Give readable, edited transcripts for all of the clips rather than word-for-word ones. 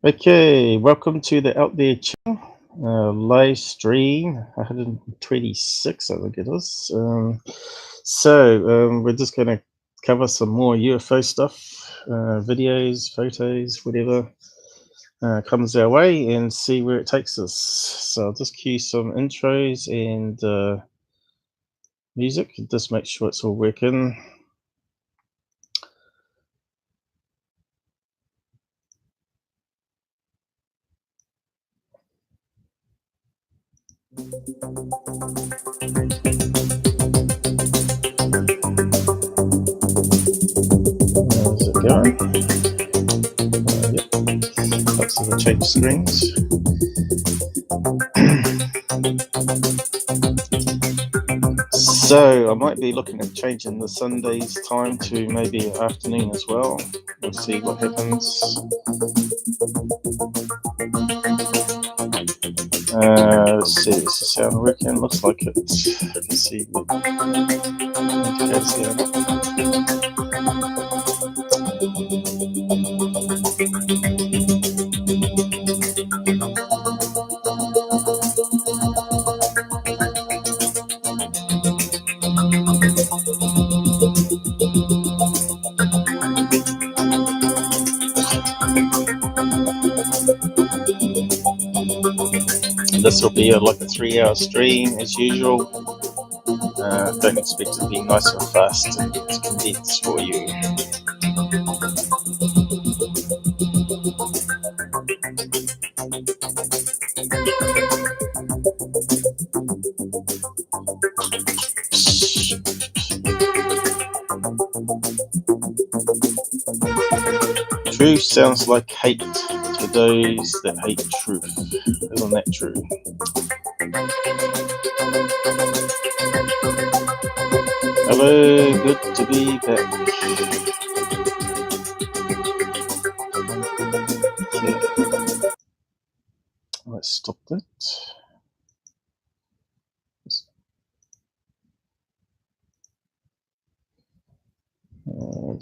Okay, welcome to the Out There channel live stream 126, I think it is. We're just going to cover some more UFO stuff, videos, photos, whatever comes our way, and see where it takes us. So I'll just cue some intros and music, just make sure it's all working. How's it going? Yep, lots of the change screens. So I might be looking at changing the Sunday's time to maybe afternoon as well. We'll see what happens. Let's see, is the sound working? Looks like it. Let's see what indicators This will be like a 3-hour stream as usual. Don't expect it to be nice and fast and condensed for you. Truth sounds like hate to those that hate truth. Isn't that true? Hello, good to be back. Okay. Let's stop that.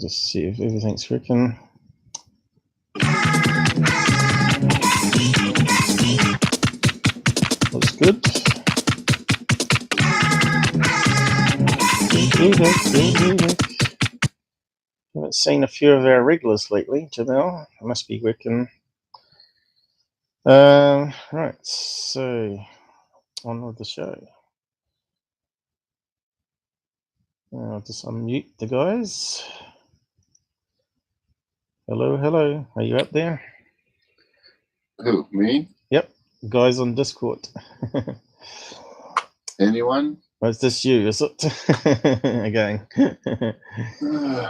Just see if everything's working. Looks good. Haven't seen a few of our regulars lately, Janelle. I must be working. Right, so on with the show. I'll just unmute the guys. Hello, hello. Are you up there? Who, me? Yep, guys on Discord. Anyone? Or is this you, is it? Again.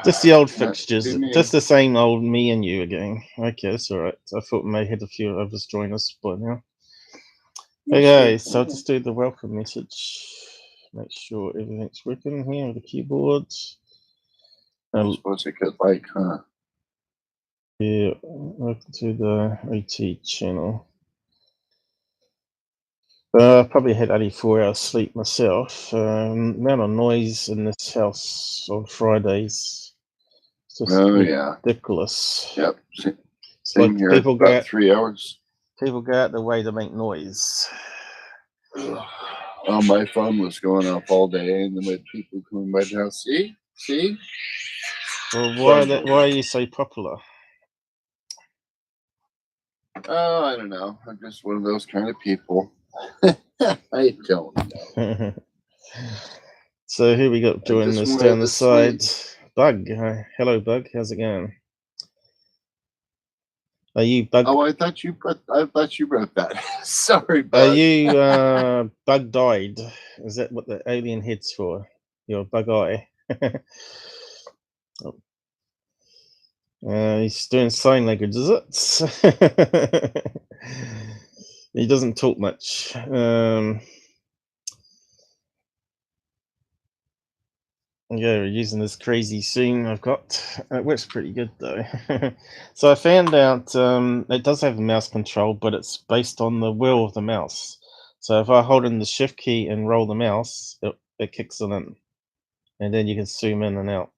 Just the old fixtures. Just the same old me and you again. Okay, that's alright. I thought we may have a few others join us by now. Okay, so I'll just do the welcome message. Make sure everything's working here with the keyboard. I'm supposed to get like, huh? Yeah, welcome to the OT channel. Probably had only 4 hours sleep myself. Amount of noise in this house on Fridays. It's just ridiculous. Yep. It's like here, people go out, 3 hours. People go out the way to make noise. Well, my phone was going off all day, and then we had people coming by the house. See? Well, why are you so popular? Oh, I don't know. I'm just one of those kind of people. I don't know. So who we got doing this down the side? Bug. Hello, Bug. How's it going? Are you Bug? Oh, I thought you wrote that. Sorry, Bug. Are you Bug died? Is that what the alien head's for? Your Bug Eye. He's doing sign language, is it? He doesn't talk much. Yeah, we're using this crazy Zoom I've got. It works pretty good though. So I found out it does have mouse control, but it's based on the wheel of the mouse. So if I hold in the shift key and roll the mouse, it kicks it in. And then you can zoom in and out,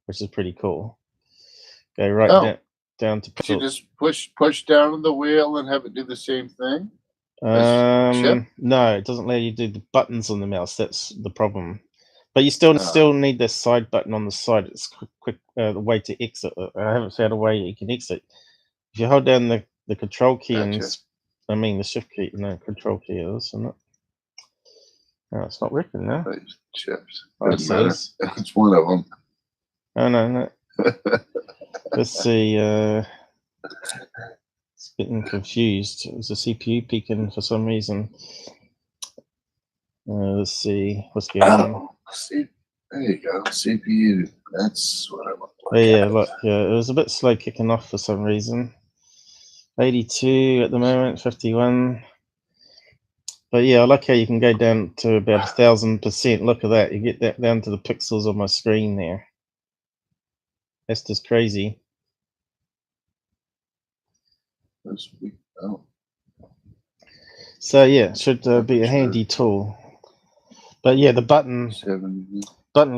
which is pretty cool. Go right down. down to you just push down on the wheel and have it do the same thing? No, it doesn't let you do the buttons on the mouse. That's the problem. But you still need this side button on the side. It's quick the way to exit. I haven't found a way you can exit. If you hold down the control key and the shift key, no, control key is, isn't it? No, it's not working now. Chips. Yes, it is. It's one of them. Oh no. Let's see. It's getting confused. It was a CPU peaking for some reason. Let's see what's going on. See, there you go. CPU. That's what I want. Yeah, look, it was a bit slow kicking off for some reason. 82 at the moment, 51. But yeah, I like how you can go down to about 1,000%. Look at that. You get that down to the pixels on my screen there. That's just crazy. So yeah, it should be a handy tool. But yeah, the button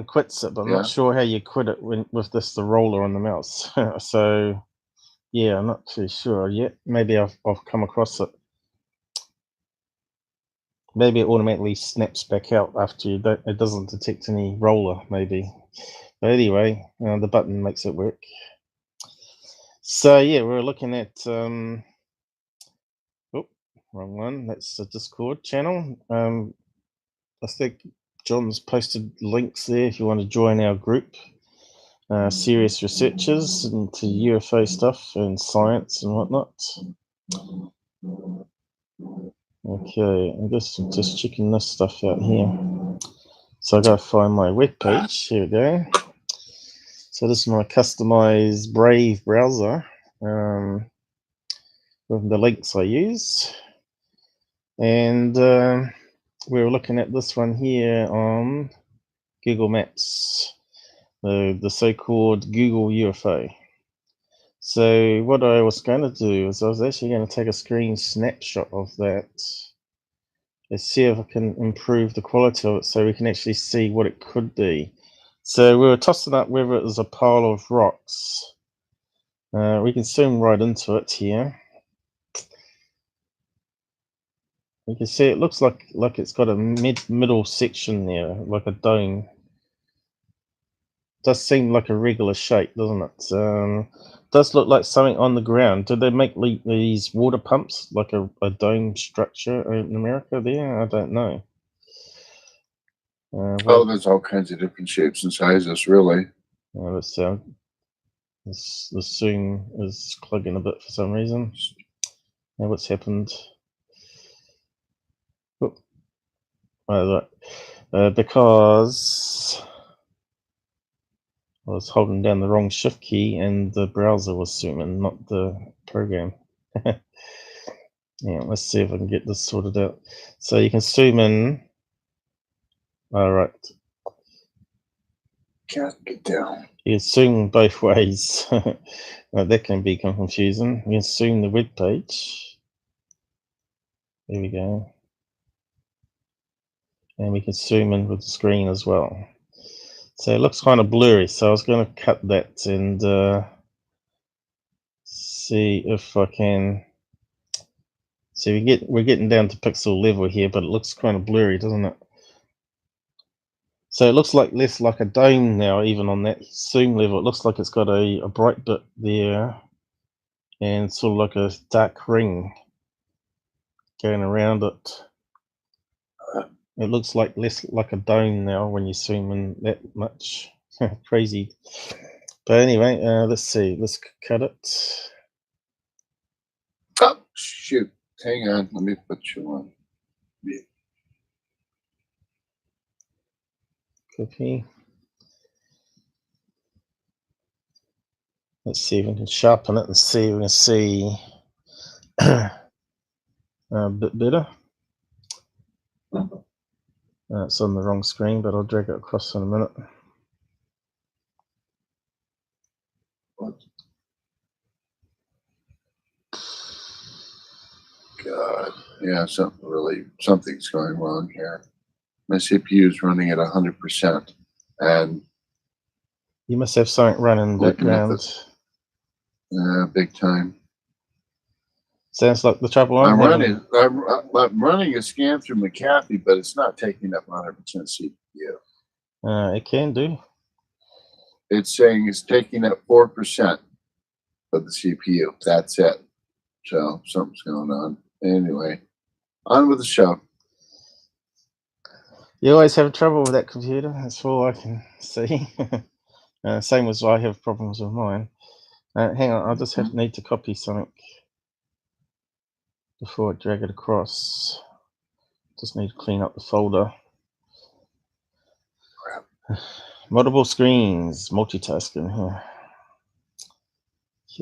quits it, but I'm not sure how you quit it with the roller on the mouse. So yeah, I'm not too sure yet. Maybe I've come across it. Maybe it automatically snaps back out after it doesn't detect any roller, maybe. But anyway, the button makes it work. So yeah, we're looking at wrong one. That's the Discord channel. I think John's posted links there if you want to join our group. Serious researchers into UFO stuff and science and whatnot. Okay, I'm just checking this stuff out here. So I gotta find my webpage. Here we go. So this is my customized Brave browser with the links I use, and we were looking at this one here on Google Maps, the so-called Google UFO. So what I was going to do is I was actually going to take a screen snapshot of that. Let's see if I can improve the quality of it so we can actually see what it could be. So we were tossing up whether it was a pile of rocks. We can zoom right into it here. You can see it looks like it's got a middle section there, like a dome. Does seem like a regular shape, doesn't it? Does look like something on the ground. Did they make these water pumps like a dome structure in America there? I don't know. There's all kinds of different shapes and sizes, really. Let's the zoom is clogging a bit for some reason. Now what's happened? Because I was holding down the wrong shift key and the browser was zooming, not the program. Yeah, let's see if I can get this sorted out. So you can zoom in. All right. Can't get down. You can zoom both ways. That can be confusing. You can zoom the web page. There we go. And we can zoom in with the screen as well. So it looks kind of blurry. So I was going to cut that and see if I can. So we're getting down to pixel level here, but it looks kind of blurry, doesn't it? So it looks like less like a dome now, even on that zoom level. It looks like it's got a bright bit there and sort of like a dark ring going around it. It looks like less like a dome now when you zoom in that much. Crazy. But anyway, let's see. Let's cut it. Oh, shoot. Hang on. Let me put you on. Yeah. Copy. Let's see if we can sharpen it and see if we can see a bit better. It's on the wrong screen, but I'll drag it across in a minute. What? God, yeah, something's going wrong here. My CPU is running at 100%, and you must have something running in the background. Big time. Sounds like the trouble I'm having. running a scan through McAfee, but it's not taking up 100% CPU. It can do. It's saying it's taking up 4% of the CPU. That's it. So something's going on. Anyway, on with the show. You always have trouble with that computer. That's all I can see. Same as I have problems with mine. Hang on, I just need to copy something before I drag it across. Just need to clean up the folder. Multiple screens, multitasking here.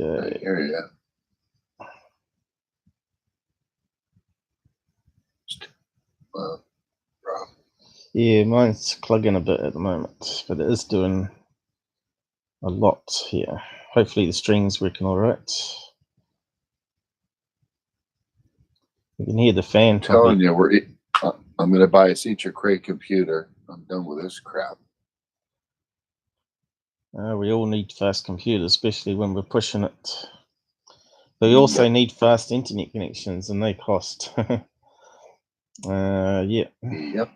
Okay. I hear you. Yeah, mine's clugging a bit at the moment, but it is doing a lot here. Hopefully the string's working all right. You can hear the fan. I'm telling you, I'm going to buy a Tshirt crate computer. I'm done with this crap. We all need fast computers, especially when we're pushing it. But we also need fast internet connections, and they cost. Yeah. Yep.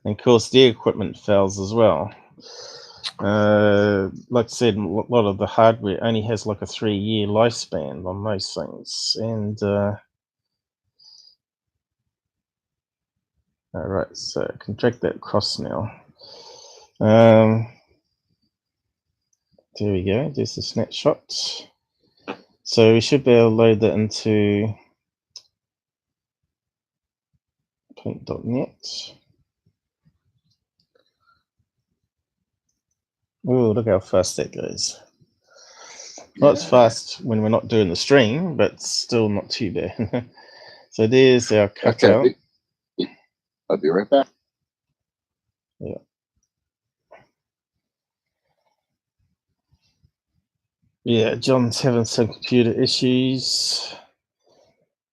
And of course, the equipment fails as well. Like I said, a lot of the hardware only has like a 3-year lifespan on most things. And all right, so I can drag that across now. There we go. There's the snapshot. So we should be able to load that into paint.net. Oh, look how fast that goes. Well, it's fast when we're not doing the stream, but still not too bad. So there's our cutout. Okay. I'll be right back. Yeah. Yeah, John's having some computer issues.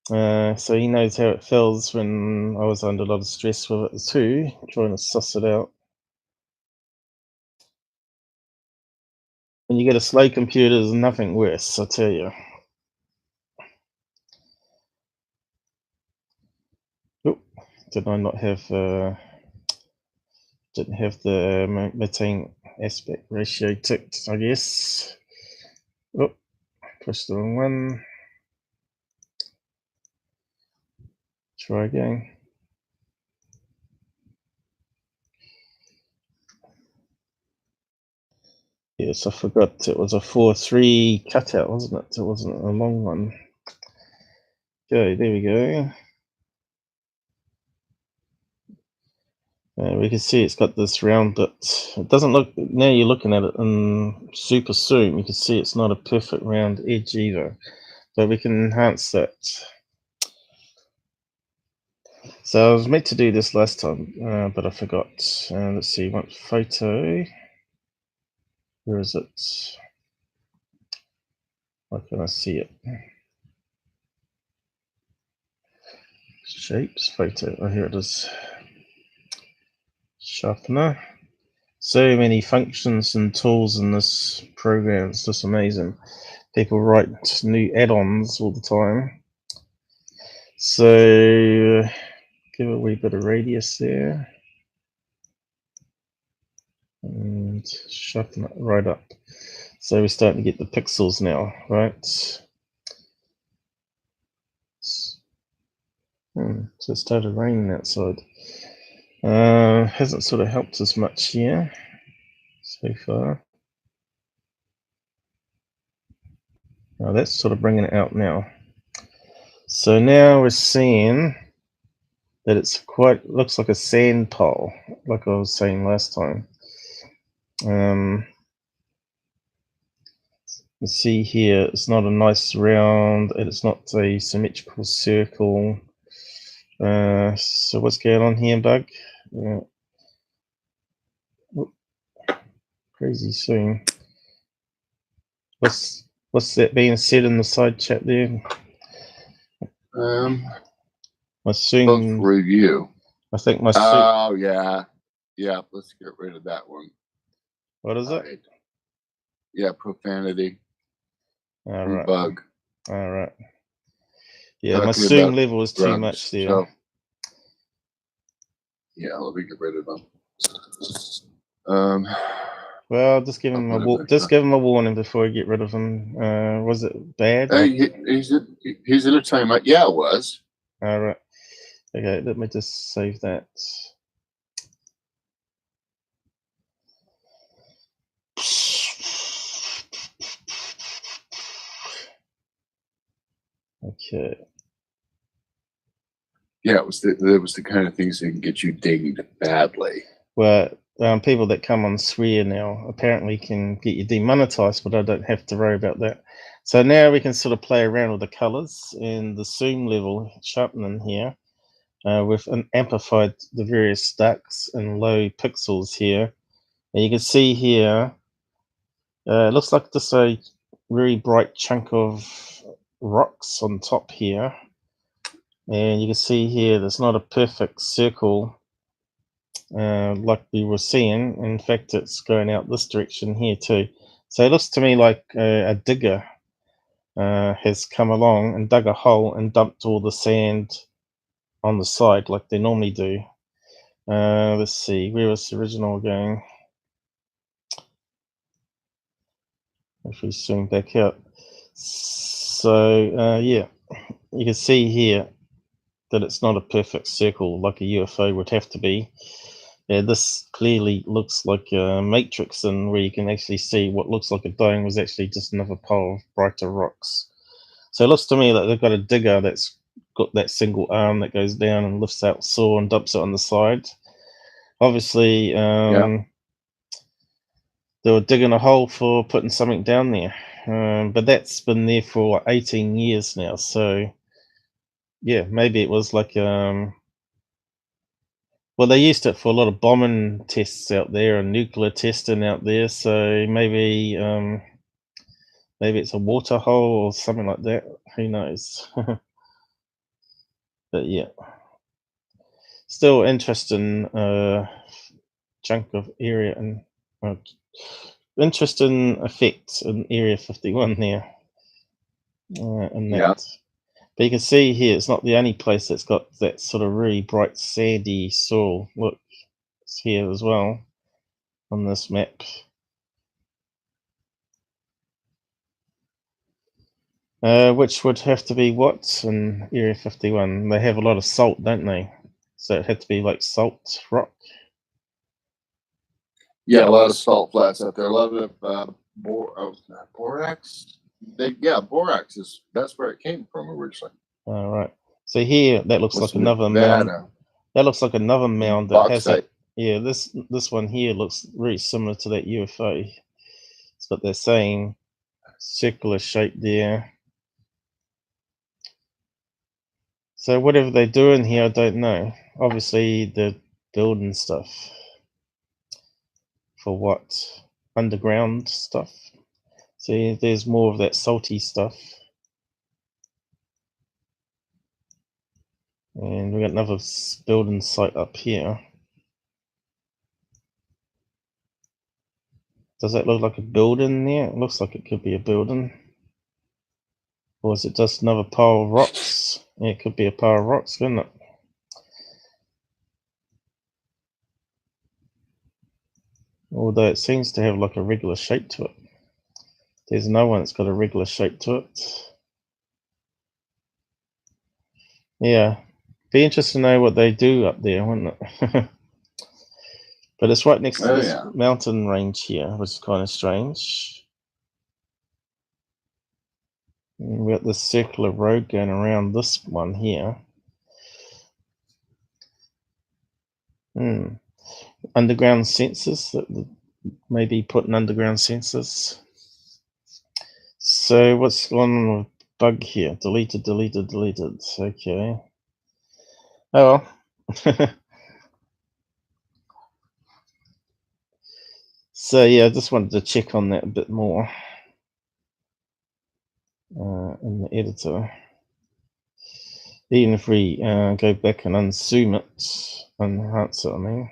So he knows how it feels when I was under a lot of stress with it too, trying to suss it out. When you get a slow computer, there's nothing worse, I tell you. Oh, did I not have didn't have the maintain aspect ratio ticked, I guess. Oh, pushed the wrong one. Try again. Yes, I forgot it was a 4:3 cutout, wasn't it? It wasn't a long one. Okay, there we go. We can see it's got this round bit. It doesn't look, now you're looking at it in super zoom, you can see it's not a perfect round edge either, but we can enhance that. So I was meant to do this last time, but I forgot. Let's see, one photo. Where is it? Why can't I see it? Shapes, photo. Oh, here it is. Sharpener. So many functions and tools in this program. It's just amazing. People write new add-ons all the time. So give it a wee bit of radius there. And sharpen it right up. So we're starting to get the pixels now, right? So it started raining outside. Hasn't sort of helped us much here so far. Oh, that's sort of bringing it out now. So now we're seeing that it's quite, looks like a sand pole, like I was saying last time. You see here, it's not a nice round, and it's not a symmetrical circle. So what's going on here, Bug? Crazy soon. What's that being said in the side chat there? My soon review. I think my soon. Oh yeah. Let's get rid of that one. What is it? Yeah, profanity. All and right. bug. All right. Yeah, my Talking zoom about level is too drugs. much there. So, yeah, let me get rid of them. Well, just give him a warning before you get rid of him. Was it bad? He's in a timeout. Yeah, it was. All right. Okay, let me just save that. Okay. Yeah, it was the kind of things that can get you dinged badly. Well, people that come on swear now apparently can get you demonetized, but I don't have to worry about that. So now we can sort of play around with the colors and the zoom level sharpening here. We've amplified the various darks and low pixels here. And you can see here, it looks like just a very bright chunk of rocks on top here. And you can see here, there's not a perfect circle like we were seeing. In fact, it's going out this direction here too. So it looks to me like a digger has come along and dug a hole and dumped all the sand on the side like they normally do. Let's see, where was the original going? If we zoom back out. So yeah, you can see here that it's not a perfect circle like a UFO would have to be. Yeah, this clearly looks like a matrix, and where you can actually see what looks like a dome was actually just another pile of brighter rocks. So it looks to me like they've got a digger that's got that single arm that goes down and lifts out saw and dumps it on the side. Obviously, they were digging a hole for putting something down there, but that's been there for 18 years now. So yeah, maybe it was like well, they used it for a lot of bombing tests out there and nuclear testing out there. So maybe maybe it's a water hole or something like that. Who knows? But yeah, still interesting chunk of area and interesting effect in Area 51 there. And that. Yeah. But you can see here, it's not the only place that's got that sort of really bright sandy soil. Look, it's here as well on this map. Which would have to be what in Area 51? They have a lot of salt, don't they? So it had to be like salt rock. Yeah, a lot of salt flats out there. A lot of borax. Borax that's where it came from originally. All right. So here, that looks like another mound. That looks like another mound that has it. Yeah, this one here looks very similar to that UFO. It's what they're saying. Circular shape there. So whatever they're doing here, I don't know. Obviously, they're building stuff. For what? Underground stuff. See, there's more of that salty stuff. And we got another building site up here. Does that look like a building there? It looks like it could be a building. Or is it just another pile of rocks? Yeah, it could be a pile of rocks, couldn't it? Although it seems to have like a regular shape to it. There's no one that's got a regular shape to it. Yeah. Be interested to know what they do up there, wouldn't it? But it's right next to this mountain range here, which is kind of strange. And we got this circular road going around this one here. Underground sensors, maybe putting underground sensors. So what's going on with bug here? Deleted. Okay. Oh well. So yeah, I just wanted to check on that a bit more in the editor. Even if we go back and unzoom it, enhance it, I mean,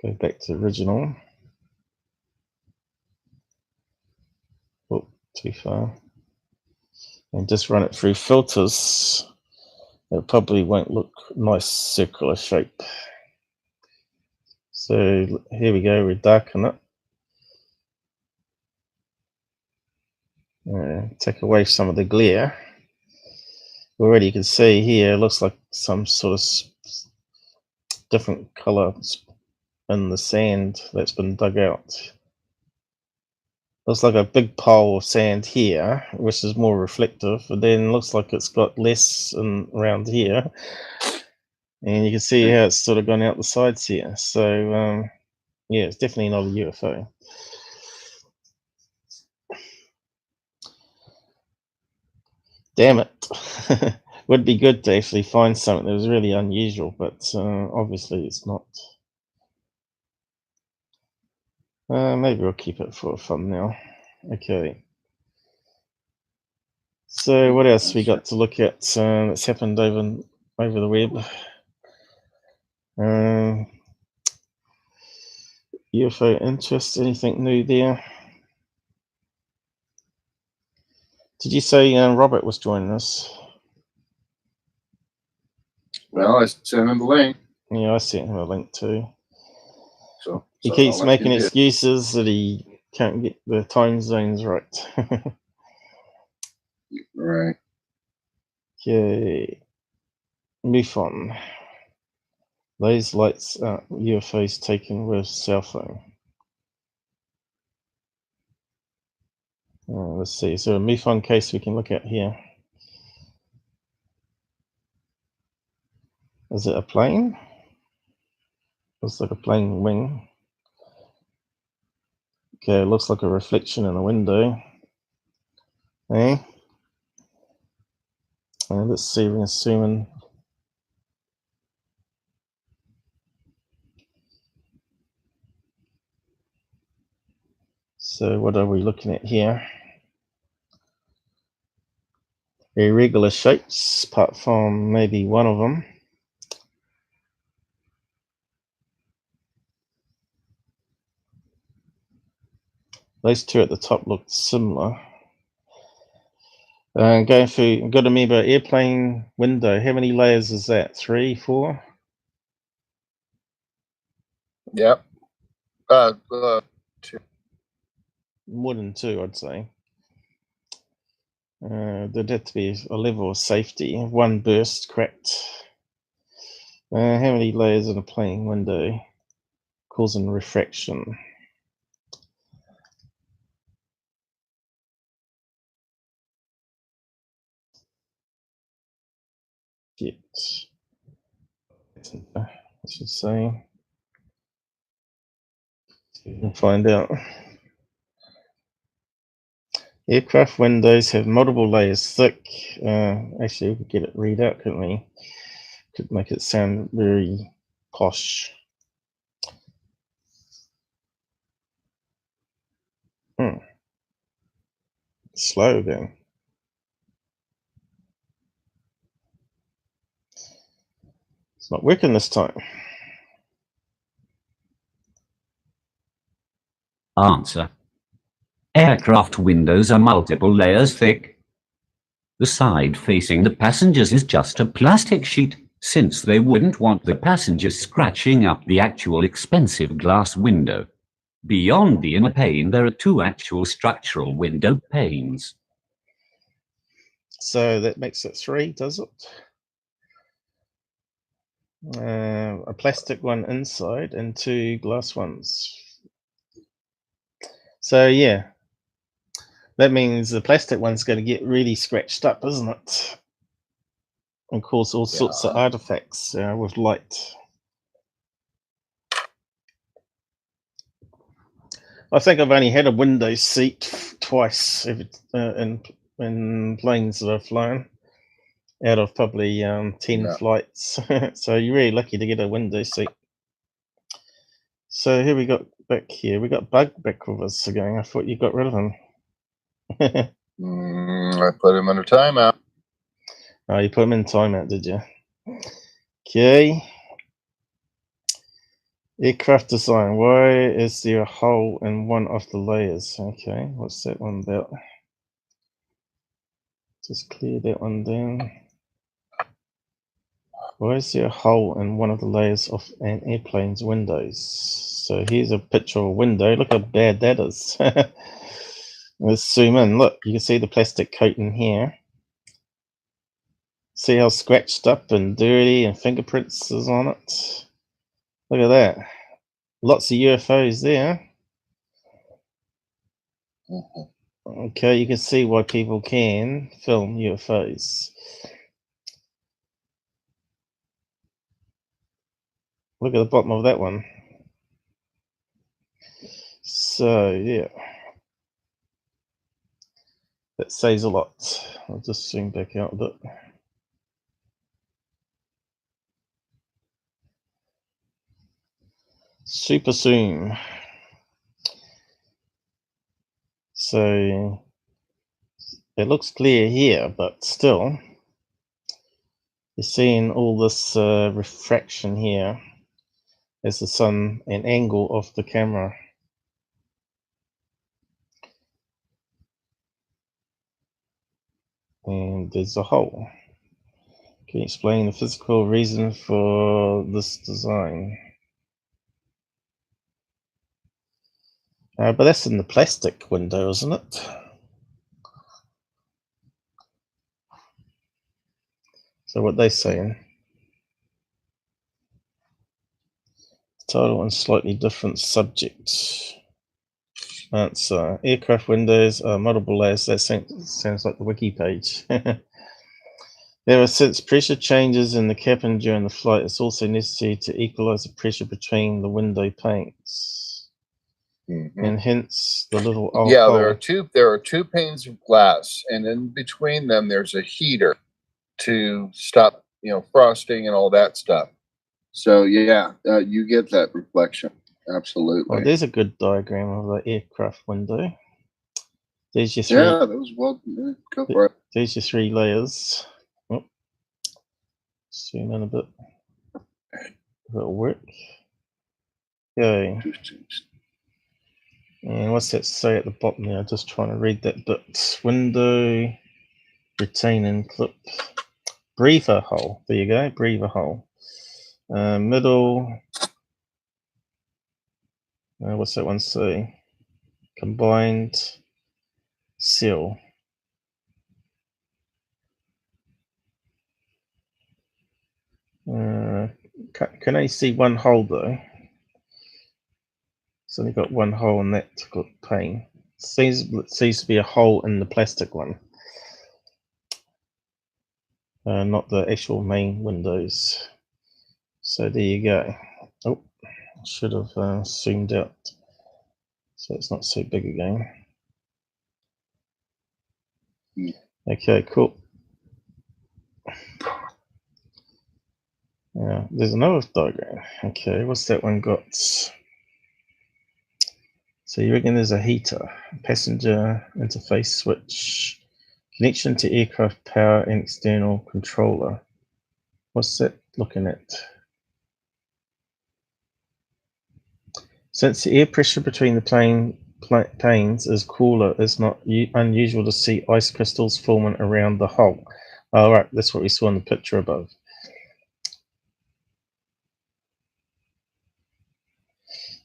go back to original. Oh, to be fair. And just run it through filters. It probably won't look nice circular shape. So here we go, we darken it. Take away some of the glare. Already you can see here, it looks like some sort of different color in the sand that's been dug out. Looks like a big pile of sand here, which is more reflective, but then looks like it's got less around here. And you can see how it's sort of gone out the sides here. So, yeah, it's definitely not a UFO. Damn it. Would be good to actually find something that was really unusual, but obviously it's not. Maybe we'll keep it for a thumbnail. Okay. So what else we got to look at that's happened over the web? UFO interest, anything new there? Did you say Robert was joining us? Well, I sent him the link. Yeah, I sent him a link too. So he keeps making excuses that he can't get the time zones right. Right. Okay. MUFON. Those lights are UFOs taken with cell phone. Let's see. So a MUFON case we can look at here. Is it a plane? Looks like a plane wing. Okay, it looks like a reflection in a window. Eh? Let's see, we can zoom in. So what are we looking at here? Irregular shapes, apart from maybe one of them. Those two at the top look similar. Going through, got to remember, airplane window. How many layers is that? 3, 4? Yep. 2. More than 2, I'd say. There'd have to be a level of safety. 1 burst cracked. How many layers in a plane window causing refraction? Shit. I should say. We'll find out. Aircraft windows have multiple layers thick. Actually, we could get it read out, couldn't we? Could make it sound very posh. Slow again. It's not working this time. Answer. Aircraft windows are multiple layers thick. The side facing the passengers is just a plastic sheet, since they wouldn't want the passengers scratching up the actual expensive glass window. Beyond the inner pane, there are 2 actual structural window panes. So that makes it 3, does it? A plastic one inside and 2 glass ones. So yeah, that means the plastic one's going to get really scratched up, isn't it? And cause all sorts of artifacts with light. I think I've only had a window seat twice in planes that I've flown, out of probably 10 flights. So you're really lucky to get a window seat. So here we got back here. We got Bug back with us again. I thought you got rid of him. I put him under timeout. Oh, you put him in timeout, did you? Okay. Aircraft design. Why is there a hole in one of the layers? Okay, what's that one about? Just clear that one down. Why is there a hole in one of the layers of an airplane's windows? So here's a picture of a window. Look how bad that is. Let's zoom in. Look, you can see the plastic coating here. See how scratched up and dirty and fingerprints is on it? Look at that. Lots of UFOs there. Okay, you can see why people can film UFOs. Look at the bottom of that one. So, yeah. That says a lot. I'll just zoom back out a bit. Super zoom. So it looks clear here, but still you're seeing all this refraction here as the sun and angle of the camera. And there's a hole. Can you explain the physical reason for this design? But that's in the plastic window, isn't it? So what they're saying? Title and slightly different subject. Answer. Aircraft windows are multiple layers. That sounds like the wiki page. There are since pressure changes in the cabin during the flight, it's also necessary to equalize the pressure between the window panes. And hence the little hole. There are two panes of glass, and in between them there's a heater to stop, frosting and all that stuff. So yeah, you get that reflection. Absolutely. Oh, there's a good diagram of the aircraft window. There's your three. Yeah, that was well. Go for it. There's your three layers. Oh, zoom in a bit. It'll work. Okay. And what's that say at the bottom there? Just trying to read that bit. Window, retaining clip, breather hole. There you go, breather hole. Middle. What's that one say? Combined seal. Can I see one hole though? It's only got one hole in that pane. Seems to be a hole in the plastic one, not the actual main windows. So there you go. Oh, I should have zoomed out so it's not so big again. Okay, cool. There's another diagram. Okay, what's that one got? So you reckon there's a heater, passenger interface switch, connection to aircraft power and external controller. What's that looking at? Since the air pressure between the planes is cooler, it's not unusual to see ice crystals forming around the hole. Oh, right, that's what we saw in the picture above.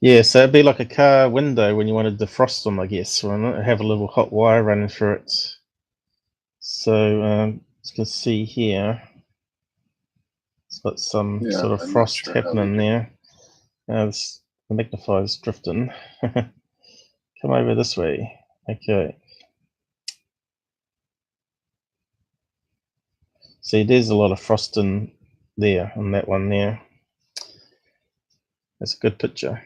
Yeah, so it'd be like a car window when you wanted to defrost them, I guess, wouldn't it? Have a little hot wire running through it. So you can see here, it's got some sort of frost happening there. The magnifier's drifting. Come over this way. Okay. See, there's a lot of frosting there on that one there. That's a good picture.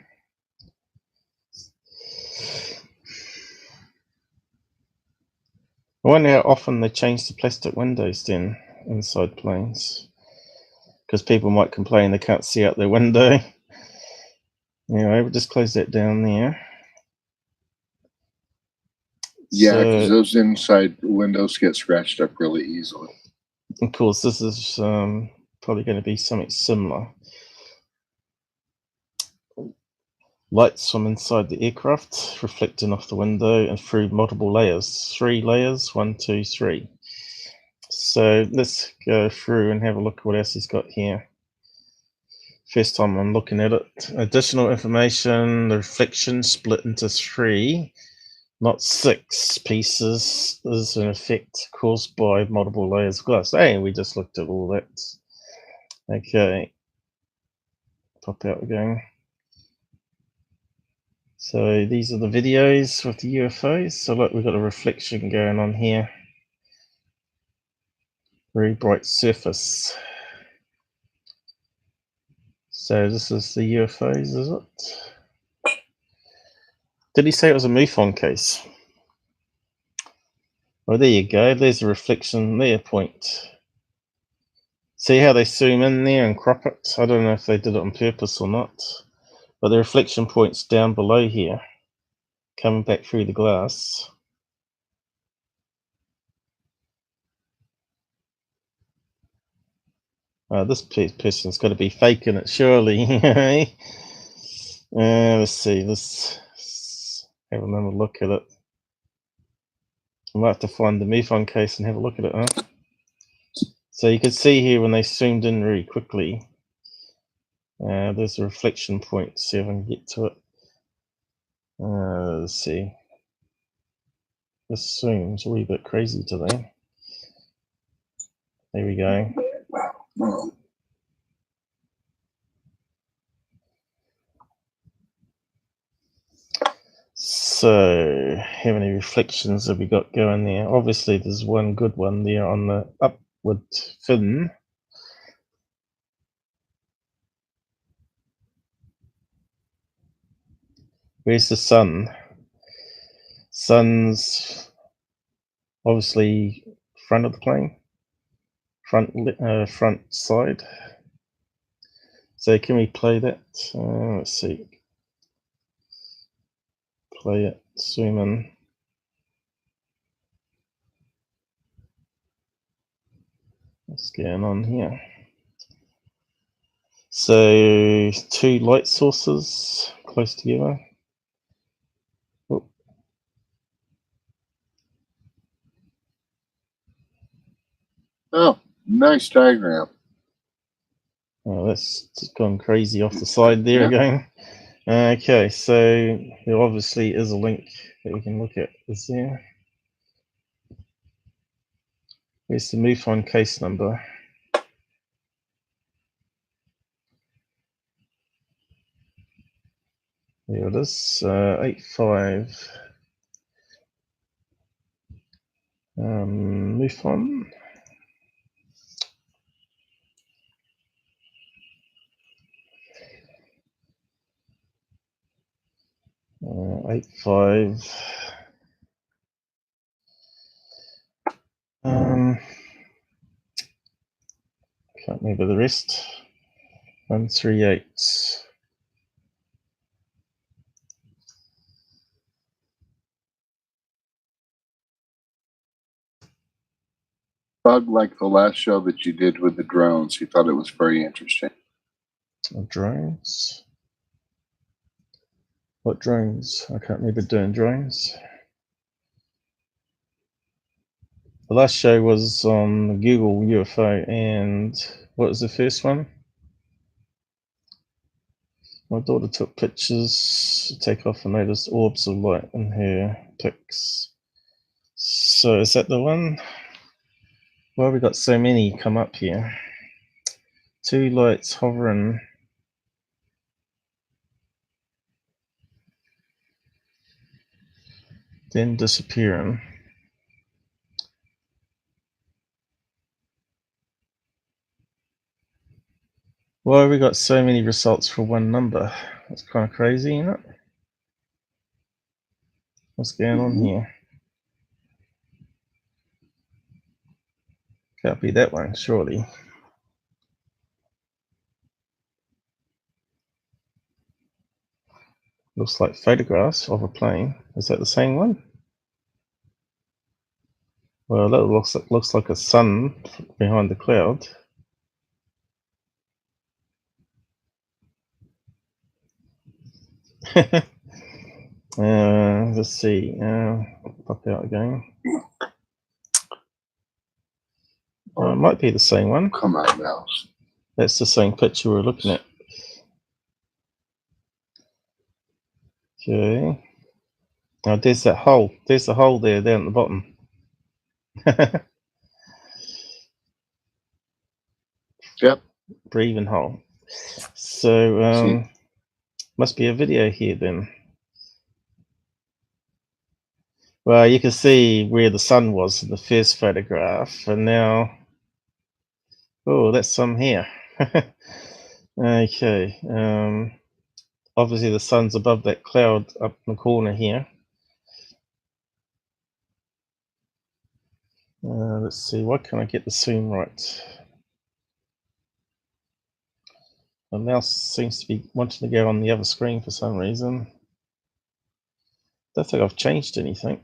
I wonder how often they change the plastic windows then inside planes, because people might complain they can't see out their window. Anyway, we'll just close that down there. Yeah, because those inside windows get scratched up really easily. Of course, this is probably going to be something similar. Lights from inside the aircraft reflecting off the window and through multiple layers. 3 layers, 1, 2, 3. So let's go through and have a look at what else he's got here. First time I'm looking at it. Additional information, the reflection split into 3, not 6 pieces, is an effect caused by multiple layers of glass. Hey, we just looked at all that. Okay. Pop out again. So these are the videos with the UFOs. So look, we've got a reflection going on here. Very bright surface. So this is the UFOs, is it? Did he say it was a MUFON case? Oh, there you go. There's a reflection there, point. See how they zoom in there and crop it? I don't know if they did it on purpose or not. But the reflection point's down below here, coming back through the glass. This person's got to be faking it, surely. Let's see. Let's have another look at it. I might have to find the MUFON case and have a look at it, huh? So you can see here when they zoomed in very quickly, there's a reflection point. See if I can get to it. Let's see. This zoom's a wee bit crazy today. There we go. So, how many reflections have we got going there? Obviously, there's one good one there on the upward fin. Where's the sun? Sun's obviously front of the plane, front side. So can we play that? Let's see. Play it. Zoom in. What's going on here? So 2 light sources close together. Oh. Oh, nice diagram. Oh, that's just gone crazy off the side there again. Okay, so there obviously is a link that we can look at. Is there? Where's the MUFON case number? There it is, 85. MUFON. Uh, 85. Can't remember the rest. 138. Bug like the last show that you did with the drones. He thought it was very interesting. Drones. What drones? I can't remember doing drones. The last show was on Google UFO, and what was the first one? My daughter took pictures to take off and noticed orbs of light in her pics. So is that the one? Why have we got so many come up here? 2 lights hovering. Then disappearing. Why have we got so many results for one number? That's kind of crazy, isn't it? What's going on here? Can't be that one, surely. Looks like photographs of a plane. Is that the same one? Well, that looks like a sun behind the cloud. Let's see. Pop out again. Oh, it might be the same one. Come on, mouse. That's the same picture we're looking at. Okay. Now there's that hole. There's the hole there down at the bottom. Yep. Breathing hole. So must be a video here then. Well, you can see where the sun was in the first photograph, and now, oh, that's some here. Okay. Obviously the sun's above that cloud up in the corner here. Let's see, why can't I get the zoom right? The mouse seems to be wanting to go on the other screen for some reason. Don't think I've changed anything.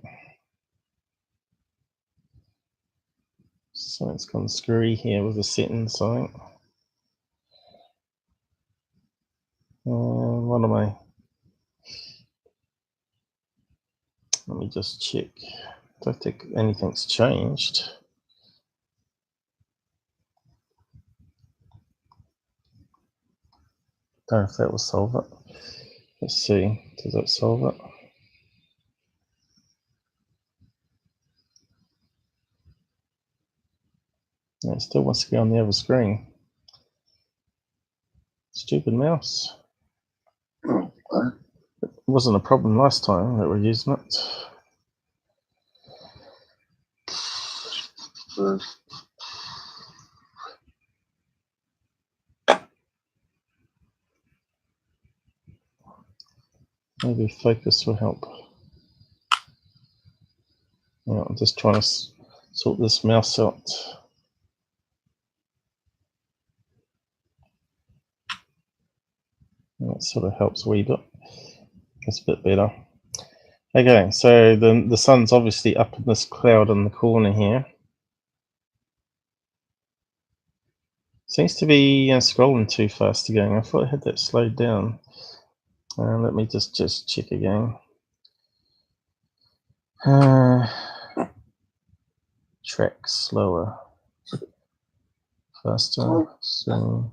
Something's gone screwy here with the settings, I think. What am I? Let me just check. Don't think anything's changed. Don't know if that will solve it. Let's see, does that solve it? No, it still wants to be on the other screen. Stupid mouse. Oh, what? It wasn't a problem last time that we're using it. Maybe focus will help. Yeah, I'm just trying to sort this mouse out. That sort of helps a wee bit. That's a bit better. Okay, so the sun's obviously up in this cloud in the corner here. Seems to be scrolling too fast again. I thought I had that slowed down. Let me just check again. Track slower, faster. So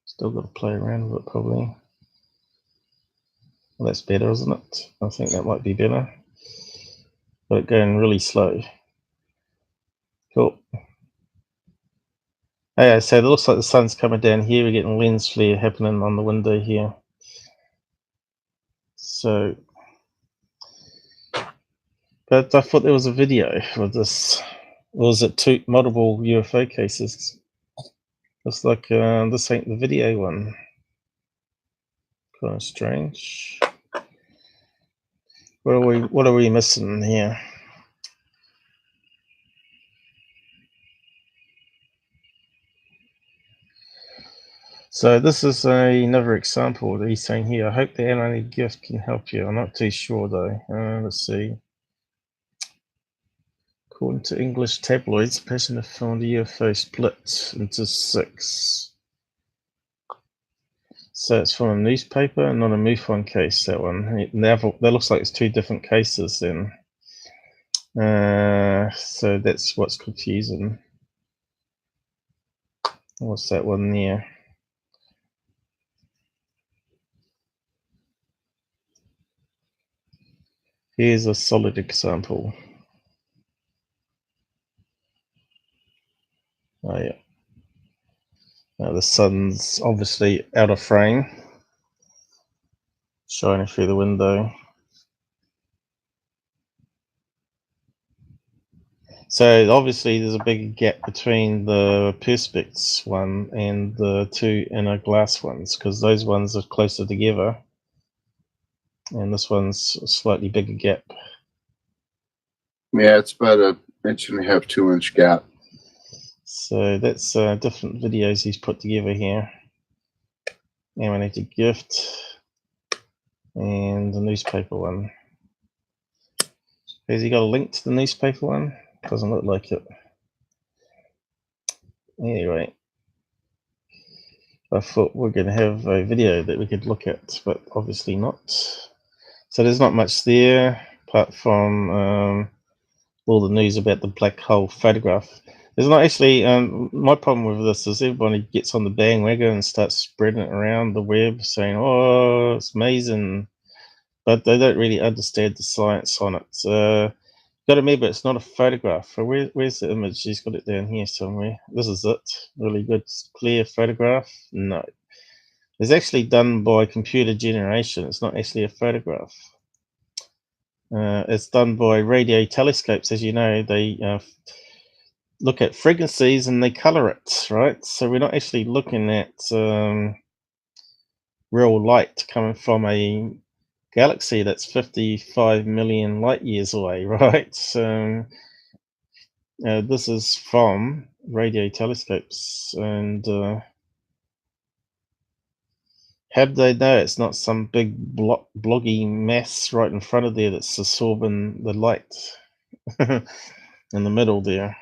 still got to play around with it probably. Well, that's better, isn't it? I think that might be better. But going really slow. Cool. Okay, so it looks like the sun's coming down here. We're getting lens flare happening on the window here. So, but I thought there was a video with this. Or was it multiple UFO cases? Looks like this ain't the video one. Kind of strange. What are we missing here? So this is another example that he's saying here. I hope the alien gift can help you. I'm not too sure though. Let's see. According to English tabloids, the person found a UFO split into 6. So it's from a newspaper, not a MUFON case, that one. That looks like it's 2 different cases then. So that's what's confusing. What's that one there? Here's a solid example. Oh yeah. Now the sun's obviously out of frame, shining through the window. So obviously there's a big gap between the perspex one and the 2 inner glass ones, because those ones are closer together, and this one's a slightly bigger gap. Yeah, it's about 1.5 inch, 2 inch gap. So that's different videos he's put together here. Animated gift and the newspaper one. Has he got a link to the newspaper one? Doesn't look like it. Anyway, I thought we're going to have a video that we could look at, but obviously not. So there's not much there apart from all the news about the black hole photograph. There's not actually, my problem with this is everybody gets on the bandwagon and starts spreading it around the web saying, oh, it's amazing, but they don't really understand the science on it. Got to remember, it's not a photograph. Where's the image? She's got it down here somewhere. This is it. Really good, clear photograph. No. It's actually done by computer generation. It's not actually a photograph. It's done by radio telescopes. As you know, they look at frequencies and they color it, right? So we're not actually looking at real light coming from a galaxy that's 55 million light years away, right? So this is from radio telescopes, and how do they know it's not some big bloggy mass right in front of there that's absorbing the light in the middle there?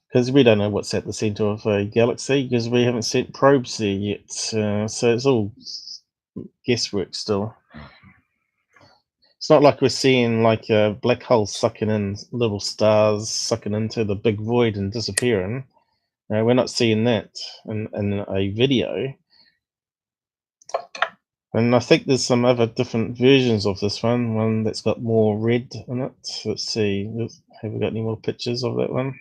Because we don't know what's at the center of a galaxy because we haven't sent probes there yet. So it's all guesswork still. It's not like we're seeing like a black hole sucking in little stars, sucking into the big void and disappearing. We're not seeing that in a video. And I think there's some other different versions of this one that's got more red in it. Let's see, have we got any more pictures of that one?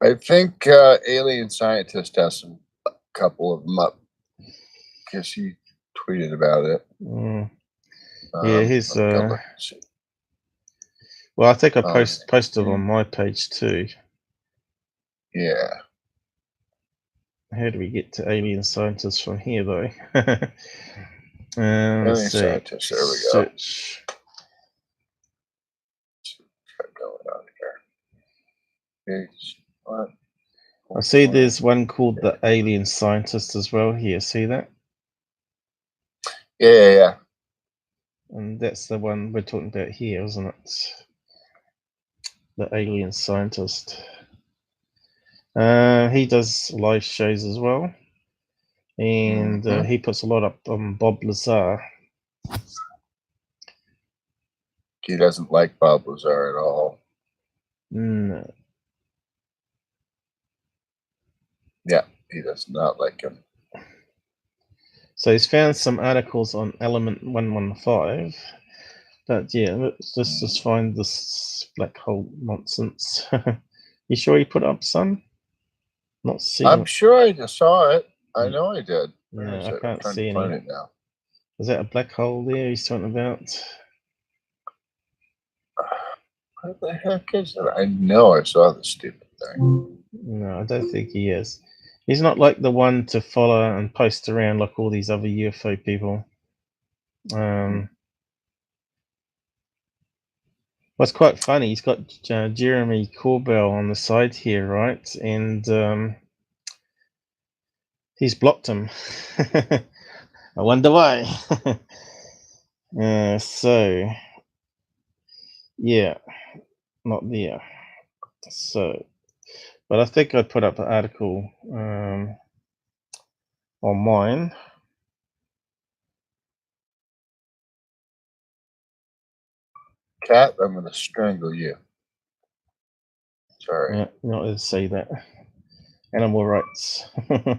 I think Alien Scientist has a couple of them up because he tweeted about it. Yeah, here's well, I think I posted on my page too. Yeah. How do we get to Alien Scientists from here, though? Alien Let's see. Scientists, there we go. Search. Going on here. What? I see there's one called the Alien Scientist as well here. See that? Yeah. And that's the one we're talking about here, isn't it? The Alien Scientist. He does live shows as well. And he puts a lot up on Bob Lazar. He doesn't like Bob Lazar at all. No. Yeah, he does not like him. So he's found some articles on Element 115. But yeah, let's just find this black hole nonsense. You sure you put up some? Not seeing. I'm sure I just saw it. I know I did. No, I can't see any. Find it now. Is that a black hole there he's talking about? What the heck is it? I know I saw the stupid thing. No, I don't think he is. He's not like the one to follow and post around like all these other UFO people. What's quite funny, he's got Jeremy Corbell on the side here, right? And he's blocked him. I wonder why. So, yeah, not there. So, but I think I put up an article on mine. Cat, I'm going to strangle you. Sorry. Yeah, not to say that. Animal rights. The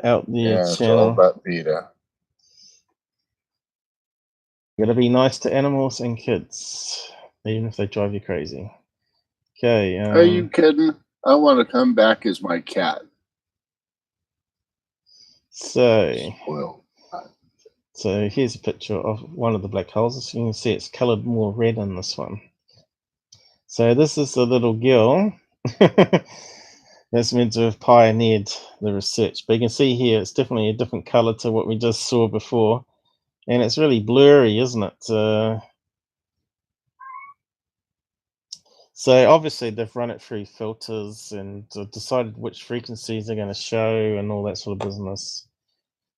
Out There It's channel. all about PETA. Gotta be nice to animals and kids, even if they drive you crazy. Okay. Are you kidding? I want to come back as my cat. So here's a picture of one of the black holes. As you can see, it's colored more red in this one. So this is the little girl that's meant to have pioneered the research. But you can see here, it's definitely a different color to what we just saw before. And it's really blurry, isn't it? So obviously they've run it through filters and decided which frequencies they're going to show and all that sort of business.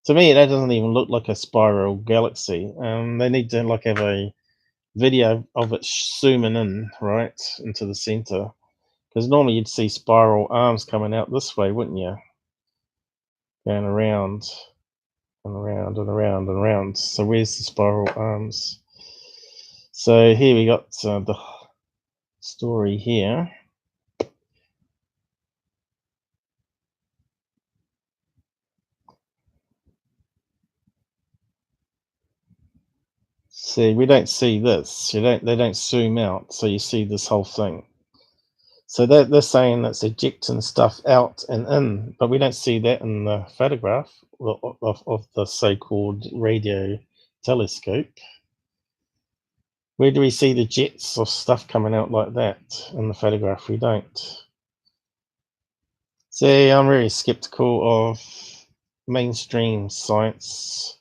To me, that doesn't even look like a spiral galaxy. They need to like have a video of it zooming in right into the center, because normally you'd see spiral arms coming out this way, wouldn't you? Going around and around and around and around. So where's the spiral arms? So here we got the story here. See, we don't see this. They don't zoom out, so you see this whole thing. So they're saying that's ejecting stuff out and in, but we don't see that in the photograph of the so-called radio telescope. Where do we see the jets of stuff coming out like that in the photograph? We don't. See, I'm really skeptical of mainstream science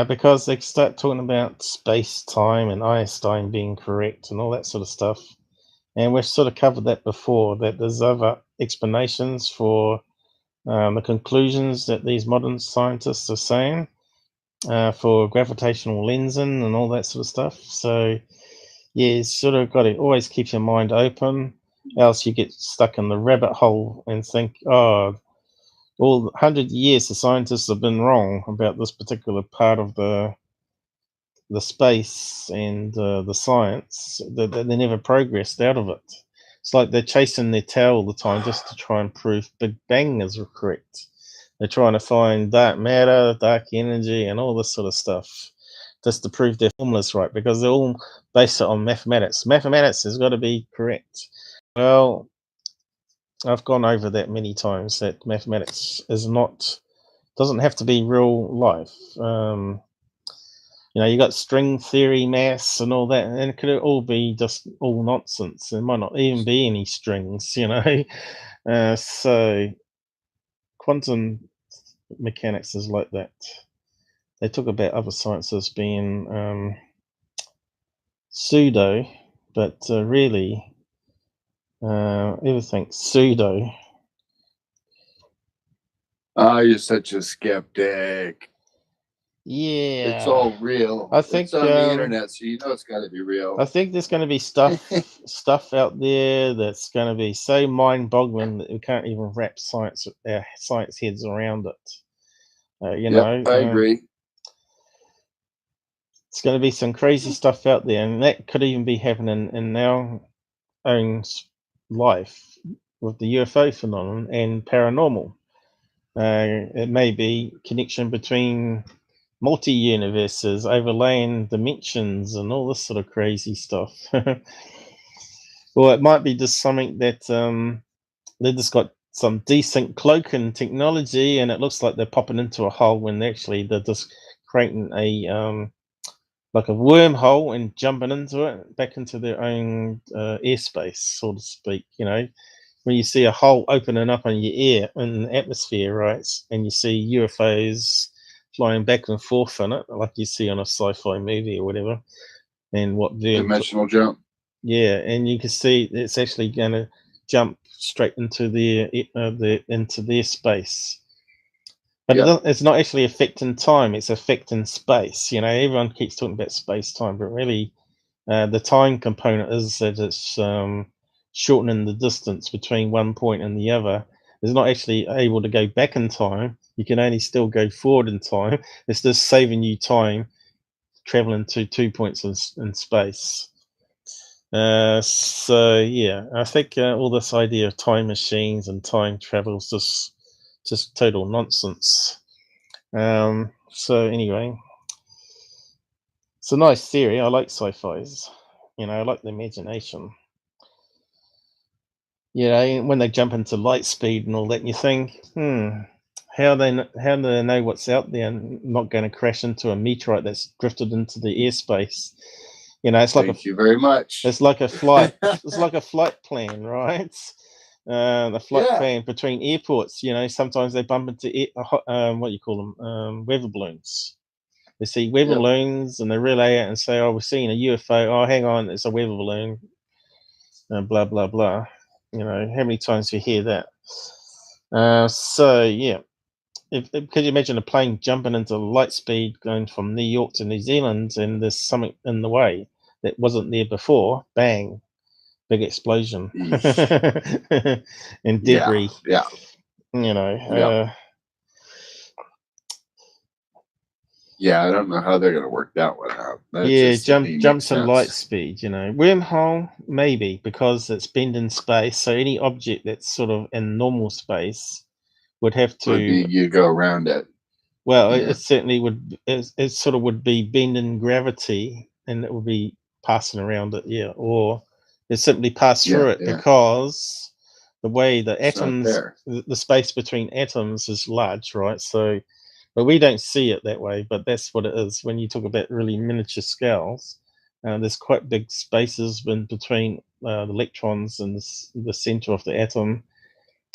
because they start talking about space-time and Einstein being correct and all that sort of stuff. And we've sort of covered that before, that there's other explanations for the conclusions that these modern scientists are saying for gravitational lensing and all that sort of stuff. So, yeah, you sort of got to always keep your mind open, else you get stuck in the rabbit hole and think, oh, all 100 years the scientists have been wrong about this particular part of the space and the science. They never progressed out of it. It's like they're chasing their tail all the time just to try and prove Big Bang is correct. They're trying to find dark matter, dark energy, and all this sort of stuff just to prove their formulas right, because they're all based on mathematics. Mathematics has got to be correct. Well, I've gone over that many times, that mathematics doesn't have to be real life. You got string theory, mass, and all that, and it could all be just all nonsense. There might not even be any strings, So quantum mechanics is like that. They talk about other sciences being pseudo, but really everything's pseudo. Oh, you're such a skeptic. Yeah, It's all real. I think it's on the internet, so you know it's got to be real. I think there's going to be stuff out there that's going to be so mind-boggling that we can't even wrap our science heads around it. I agree. It's going to be some crazy stuff out there, and that could even be happening in our own life with the UFO phenomenon and paranormal. It may be connection between multi-universes, overlaying dimensions, and all this sort of crazy stuff. Or it might be just something that they just got some decent cloaking technology, and it looks like they're popping into a hole when they're just creating a like a wormhole and jumping into it, back into their own airspace, so to speak. When you see a hole opening up in your air, in the atmosphere, right, and you see UFOs flying back and forth in it, like you see on a sci-fi movie or whatever, and what dimensional jump. Yeah, and you can see it's actually going to jump straight into their space. But it's not actually affecting time; it's affecting space. Everyone keeps talking about space-time, but really, the time component is that it's shortening the distance between one point and the other. It's not actually able to go back in time. You can only still go forward in time. It's just saving you time traveling to 2 points in space. So yeah, I think all this idea of time machines and time travel is just total nonsense. So anyway, it's a nice theory. I like sci-fis. I like the imagination. When they jump into light speed and all that, and you think, how do they know what's out there and not going to crash into a meteorite that's drifted into the airspace? It's like Thank you very much. It's like a flight. It's like a flight plan, right? The flight plan between airports. Sometimes they bump into what you call them, weather balloons. They see weather balloons and they relay it and say, "Oh, we're seeing a UFO. Oh, hang on, it's a weather balloon." Blah blah blah. How many times do you hear that? So yeah, could you imagine a plane jumping into light speed going from New York to New Zealand, and there's something in the way that wasn't there before? Bang, big explosion, and debris. Yeah, I don't know how they're going to work that one out. That Yeah, just to me jump makes to light sense. speed, you know. Wormhole, maybe, because it's bending space, so any object that's sort of in normal space would have Would be to, you go around it. well, Yeah. it certainly would, it sort of would be bending gravity, and it would be passing around it, yeah, or it simply pass through Yeah, it, yeah. because the way the It's not atoms, there. the space between atoms is large, right? So, but we don't see it that way, but that's what it is. When you talk about really miniature scales, there's quite big spaces in between the electrons and the center of the atom,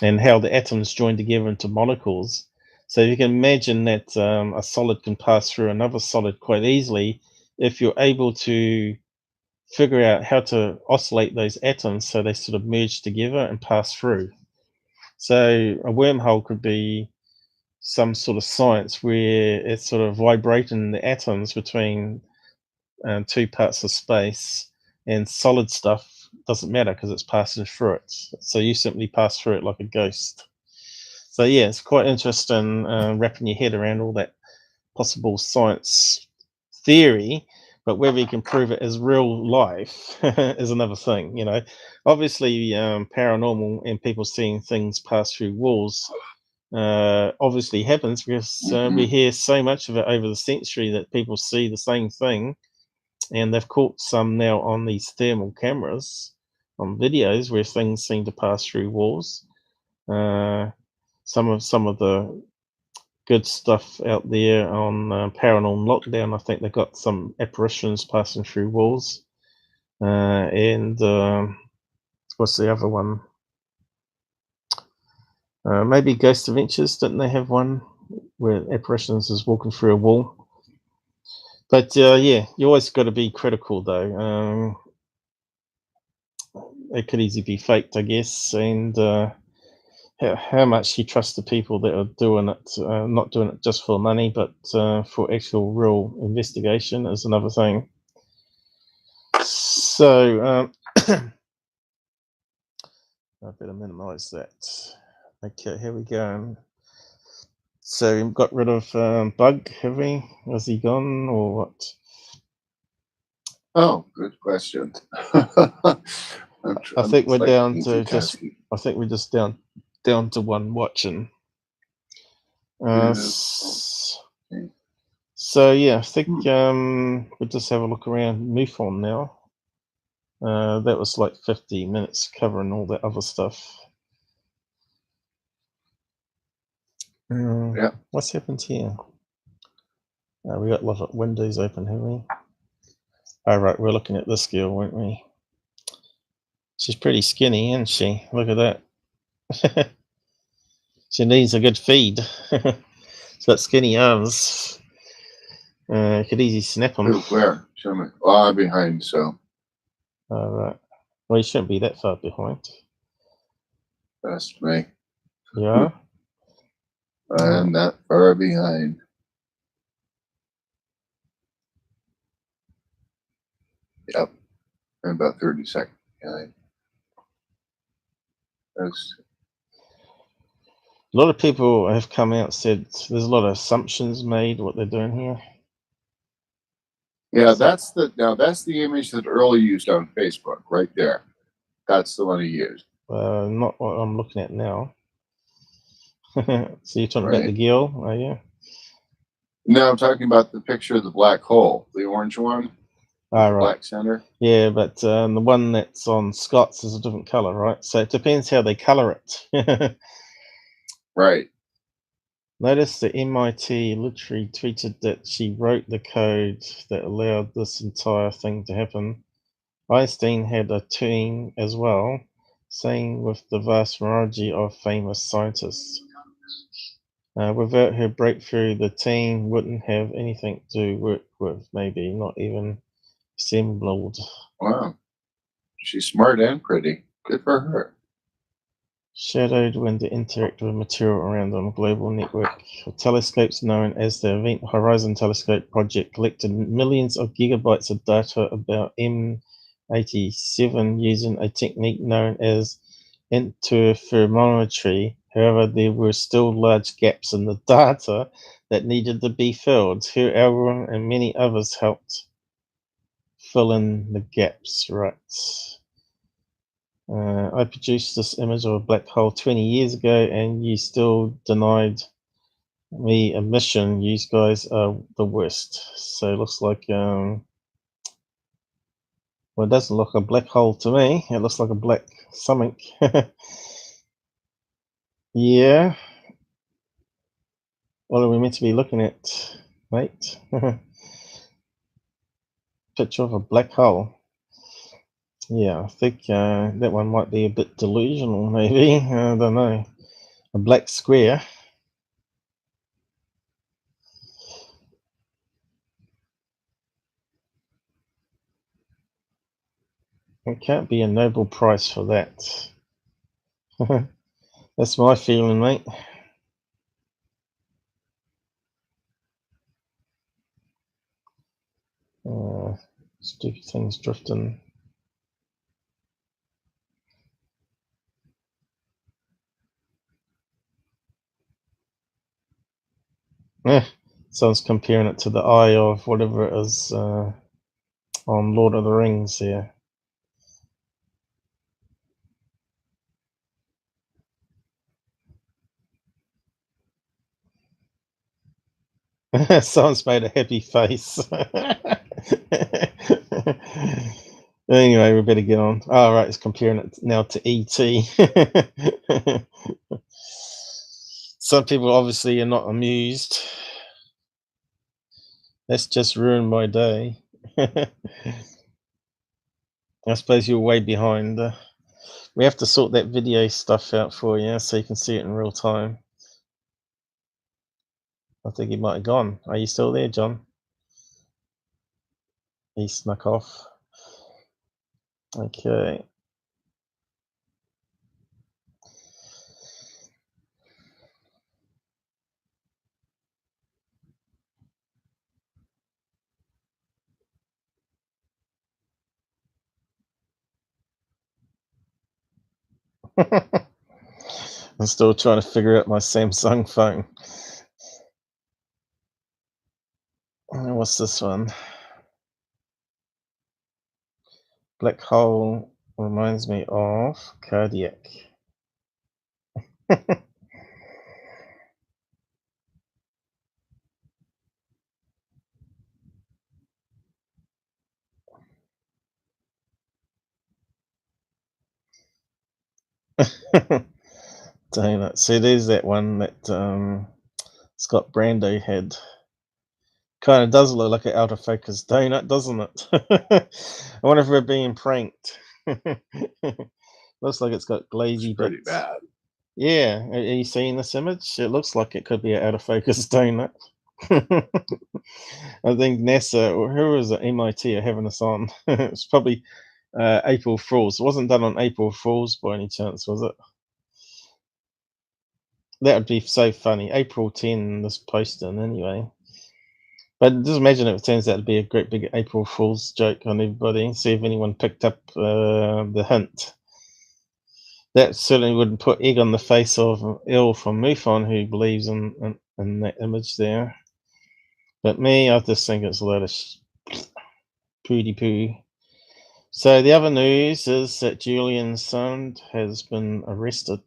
and how the atoms join together into molecules. So you can imagine that a solid can pass through another solid quite easily if you're able to figure out how to oscillate those atoms so they sort of merge together and pass through. So a wormhole could be some sort of science where it's sort of vibrating the atoms between two parts of space, and solid stuff doesn't matter because it's passing through it. So you simply pass through it like a ghost. So yeah, it's quite interesting wrapping your head around all that possible science theory, but whether you can prove it as real life is another thing. You know, obviously paranormal and people seeing things pass through walls obviously happens because we hear so much of it over the century that people see the same thing, and they've caught some now on these thermal cameras on videos where things seem to pass through walls. Some of the good stuff out there on Paranormal Lockdown, I think they've got some apparitions passing through walls. And what's the other one? Maybe Ghost Adventures, didn't they have one where apparitions is walking through a wall? But yeah, you always got to be critical though. It could easily be faked, I guess, and how much you trust the people that are doing it, not doing it just for money, but for actual real investigation is another thing. So I better minimize that. Okay, here we go. So we got rid of Bug, have we? Was he gone or what? Oh, good question. I think we're down to just. I think we're just down to one watching. So yeah, I think we'll just have a look around MUFON now. That was like 50 minutes covering all that other stuff. Yeah. What's happened here? We got a lot of windows open, haven't we? Oh, right, we're looking at this girl, weren't we? She's pretty skinny, isn't she? Look at that. She needs a good feed. She's got skinny arms. Could easily snap them. Where? Show me. Oh, I'm behind, so. All right. Well, you shouldn't be that far behind. That's me. Yeah. I'm not far behind. Yep. I'm about 30 seconds behind. That's. A lot of people have come out and said there's a lot of assumptions made what they're doing here. Yeah, that's the image that Earl used on Facebook right there. That's the one he used. Not what I'm looking at now. So you're talking Right. about the gill, are you? No, I'm talking about the picture of the black hole, the orange one. Ah, right. Black center. Yeah, but the one that's on Scott's is a different color, right? So it depends how they color it. Right. Notice the MIT literally tweeted that she wrote the code that allowed this entire thing to happen. Einstein had a team as well, same with the vast majority of famous scientists. Without her breakthrough, the team wouldn't have anything to work with, maybe not even assembled. Wow. She's smart and pretty. Good for her. Shadowed when they interact with material around them. Global network of telescopes known as the Event Horizon Telescope Project collected millions of gigabytes of data about M87 using a technique known as interferometry. However, there were still large gaps in the data that needed to be filled. Her algorithm and many others helped fill in the gaps, right? I produced this image of a black hole 20 years ago and you still denied me a mission. You guys are the worst. So it looks like, well, it doesn't look a black hole to me. It looks like a black something. Yeah. What are we meant to be looking at, mate? Picture of a black hole. Yeah, I think that one might be a bit delusional, maybe. I don't know. A black square. It can't be a Nobel Prize for that. That's my feeling, mate. Stupid things drifting. Someone's comparing it to the eye of whatever it is on Lord of the Rings here. Someone's made a happy face. Anyway, we better get on. Oh, right, it's comparing it now to E.T. Some people obviously are not amused. That's just ruined my day. I suppose you're way behind. We have to sort that video stuff out for you so you can see it in real time. I think he might have gone. Are you still there, John? He snuck off. Okay. I'm still trying to figure out my Samsung phone. What's this one? Black hole reminds me of cardiac. Donut. See, there's that one that Scott Brando had. Kind of does look like an out of focus donut, doesn't it? I wonder if we're being pranked. Looks like it's got glazy Pretty bits. bad. Yeah, are you seeing this image? It looks like it could be an out of focus donut. I think NASA or who was it? MIT are having this on. It's probably April Fools. It wasn't done on April Fools by any chance, was it? That would be so funny. April 10, this posting anyway. But just imagine if it turns out to be a great big April Fool's joke on everybody. See if anyone picked up the hint. That certainly wouldn't put egg on the face of Il from MUFON, who believes in that image there. But me, I just think it's a lot of pooty poo. So the other news is that Julian Assange has been arrested.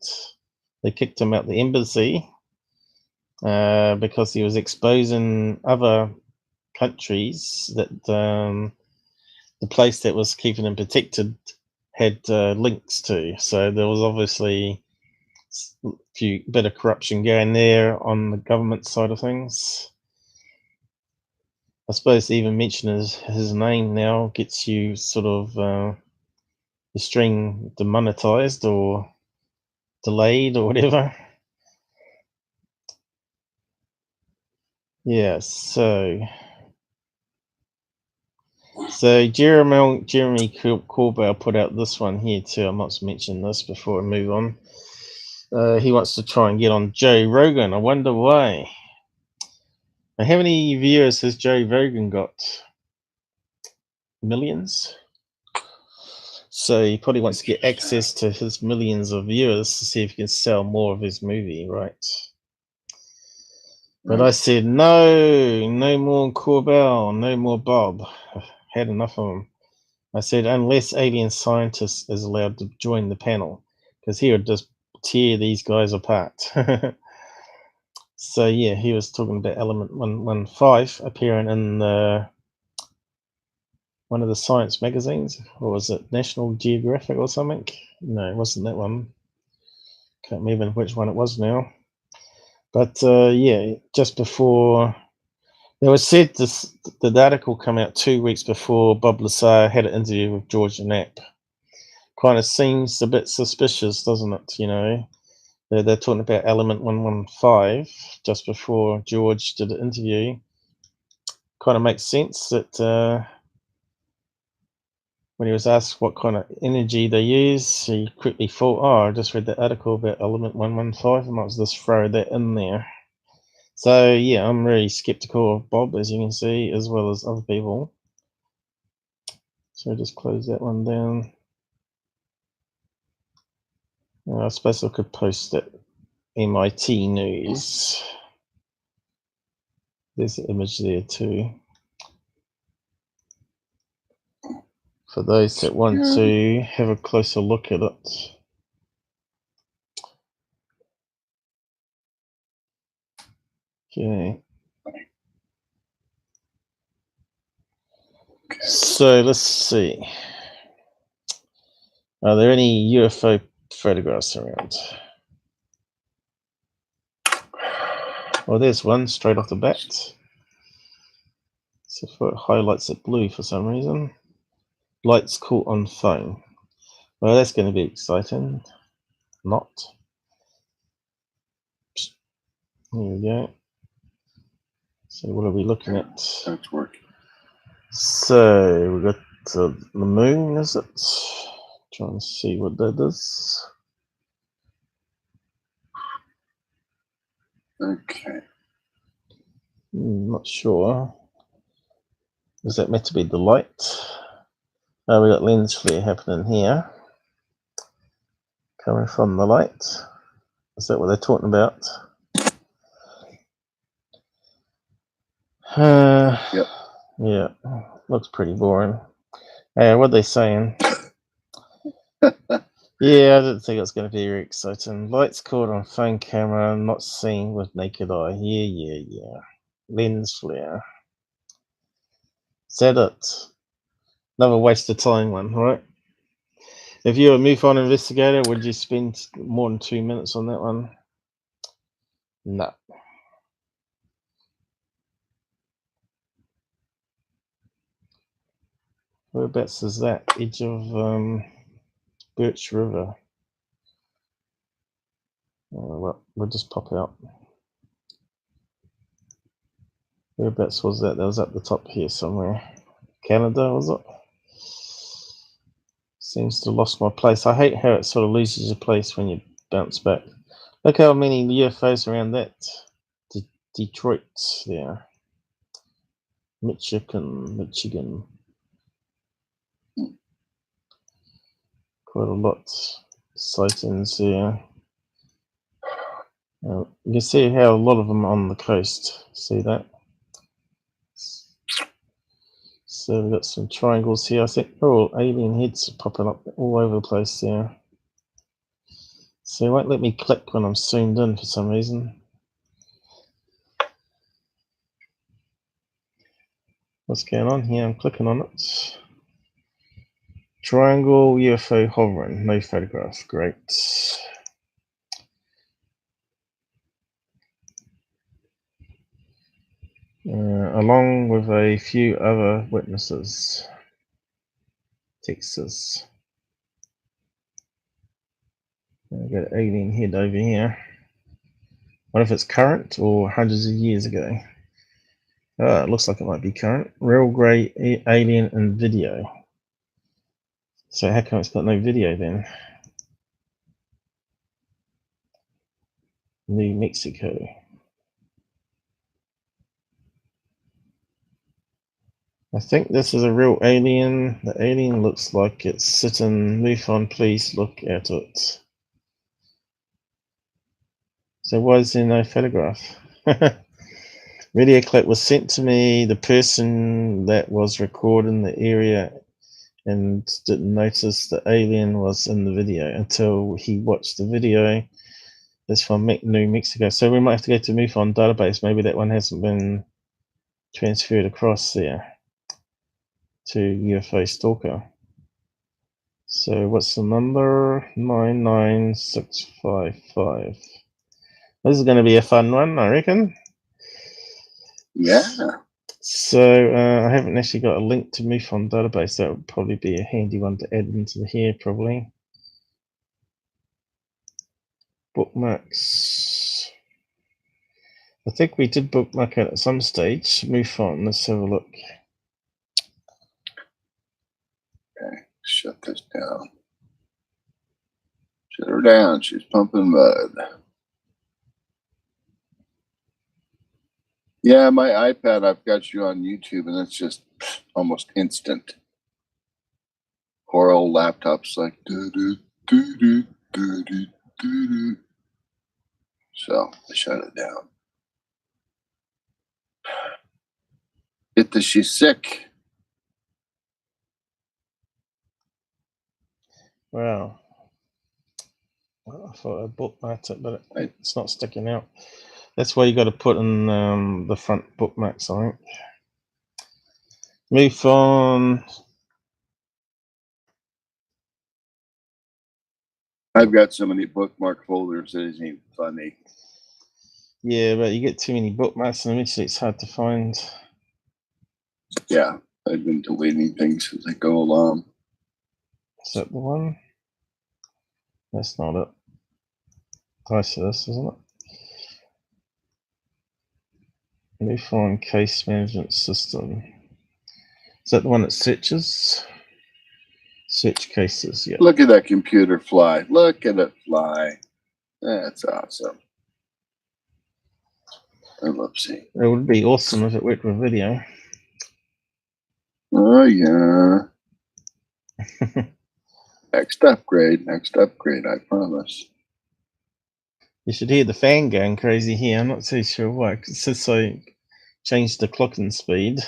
They kicked him out the embassy because he was exposing other countries that the place that was keeping him protected had links to. So there was obviously a bit of corruption going there on the government side of things. I suppose even mentioning his name now gets you sort of the string demonetized or delayed or whatever. Yeah, so Jeremy Corbell put out this one here too. I must mention this before I move on. He wants to try and get on Joe Rogan. I wonder why. Now, how many viewers has Joe Rogan got? Millions. So he probably wants to get access to his millions of viewers to see if he can sell more of his movie, right? But I said, no more Corbell, no more Bob. I had enough of him. I said, unless alien scientist is allowed to join the panel, because he would just tear these guys apart. So yeah, he was talking about Element 115 appearing in one of the science magazines, or was it National Geographic or something? No, it wasn't that one. Can't remember which one it was now. But yeah, just before there was said the article come out 2 weeks before Bob Lazar had an interview with George Knapp. Kind of seems a bit suspicious, doesn't it? You know, they're talking about Element 115 just before George did the interview. Kind of makes sense that when he was asked what kind of energy they use, he quickly thought, oh, I just read that article about Element 115, I might just throw that in there. So yeah, I'm really skeptical of Bob, as you can see, as well as other people. So just close that one down. I suppose I could post that MIT News. There's the image there too. For those that want to have a closer look at it. Okay. So let's see. Are there any UFO photographs around? Well, there's one straight off the bat. So it highlights it blue for some reason. Lights caught on phone. Well, that's going to be exciting. Not. Here we go. So what are we looking at? That's working. So we got the moon, is it? Trying to see what that is. Okay. Not sure. Is that meant to be the light? Oh, we got lens flare happening here. Coming from the light. Is that what they're talking about? Yep. Yeah, looks pretty boring. What are they saying? Yeah, I didn't think it was going to be very exciting. Lights caught on phone camera, not seen with naked eye. Yeah. Lens flare. Is that it? Another waste of time one, right? If you're a MUFON investigator, would you spend more than 2 minutes on that one? No. Whereabouts is that? Edge of Birch River. Oh, well, we'll just pop out. Whereabouts was that? That was at the top here somewhere. Canada, was it? Seems to have lost my place. I hate how it sort of loses your place when you bounce back. Look how many UFOs around that. Detroit there. Michigan. Quite a lot. Sightings here. You can see how a lot of them are on the coast. See that? So we've got some triangles here. I think all alien heads are popping up all over the place there. So it won't let me click when I'm zoomed in for some reason. What's going on here? I'm clicking on it. Triangle UFO hovering. No photograph. Great. Along with a few other witnesses. Texas. I've got an alien head over here. Wonder if it's current or hundreds of years ago. It looks like it might be current. Real grey alien in video. So how come it's got no video then? New Mexico. I think this is a real alien. The alien looks like it's sitting. MUFON, please look at it. So why is there no photograph? Video clip was sent to me. The person that was recording the area and didn't notice the alien was in the video until he watched the video. It's from New Mexico. So we might have to go to MUFON database. Maybe that one hasn't been transferred across there to UFO Stalker. So what's the number? 99655. This is going to be a fun one, I reckon. Yeah. So I haven't actually got a link to MUFON database. That would probably be a handy one to add into here, probably. Bookmarks. I think we did bookmark it at some stage. MUFON, let's have a look. Okay, shut this down. Shut her down. She's pumping mud. Yeah, my iPad, I've got you on YouTube, and it's just almost instant. Poor old laptops like do. So I shut it down. She's sick. Wow. Well, I thought I bookmarked it, but it's not sticking out. That's why you got to put in the front bookmarks, I think. MUFON. I've got so many bookmark folders, it isn't even funny. Yeah, but you get too many bookmarks and eventually it's hard to find. Yeah, I've been deleting things as I go along. Is that the one? That's not it. I see this, isn't it? MUFON case management system. Is that the one that searches? Search cases, yeah. Look at that computer fly. Look at it fly. That's awesome. I love seeing. It would be awesome if it worked with video. Oh, yeah. Next upgrade, I promise. You should hear the fan going crazy here. I'm not too sure why. Since I changed the clocking speed.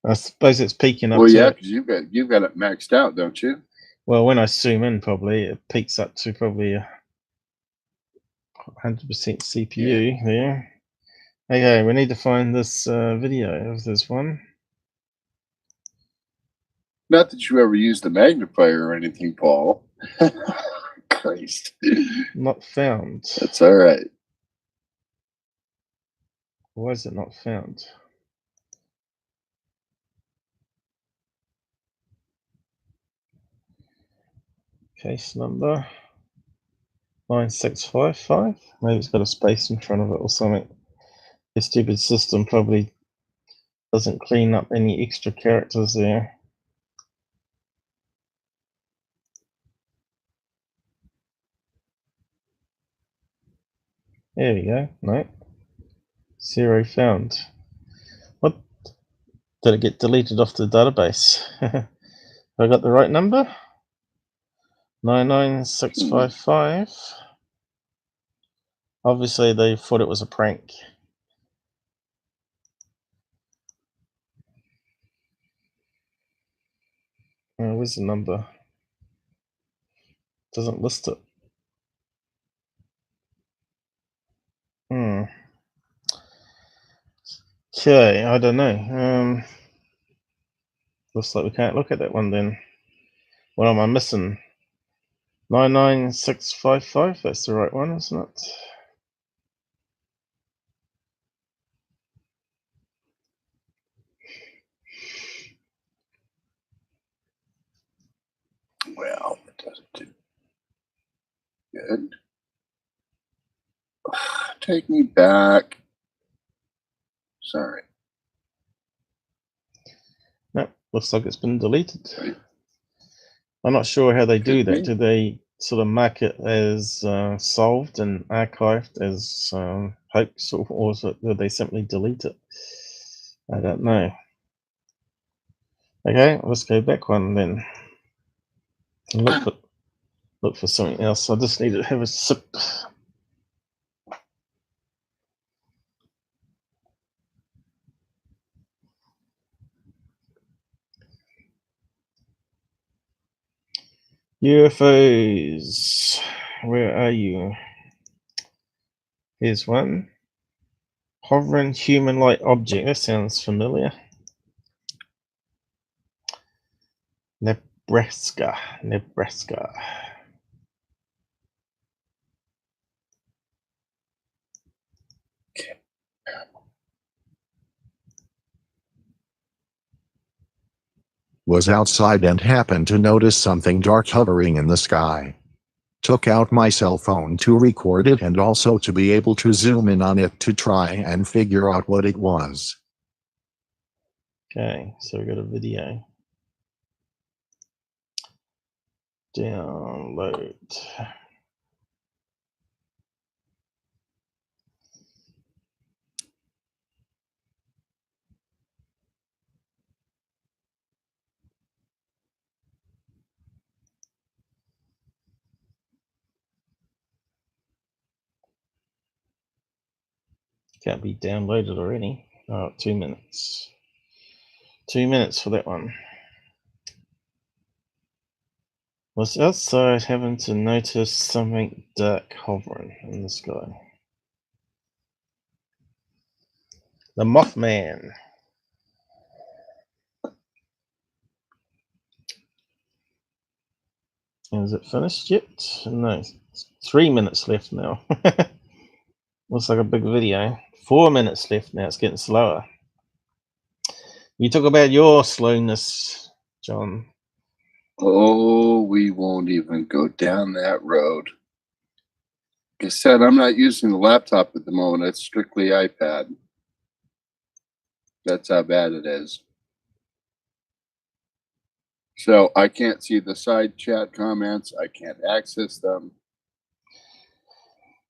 I suppose it's peaking up. Well, yeah, because you've got it maxed out, don't you? Well, when I zoom in, probably it peaks up to probably 100% CPU there. Okay, we need to find this video of this one. Not that you ever used the magnifier or anything, Paul. Christ. Not found. That's all right. Why is it not found? Case number 9655. Maybe it's got a space in front of it or something. The stupid system probably doesn't clean up any extra characters there. There we go. No. 0 found. What? Did it get deleted off the database? Have I got the right number? 99655. Obviously, they thought it was a prank. Where's the number? Doesn't list it. Okay, I don't know. Looks like we can't look at that one then. What am I missing? 99655. That's the right one, isn't it? Well, it doesn't do good. Take me back. Sorry. Nope, looks like it's been deleted. I'm not sure how they do that. Do they sort of mark it as solved and archived as hoax, or do they simply delete it? I don't know. Okay, let's go back one then. Look for something else. I just need to have a sip. UFOs. Where are you? Here's one. Hovering human-like object. That sounds familiar. Nebraska. Was outside and happened to notice something dark hovering in the sky. Took out my cell phone to record it and also to be able to zoom in on it to try and figure out what it was. Okay, so we got a video. Download. Can't be downloaded already. Oh, 2 minutes. 2 minutes for that one. Was outside having to notice something dark hovering in the sky. The Mothman. Is it finished yet? No. 3 minutes left now. Looks like a big video. 4 minutes left now. It's getting slower. You talk about your slowness, John. Oh, we won't even go down that road. Like I said, I'm not using the laptop at the moment. It's strictly iPad. That's how bad it is. So I can't see the side chat comments. I can't access them.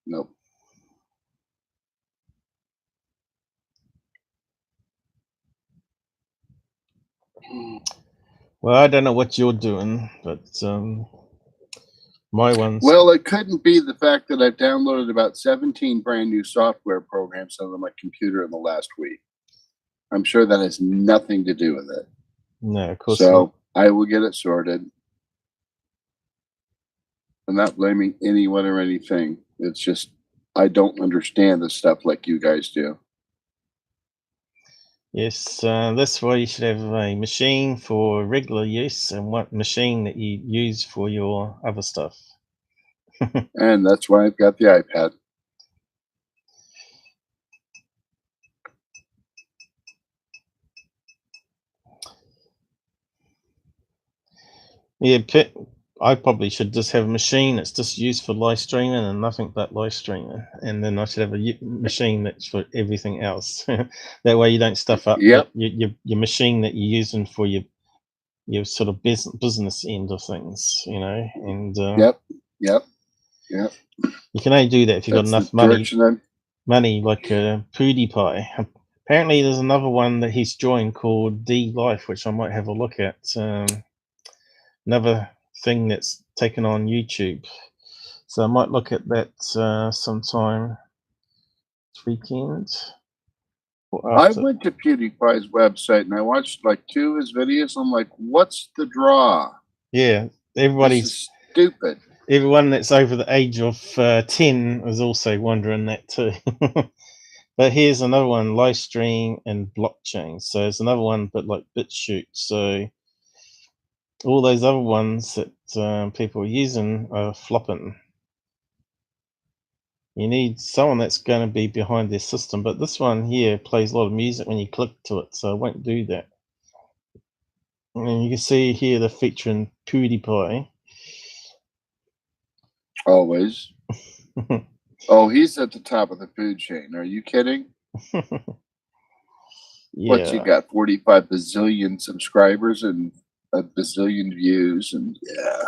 Nope. Well, I don't know what you're doing, but my one's... Well, it couldn't be the fact that I've downloaded about 17 brand new software programs onto my computer in the last week. I'm sure that has nothing to do with it. No, of course so not. I will get it sorted. I'm not blaming anyone or anything. It's just I don't understand the stuff like you guys do. Yes, that's why you should have a machine for regular use and one machine that you use for your other stuff. And that's why I've got the iPad. Yeah, I probably should just have a machine that's just used for live streaming and nothing but live streaming, and then I should have a machine that's for everything else. That way you don't stuff up Yep. your machine that you're using for your sort of business end of things, you know. And Yep. You can only do that if you've got enough money like PewDiePie. Apparently there's another one that he's joined called D Life, which I might have a look at. Another thing that's taken on YouTube, so I might look at that sometime this weekend. I went to PewDiePie's website and I watched like 2 of his videos. I'm like, what's the draw? Yeah, everybody's stupid. Everyone that's over the age of 10 is also wondering that too. But here's another one: live stream and blockchain. So it's another one, but like BitChute. So all those other ones that people are using are flopping. You need someone that's going to be behind their system, but this one here plays a lot of music when you click to it, so I won't do that. And you can see here the featuring PewDiePie. Always. Oh, he's at the top of the food chain. Are you kidding? Yeah. What's he got? 45 bazillion subscribers and a bazillion views, and yeah.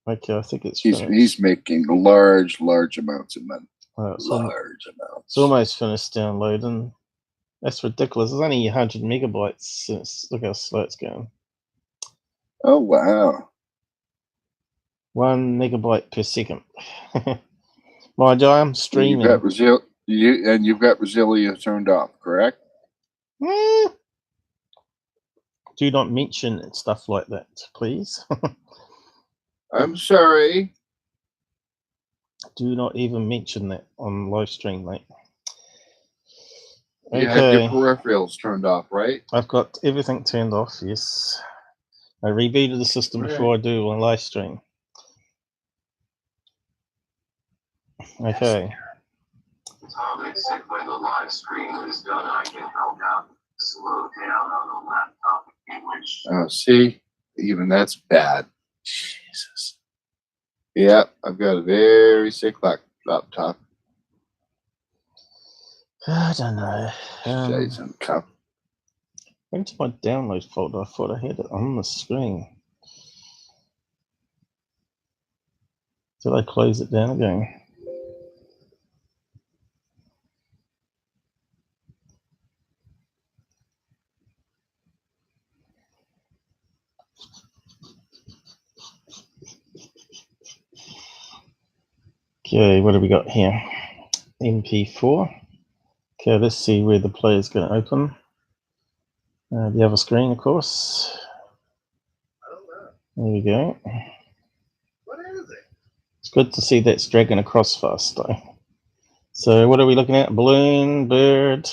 Okay, I think it's he's making large amounts of money. Large amounts. It's almost finished downloading. That's ridiculous. It's only 100 megabytes. Look how slow it's going. Oh wow. 1 megabyte per second. Mind you, I'm And streaming. you've got Brasilia turned off, correct? Do not mention stuff like that, please. I'm sorry. Do not even mention that on live stream, mate. You had your peripherals turned off, right? I've got everything turned off, yes. I rebooted the system before I do on live stream. Okay. Tom, except when the live stream is done, I can help out. Slow down on the laptop in which. Oh, see? Even that's bad. Jesus. Yeah, I've got a very sick laptop. I don't know. Say some cup. Went to my download folder. I thought I had it on the screen. Did I close it down again? Okay, what have we got here? MP4. Okay, let's see where the player is going to open. The other screen, of course. There we go. What is it? It's good to see that's dragging across fast, though. So what are we looking at? Balloon, bird,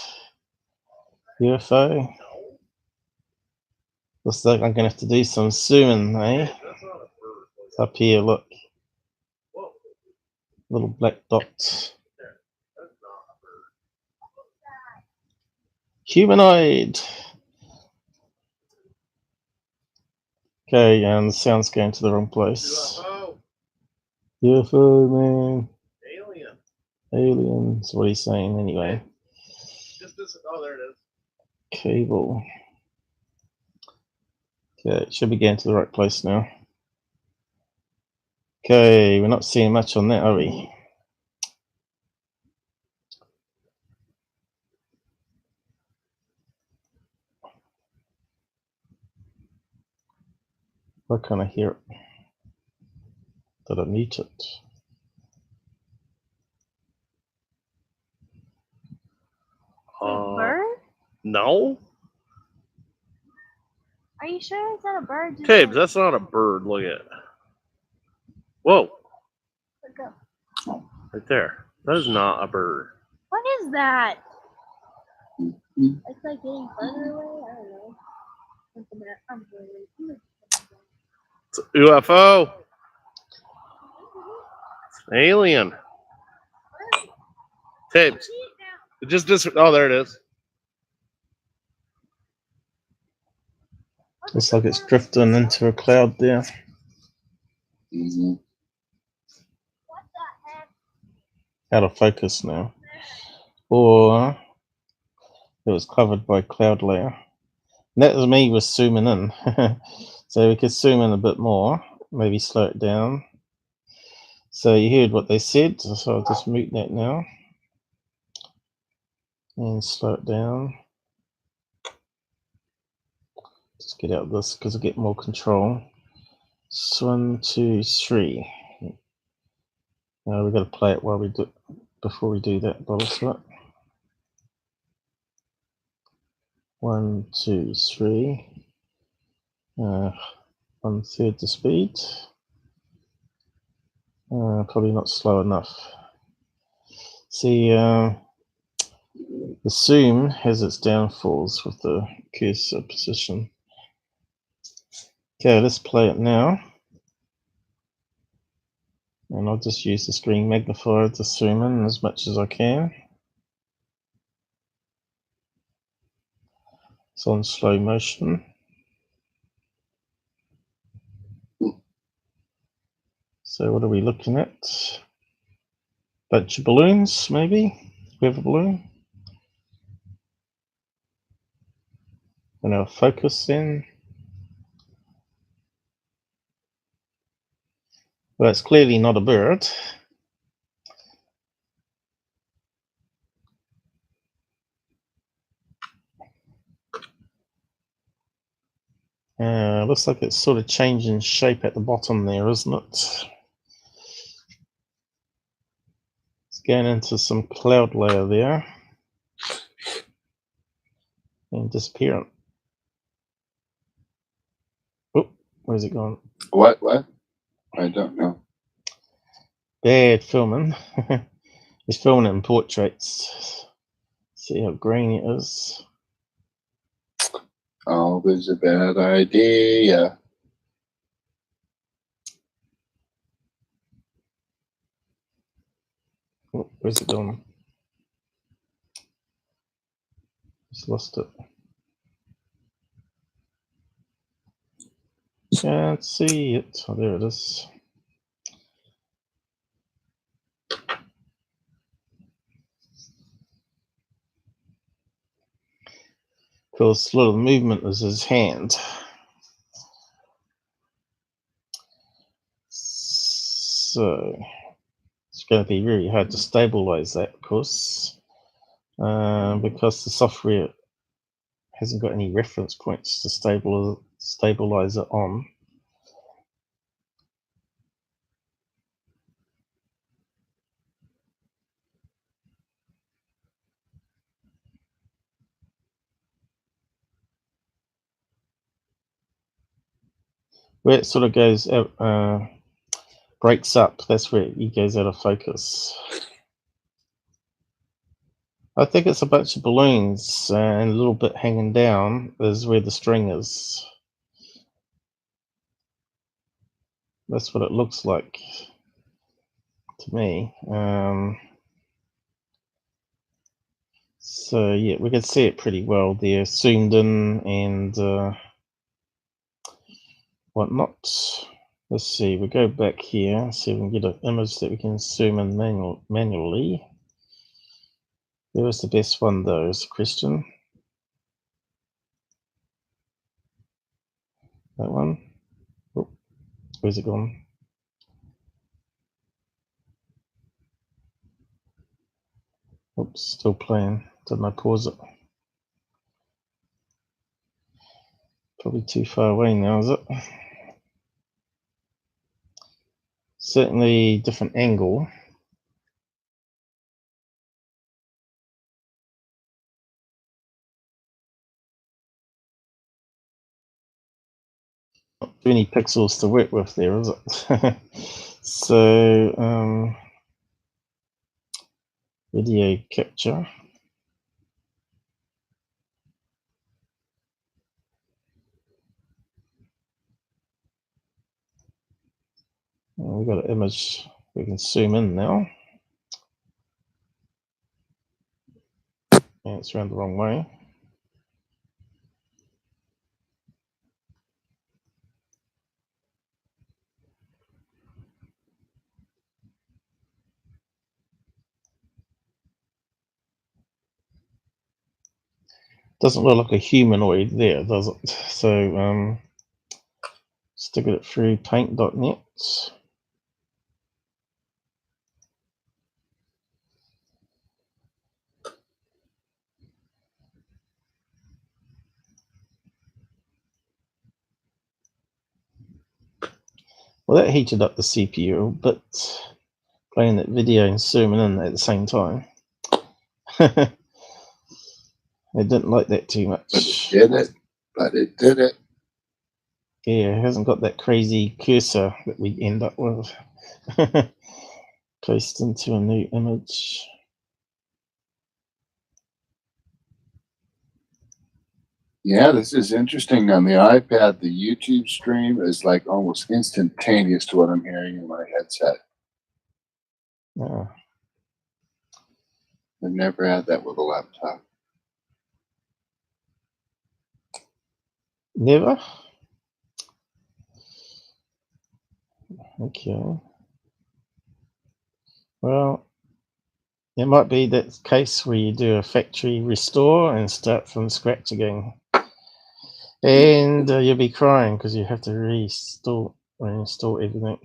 UFO. Looks like I'm going to have to do some zooming, eh? It's up here, look. Little black dots. Humanoid. Okay, and the sound's going to the wrong place. UFO, man. Alien. Aliens. What are you saying anyway? Just this. Oh, there it is. Cable. Okay, it should be getting to the right place now. Okay, we're not seeing much on that, are we? Why can't I hear it? Did I mute it? Bird? No. Are you sure it's not a bird? Just Cabes, like- that's not a bird. Look at it. Whoa. Look up. Right there. That is not a bird. What is that? It's like getting further away. I don't know. Something that I'm really. It's a UFO. It's an alien. Cabes. It just oh, there it is. Looks like it's drifting into a cloud there. Mm-hmm. What the heck? Out of focus now. Or it was covered by cloud layer. And that was me zooming in. So we could zoom in a bit more, maybe slow it down. So you heard what they said, so I'll just mute that now. And slow it down. Just get out of this because I get more control. So 1, 2, 3. We've got to play it while we do before we do that. Bottles it. 1, 2, 3. 1/3 the speed. Probably not slow enough. See, the zoom has its downfalls with the cursor position. Okay, let's play it now. And I'll just use the screen magnifier to zoom in as much as I can. It's on slow motion. So what are we looking at? Bunch of balloons, maybe? We have a balloon. And our focus then. Well, it's clearly not a bird. Looks like it's sort of changing shape at the bottom there, isn't it? It's going into some cloud layer there and disappearing. Oh, where's it gone? What? I don't know. Bad filming. He's filming it in portraits. See how grainy it is. Always a bad idea. Oh, where's it gone? Just lost it. Can't see it. Oh, there it is. Of course, a lot of the movement is his hand. So it's going to be really hard to stabilize that, of course, because the software hasn't got any reference points to stabilize it on. Where it sort of goes, breaks up, that's where he goes out of focus. I think it's a bunch of balloons and a little bit hanging down is where the string is. That's what it looks like to me. So yeah, we can see it pretty well there, zoomed in and whatnot. Let's see, we go back here, see if we can get an image that we can zoom in manually. Where was the best one though, is the question. That one? Oh, where's it gone? Oops, still playing. Didn't I pause it? Probably too far away now, is it? Certainly different angle. Not too many pixels to work with there, is it? So, video capture. We've got an image we can zoom in now. And it's around the wrong way. Doesn't look like a humanoid there, does it? So, stick it through paint.net. Well, that heated up the CPU a bit, playing that video and zooming in at the same time. I didn't like that too much. But it did it. Yeah, it hasn't got that crazy cursor that we end up with. Placed into a new image. Yeah, this is interesting. On the iPad, the YouTube stream is like almost instantaneous to what I'm hearing in my headset. Oh, I've never had that with a laptop. never? Okay. Well, it might be that case where you do a factory restore and start from scratch again. And you'll be crying because you have to reinstall everything.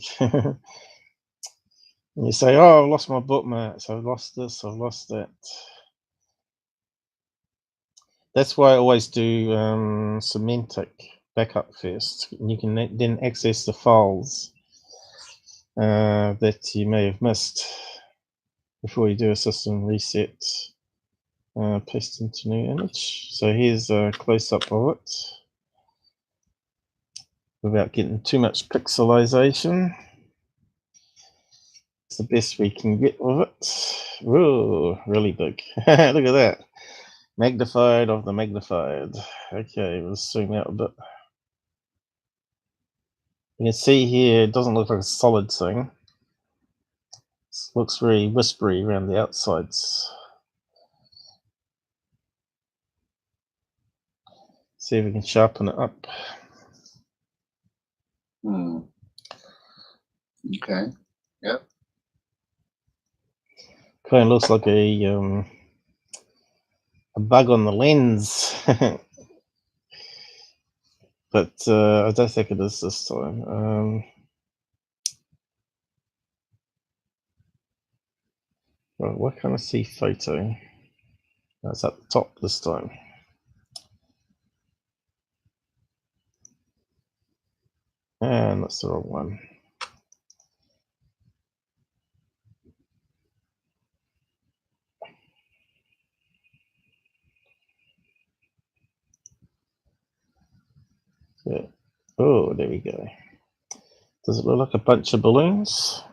And you say, oh, I've lost my bookmarks, I've lost this, I've lost that. That's why I always do Symantec back up first. You can then access the files that you may have missed before you do a system reset. Paste into new image. So here's a close-up of it without getting too much pixelization. It's the best we can get with it. Whoa, really big. Look at that. Magnified of the magnified. Okay, let's zoom out a bit. You can see here, it doesn't look like a solid thing. It looks very whispery around the outsides. See if we can sharpen it up. Okay. Yep. Kind of looks like a bug on the lens. But I don't think it is this time. Well, why can't I see photo? That's at the top this time. And that's the wrong one. Yeah. Oh, there we go. Does it look like a bunch of balloons?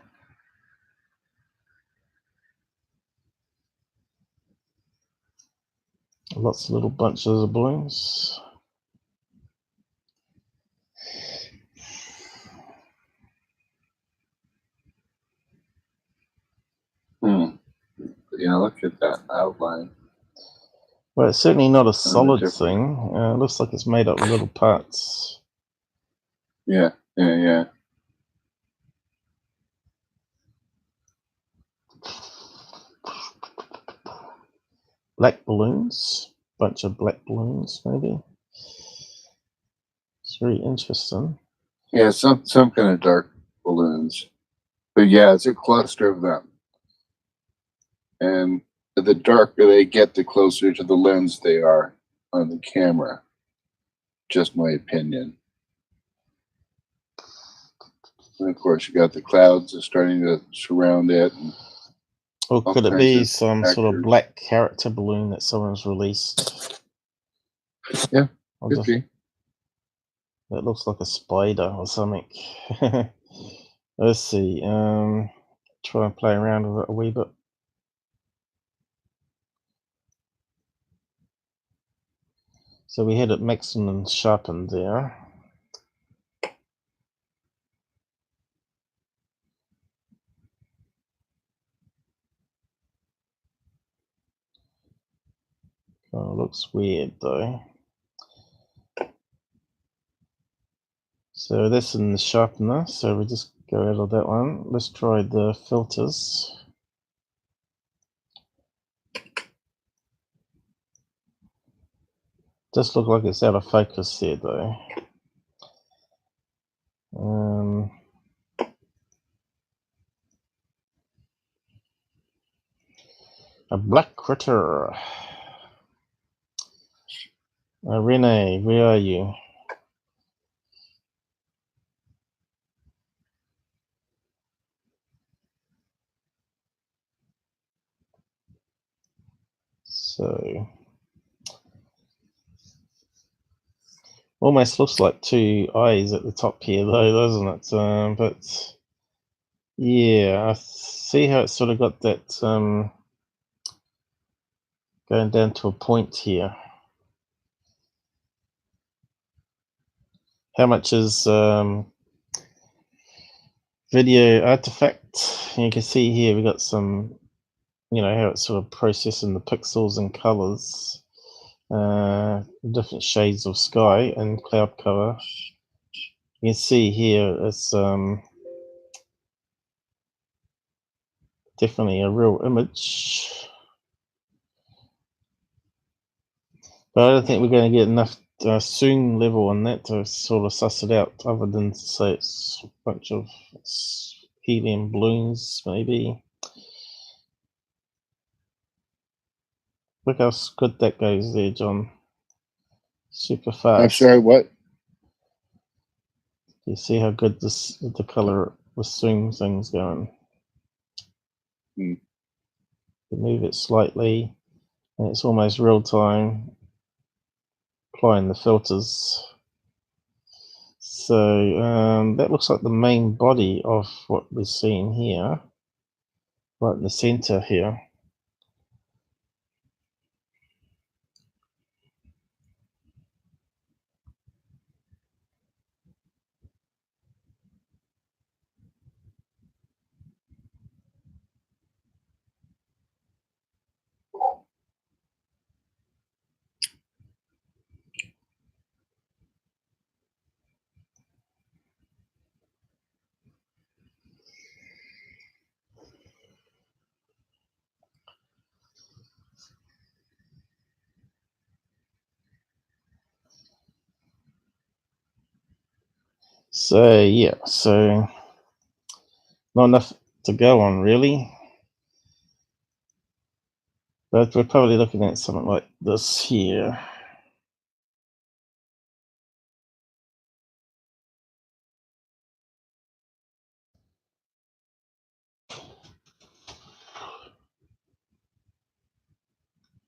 Lots of little bunches of balloons. Yeah, look at that outline. Well, it's certainly not a the solid different- thing. It looks like it's made up of little parts. Yeah. Black balloons. Bunch of black balloons, maybe. It's very interesting. Yeah, some kind of dark balloons. But yeah, it's a cluster of them. And the darker they get, the closer to the lens they are on the camera. Just my opinion. And of course, you got the clouds are starting to surround it. Or all could it kinds be of some sort of actors. black character balloon that someone's released? Yeah, I'll could just- be. It looks like a spider or something. Let's see. Try and play around with it a wee bit. So we had it maximum sharpened there. Oh, looks weird though. So this in the sharpener. So we just go out of that one. Let's try the filters. Just look like it's out of focus there though. A black critter. Renee, where are you? So almost looks like two eyes at the top here though, doesn't it? But yeah, I see how it's sort of got that going down to a point here. How much is video artifact? You can see here we got some, you know, how it's sort of processing the pixels and colors, different shades of sky and cloud cover. You can see here it's definitely a real image, but I don't think we're going to get enough zoom level on that to sort of suss it out, other than to say it's a bunch of helium balloons maybe. Look how good that goes there, John. Super fast. I'm sorry, what? You see how good the color with zoom thing's going. Hmm. You move it slightly, and it's almost real time. Applying the filters. So that looks like the main body of what we're seeing here, right in the center here. So yeah, so not enough to go on really, but we're probably looking at something like this here.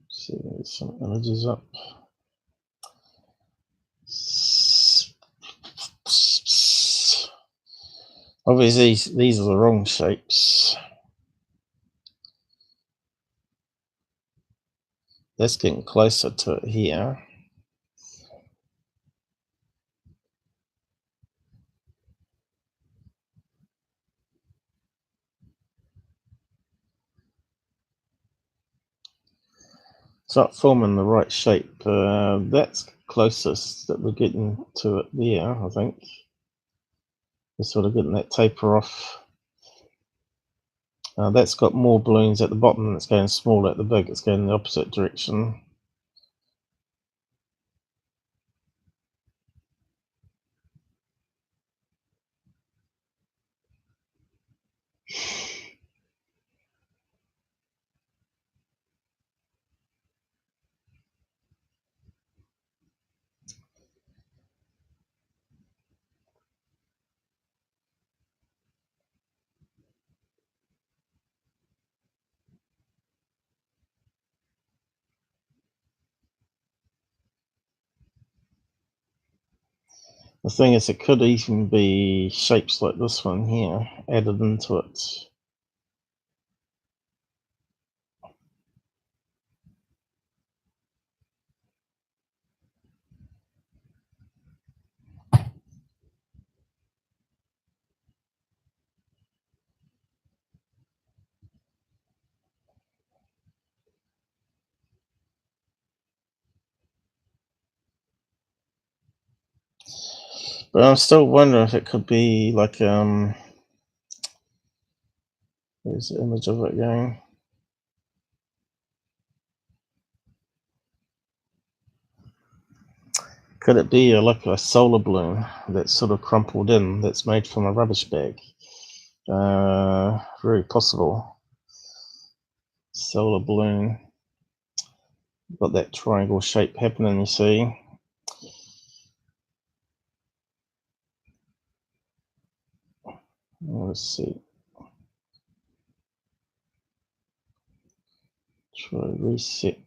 See, there's some images up. Obviously, these are the wrong shapes. Let's get closer to it here. It's not forming the right shape. That's closest that we're getting to it there, I think. We're sort of getting that taper off. That's got more balloons at the bottom and it's going smaller at the big. It's going in the opposite direction. The thing is, it could even be shapes like this one here added into it. But I'm still wondering if it could be like there's the image of it going. Could it be like a solar balloon that's sort of crumpled in, that's made from a rubbish bag? Very possible. Solar balloon. Got that triangle shape happening, you see. Let's see. Try reset.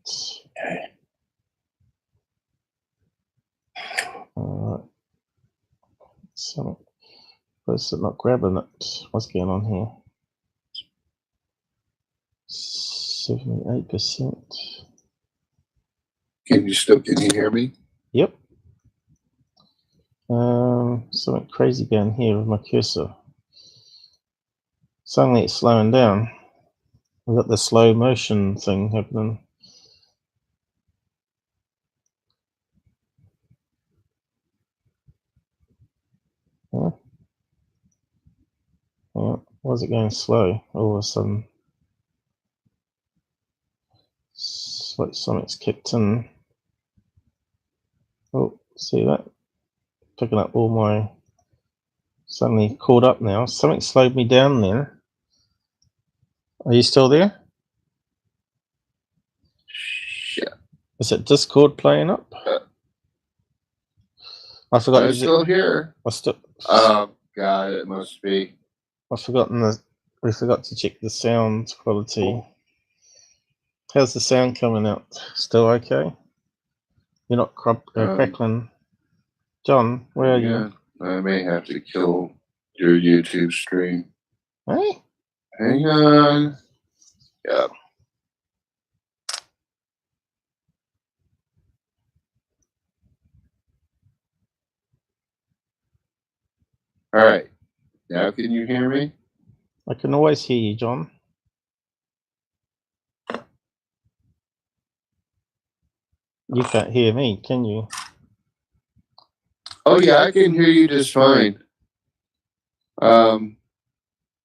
Alright. So, where's it not grabbing it? What's going on here? 78%. Can you hear me? Yep. Something crazy going here with my cursor. Suddenly it's slowing down. We've got the slow motion thing happening. Yeah. Yeah. Why is it going slow all of a sudden? It's like something's kicked in. Oh, see that? Picking up all my... Suddenly caught up now. Something slowed me down there. Are you still there? Yeah. Is it Discord playing up? I forgot. I'm still here. Oh God, it must be. I've forgotten we forgot to check the sound quality. How's the sound coming out? Still okay? You're not crackling. John, where are you? I may have to kill your YouTube stream. Hey? Hang on. Yeah. All right. Now can you hear me? I can always hear you, John. You can't hear me, can you? Oh yeah, I can hear you just fine. No,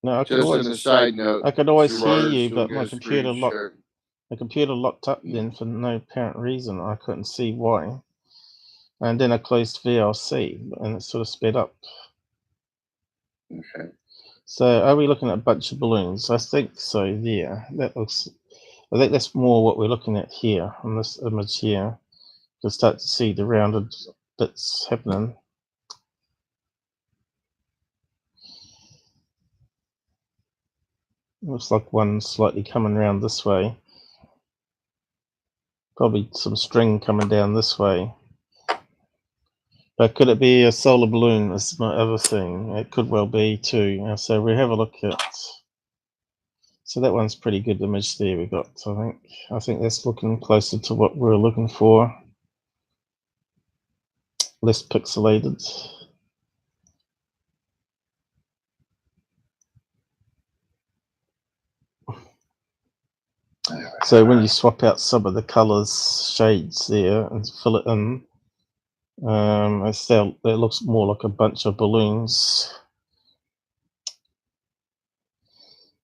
I could just always. as a side note, I could always hear Gerard's you, still but my gonna computer screen share. the computer locked up then for no apparent reason. I couldn't see why. And then I closed VLC and it sort of sped up. Okay. So are we looking at a bunch of balloons? I think so, yeah. I think that's more what we're looking at here on this image here. You can start to see the rounded bits happening. Looks like one slightly coming around this way. Probably some string coming down this way. But could it be a solar balloon? That's my other thing. It could well be too. So we have a look at. So that one's pretty good image there we got. I think that's looking closer to what we're looking for. Less pixelated. So when you swap out some of the colors, shades there, and fill it in, it looks more like a bunch of balloons.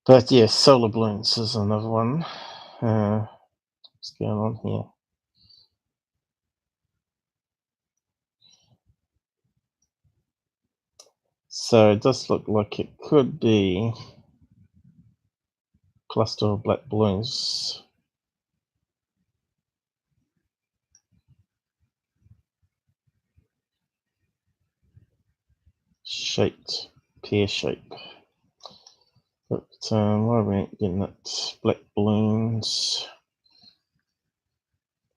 But yeah, solar balloons is another one. What's going on here? So it does look like it could be a cluster of black balloons. Shaped, pear shape. But why are we getting that? Black balloons.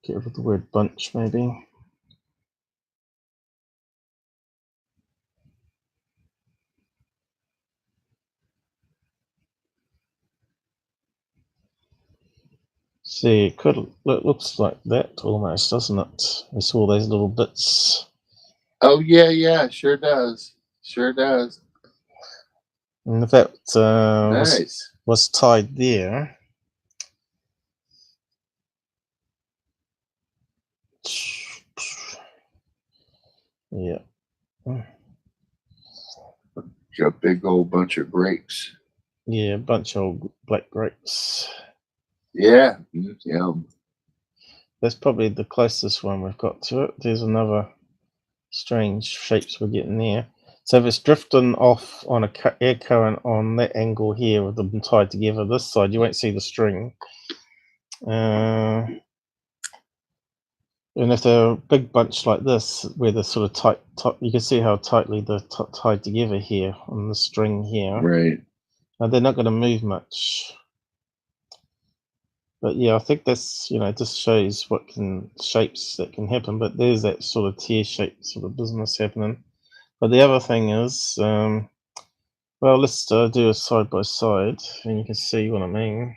Get rid of the word bunch, maybe. See, it looks like that almost, doesn't it? It's all those little bits. Oh yeah, sure does. Sure does. And if that Nice. was tied there, yeah. Got a big old bunch of grapes. Yeah, a bunch of black grapes. Yeah. Yeah. That's probably the closest one we've got to it. There's another strange shapes we're getting there. So if it's drifting off on a air current on that angle here with them tied together this side, you won't see the string. And if they're a big bunch like this, where they're sort of tight, you can see how tightly they're tied together here on the string here. Right. Now they're not going to move much. But yeah, I think that's, it just shows what shapes that can happen. But there's that sort of tear-shaped sort of business happening. But the other thing is, well, let's do a side-by-side, and you can see what I mean.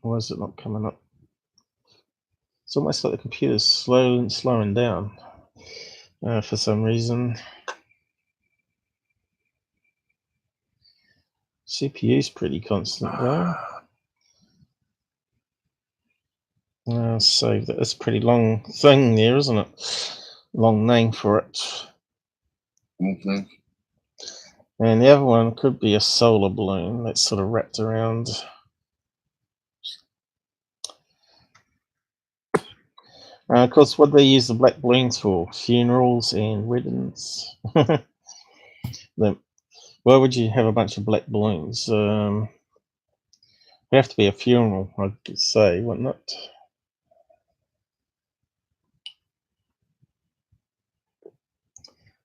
Why is it not coming up? It's almost like the computer's slowing down for some reason. CPU's pretty constant though. Save that. It's a pretty long thing there, isn't it? Long name for it. Mm-hmm. And the other one could be a solar balloon that's sort of wrapped around. Of course, what do they use the black balloons for? Funerals and weddings. Why would you have a bunch of black balloons? It'd have to be a funeral, I'd say, wouldn't it?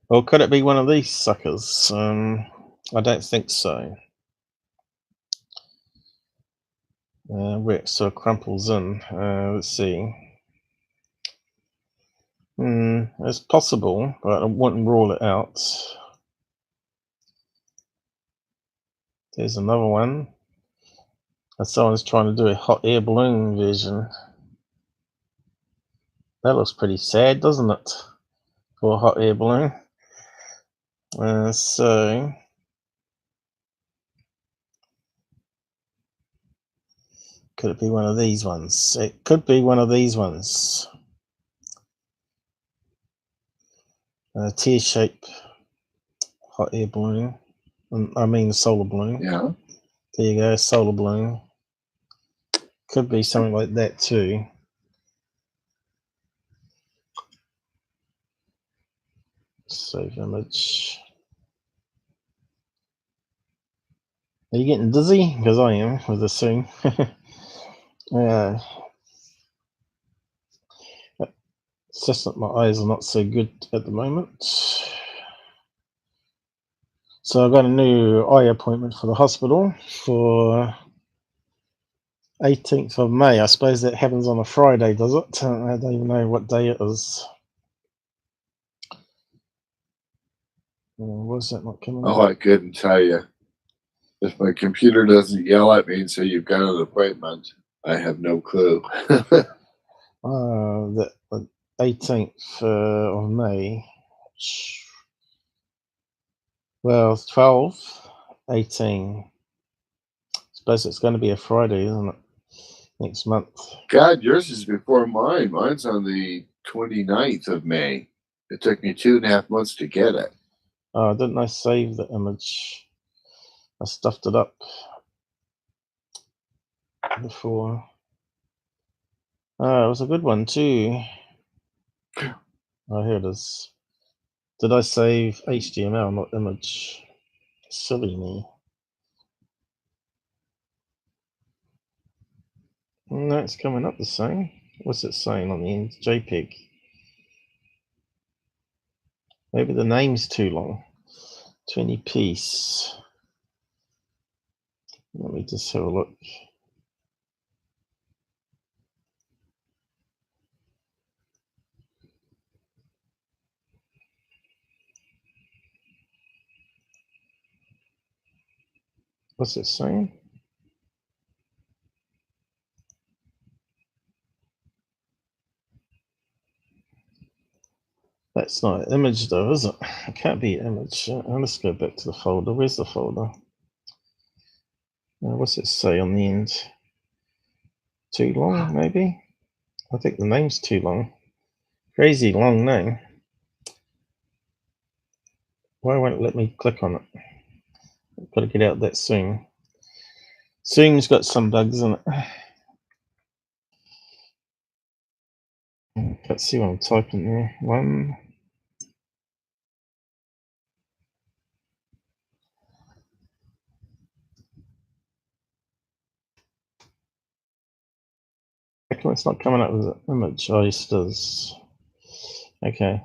Or could it be one of these suckers? I don't think so. Where it sort of crumples in. Let's see. It's possible, but I wouldn't rule it out. There's another one. Someone's trying to do a hot air balloon version. That looks pretty sad, doesn't it? For a hot air balloon. So could it be one of these ones? It could be one of these ones. Tear shape hot air balloon. I mean solar balloon. Yeah. There you go, solar balloon. Could be something like that too. Save image. Are you getting dizzy? Because I am with this thing. It's just that my eyes are not so good at the moment. So I've got a new eye appointment for the hospital for 18th of May. I suppose that happens on a Friday, does it? I don't even know what day it is. Was that not coming? Oh, I couldn't tell you. If my computer doesn't yell at me and say you've got an appointment, I have no clue. The 18th of May. Well, 12, 18. I suppose it's going to be a Friday, isn't it? Next month. God, yours is before mine. Mine's on the 29th of May. It took me 2.5 months to get it. Oh, didn't I save the image? I stuffed it up before. Oh, it was a good one too. Oh, here it is. Did I save HTML, not image? Silly me. No, it's coming up the same. What's it saying on the end? JPEG. Maybe the name's too long. 20 piece. Let me just have a look. What's it saying? That's not an image though, is it? It can't be an image. Let's go back to the folder. Where's the folder? What's it say on the end? Too long, maybe? I think the name's too long. Crazy long name. Why won't it let me click on it? I've got to get out that soon. Soon's got some bugs in it. Let's see what I'm typing there. One. How come it's not coming up with an image? Oh, yes, it does. Okay.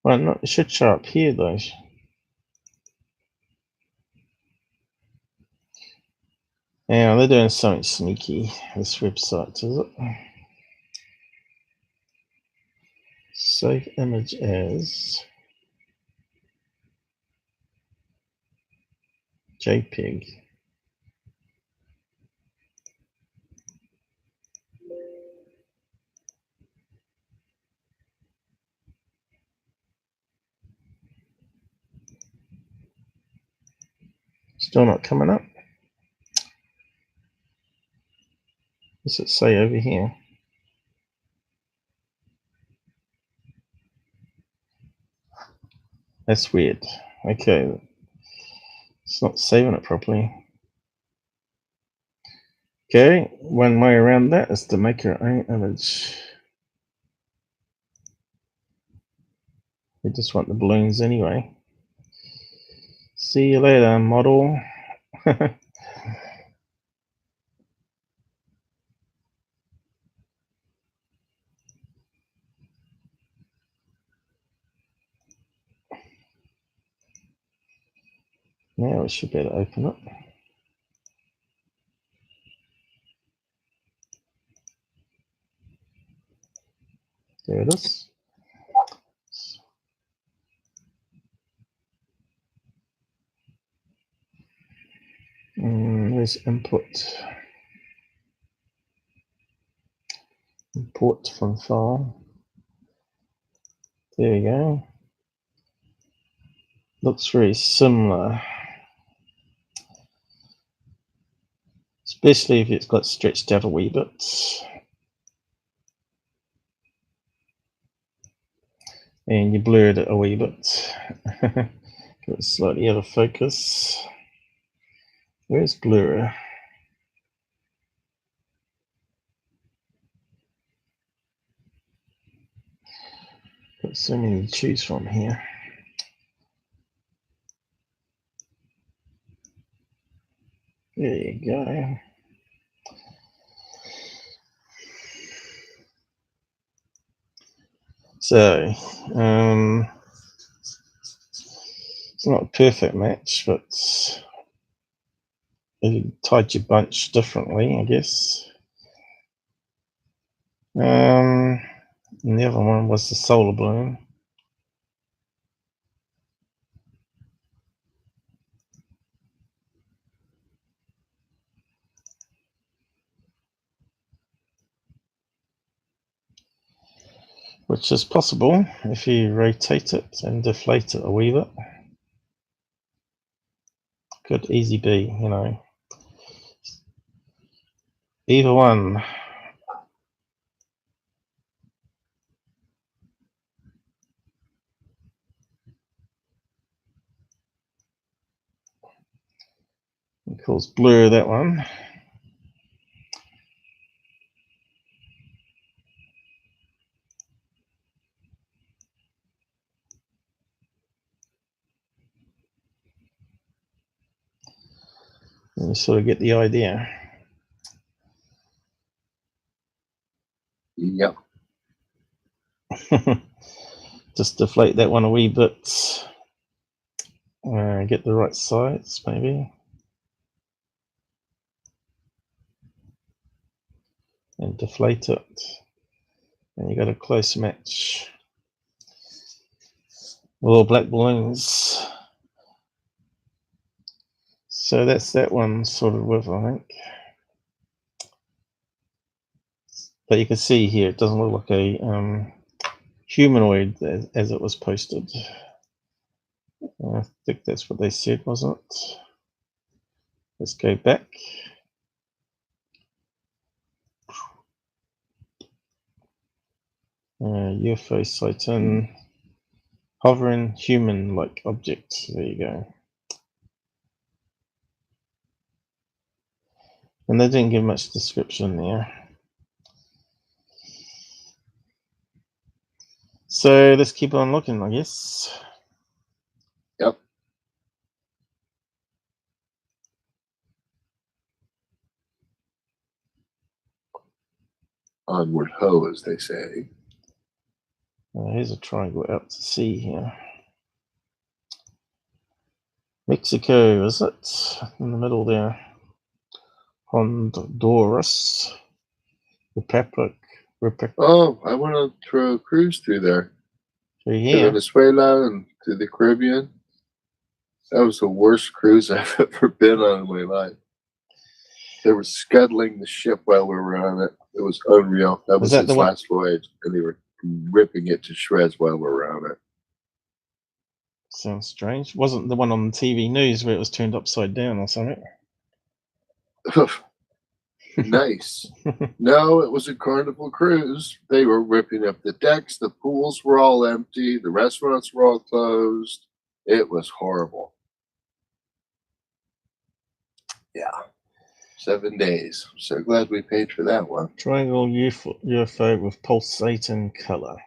Well, no, it should show up here though. Yeah, they're doing something sneaky. This website, is it? Save image as JPEG. Still not coming up. What's it say over here? That's weird. Okay. It's not saving it properly. Okay, one way around that is to make your own image. We just want the balloons anyway. See you later, model. Now we should be able to open it. There it is. Where's input? Import from file. There we go. Looks very similar. Especially if it's got stretched out a wee bit. And you blurred it a wee bit. Got it slightly out of focus. Where's blur? Got so many to choose from here. There you go. So, it's not a perfect match, but you tied your bunch differently, I guess. And the other one was the solar balloon. Which is possible if you rotate it and deflate it a wee bit. Could easy be, you know. Either one. It calls blur that one. And you sort of get the idea. Yep. Just deflate that one a wee bit. Get the right size, maybe. And deflate it. And you got a close match. All black balloons. So that's that one sorted with, I think. But you can see here, it doesn't look like a humanoid as it was posted. I think that's what they said, wasn't it? Let's go back. UFO sighting, hovering human-like object. There you go. And they didn't give much description there. So let's keep on looking, I guess. Yep. Onward ho, as they say. Here's a triangle out to sea here. Mexico, is it? In the middle there. Honduras. Republic. Oh, I went through a cruise through there. Through To here. Venezuela and to the Caribbean. That was the worst cruise I've ever been on in my life. They were scuttling the ship while we were on it. It was unreal. That was that his the one- last voyage, and they were ripping it to shreds while we were on it. Sounds strange. Wasn't the one on the TV news where it was turned upside down or something? Nice. No, it was a Carnival cruise. They were ripping up the decks. The pools were all empty. The restaurants were all closed. It was horrible. Yeah. 7 days. So glad we paid for that one. Triangle UFO with pulsating color.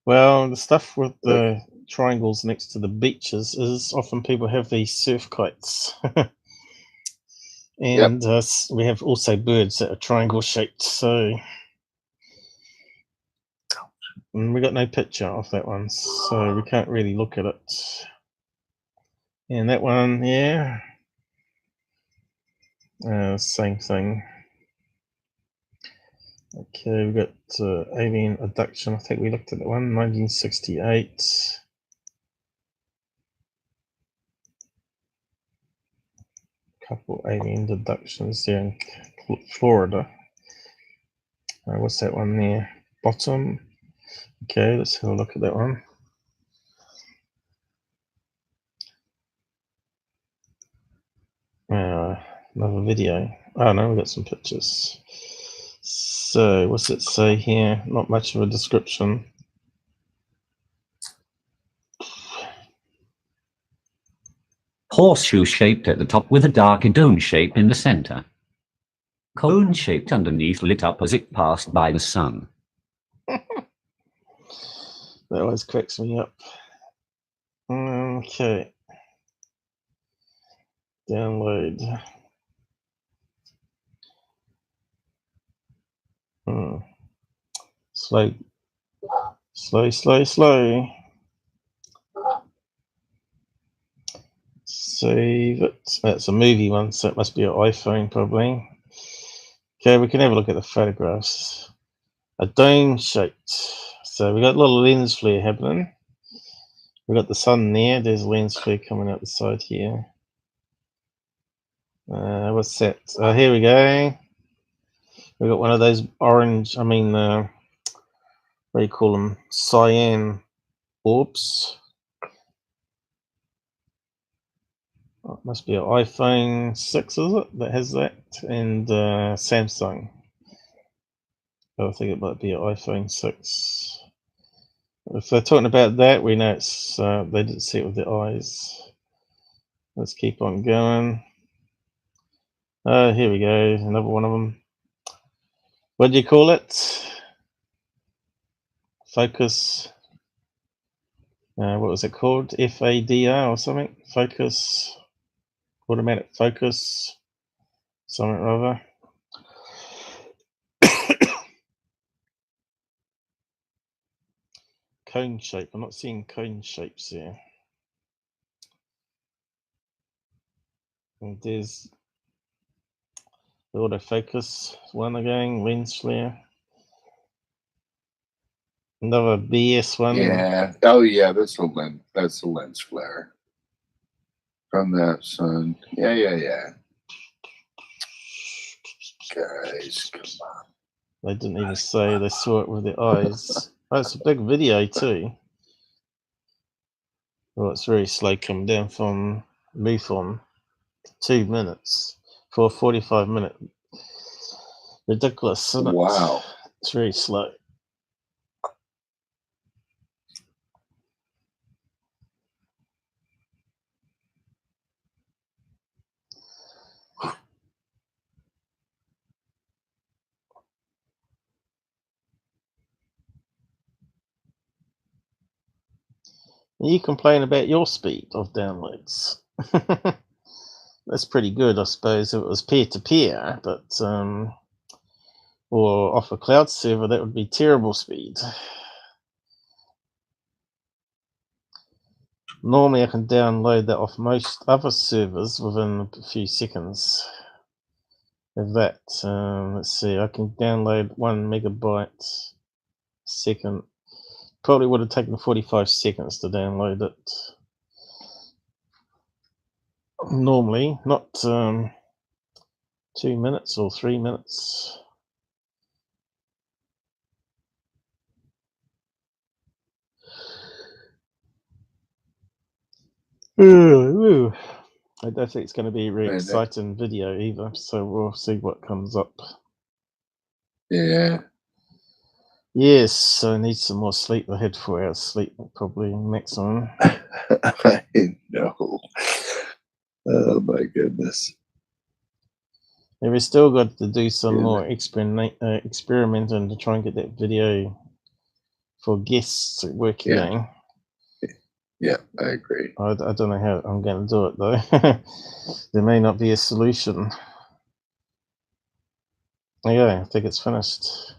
Well, the stuff with the triangles next to the beaches is often people have these surf kites. And we have also birds that are triangle shaped. So, and we got no picture of that one, so we can't really look at it. And that one, yeah. Same thing. Okay, we got alien abduction. I think we looked at that one, 1968. Couple alien abductions there in Florida. What's that one there? Bottom. Okay, let's have a look at that one. Another video. Oh no, we've got some pictures. So, what's it say here? Not much of a description. Horseshoe shaped at the top with a darker dome shape in the center. Cone shaped underneath, lit up as it passed by the sun. That always cracks me up. Okay. Download. Slow. Slow. Save it. That's a movie one, so it must be an iPhone probably. Okay, we can have a look at the photographs. A dome shaped. So we got a little lens flare happening. We got the sun there. There's a lens flare coming out the side here. What's that? Here we go. We got one of those orange. What do you call them? Cyan orbs. Oh, it must be an iPhone 6, is it? That has that, and Samsung. I think it might be an iPhone 6. If they're talking about that, we know it's they didn't see it with their eyes. Let's keep on going. Here we go, another one of them. What do you call it? Focus. What was it called? FADR or something? Focus. Automatic focus. Something or other. Cone shape. I'm not seeing cone shapes here. And there's the autofocus one again, lens flare. Another BS one. Yeah. Oh yeah, that's a lens. That's a lens flare from that sun. Yeah. Guys, come on. They didn't even say they saw it with their eyes. Oh, it's a big video too. Well, it's very slow coming down from MUFON. 2 minutes for a 45-minute. Ridiculous, isn't it? Wow. It's very slow. You complain about your speed of downloads. That's pretty good, I suppose, if it was peer-to-peer, but or off a cloud server, that would be terrible speed. Normally I can download that off most other servers within a few seconds of that. Let's see, I can download 1 megabyte a second. Probably would have taken 45 seconds to download it. Normally, not 2 minutes or 3 minutes. Ooh. I don't think it's going to be a very exciting video either, so we'll see what comes up. Yeah. Yes, I need some more sleep. I had 4 hours sleep, probably maximum. I know. Oh my goodness. And we've still got to do some more experimenting to try and get that video for guests at work again. Yeah, I agree. I don't know how I'm going to do it though. There may not be a solution. Okay, I think it's finished.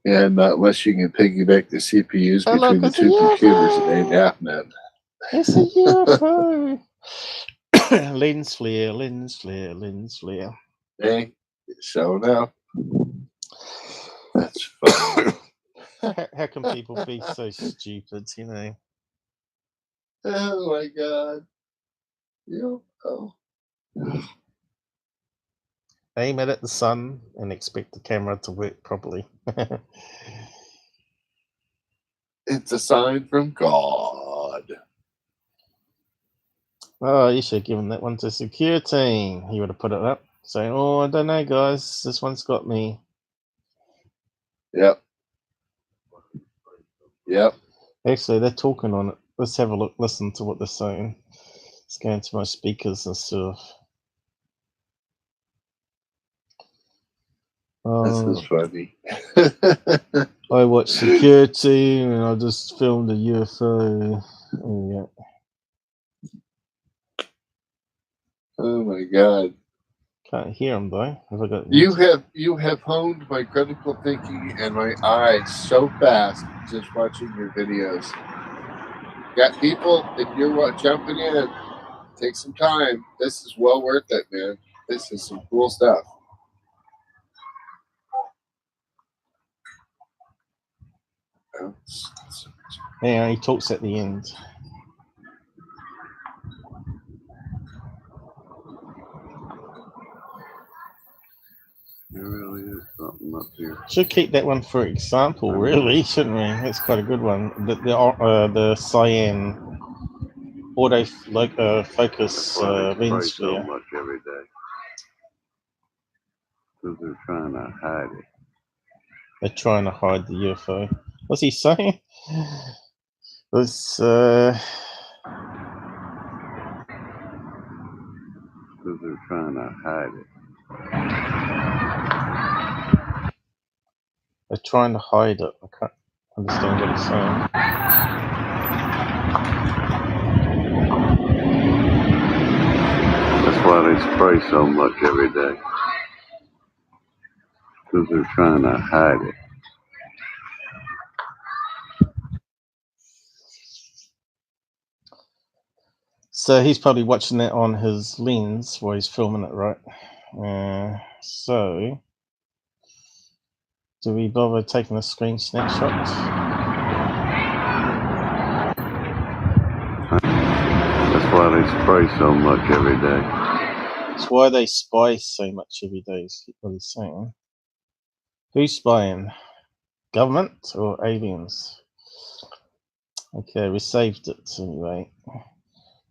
Yeah, not unless you can piggyback the CPUs Oh, look, between the it's a two computers UFO. and AFNet. It's a UFO. Lens flare, lens flare, lens flare. Hey, so now. That's fun. How can people be so stupid, you know? Oh my god. UFO. Aim it at the sun and expect the camera to work properly. It's a sign from God. Oh, you should have given that one to security. He would have put it up saying, oh, I don't know, guys. This one's got me. Yep. Yep. Actually, they're talking on it. Let's have a look, listen to what they're saying. It's going to my speakers and stuff. This is funny. I watched security and I just filmed a UFO. Oh, yeah. Oh my god. Can't hear them though. Have I got You have honed my critical thinking and my eyes so fast just watching your videos. Got people, if you're jumping in, take some time. This is well worth it, man. This is some cool stuff. Yeah, he talks at the end. There really is something up here. Should keep that one for example, really, shouldn't we? That's quite a good one. The cyan auto focus lens flare. So much every day because they're trying to hide it. They're trying to hide the UFO. What's he saying? Because they're trying to hide it. they're trying to hide it. I can't understand what he's saying. That's why they spray so much every day because they're trying to hide it. So he's probably watching that on his lens while he's filming it, right? So, do we bother taking a screen snapshot? That's why they spray so much every day. That's why they spy so much every day, is what he's saying. Who's spying? Government or aliens? Okay, we saved it anyway.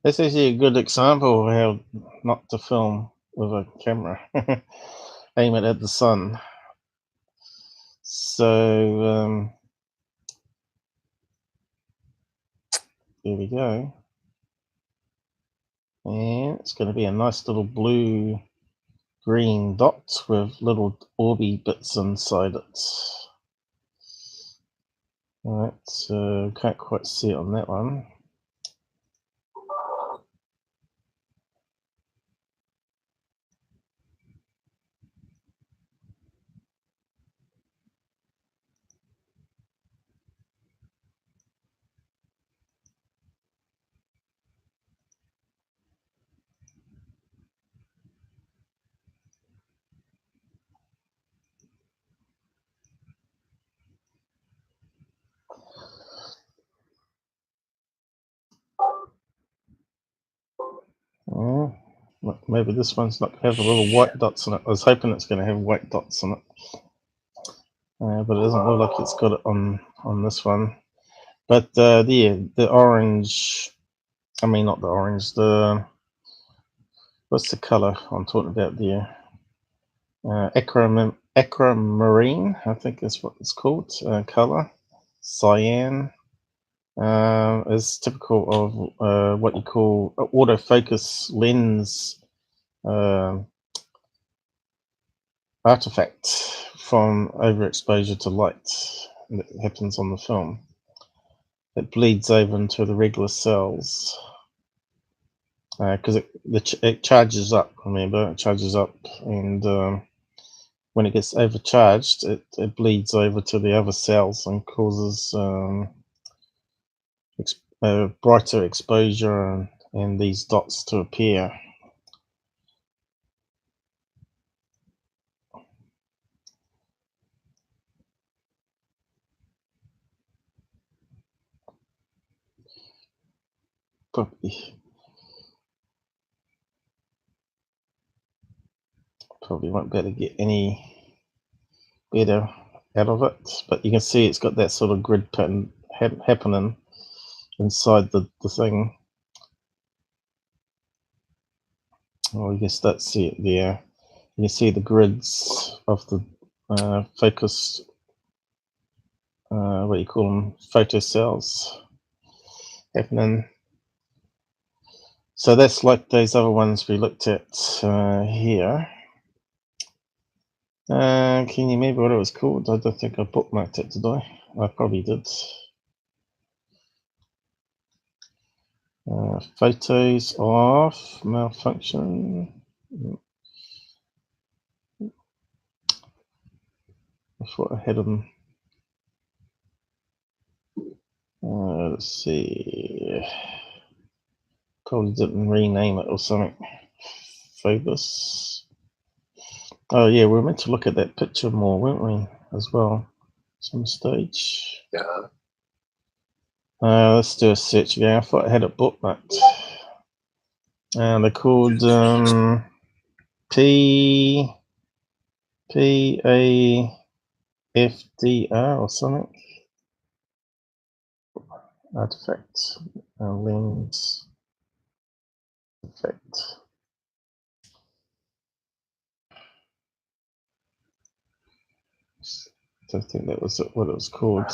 This is a good example of how not to film with a camera. Aim it at the sun. So, here we go. And it's going to be a nice little blue green dot with little orby bits inside it. Alright, so can't quite see it on that one. Oh, maybe this one's not going to have the little white dots on it. I was hoping it's going to have white dots on it. But it doesn't look like it's got it on this one. But the orange, I mean not the orange, what's the colour I'm talking about there? Aquamarine, I think is what it's called, colour. Cyan is typical of what you call autofocus lens artifact from overexposure to light that happens on the film. It bleeds over into the regular cells because it charges up. Remember, it charges up, and when it gets overcharged, it bleeds over to the other cells and causes brighter exposure and these dots to appear. Probably won't be able to get any better out of it, but you can see it's got that sort of grid pattern happening inside the thing. Oh, you can start to see it there. You can see the grids of the focus, what do you call them, photocells happening. So that's like those other ones we looked at here. Can you remember what it was called? I don't think I bookmarked it, did I? I probably did. Photos off, malfunction. I thought I had them. Let's see. Probably didn't rename it or something. Phobos. Oh yeah, we were meant to look at that picture more, weren't we? As well, some stage. Yeah. Let's do a search again. I thought I had it bookmarked. They're called PAFDR or something. Artifact, lens, effect. I think that was what it was called.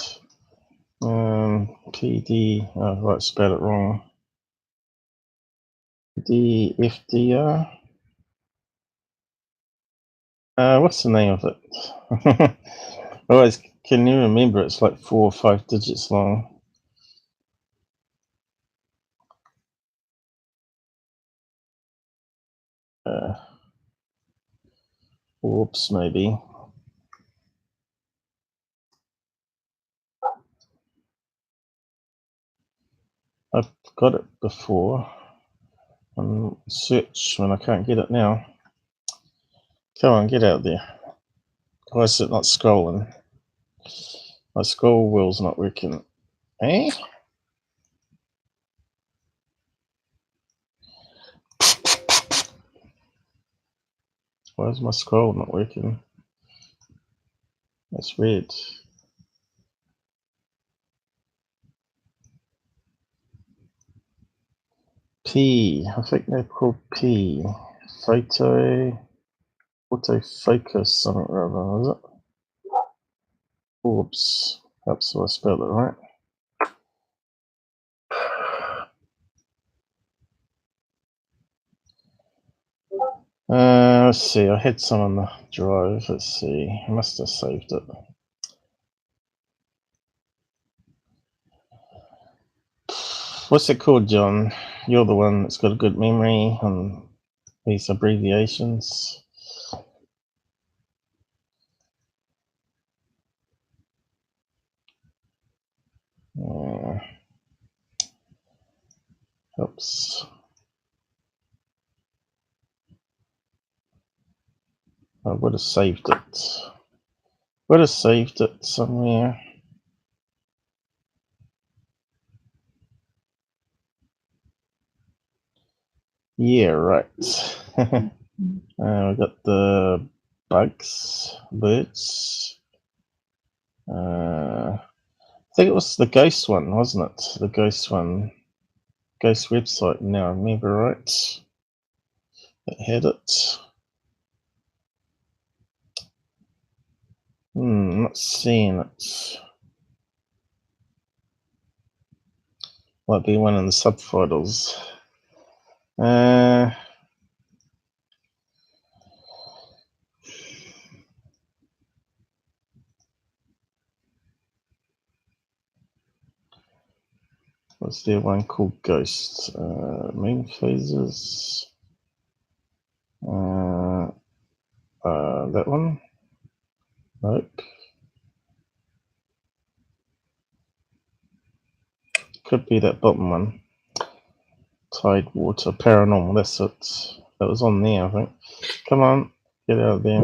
PD. Oh, right, spelled it wrong. DFDR. What's the name of it? Always can you remember? It's like 4 or 5 digits long. Orbs, maybe. I've got it before on search when I can't get it now. Come on, get out there. Why is it not scrolling? My scroll wheel's not working. Eh? Why is my scroll not working? That's weird. P. I think they're called P. Autofocus, something or other, is it? Orbs. That's how I spelled it right. Let's see, I had some on the drive. Let's see, I must have saved it. What's it called, John? You're the one that's got a good memory on these abbreviations. Oops. I would have saved it. Would have saved it somewhere. Yeah, right. We got the birds. I think it was the ghost one, wasn't it? The ghost one. Ghost website, now I remember right. It had it. Not seeing it. Might be one in the subtitles. Was there one called Ghost? Main phases. That one. Nope. Could be that bottom one. Tidewater paranormal. That's it. That was on there, I think. Come on, get out of there.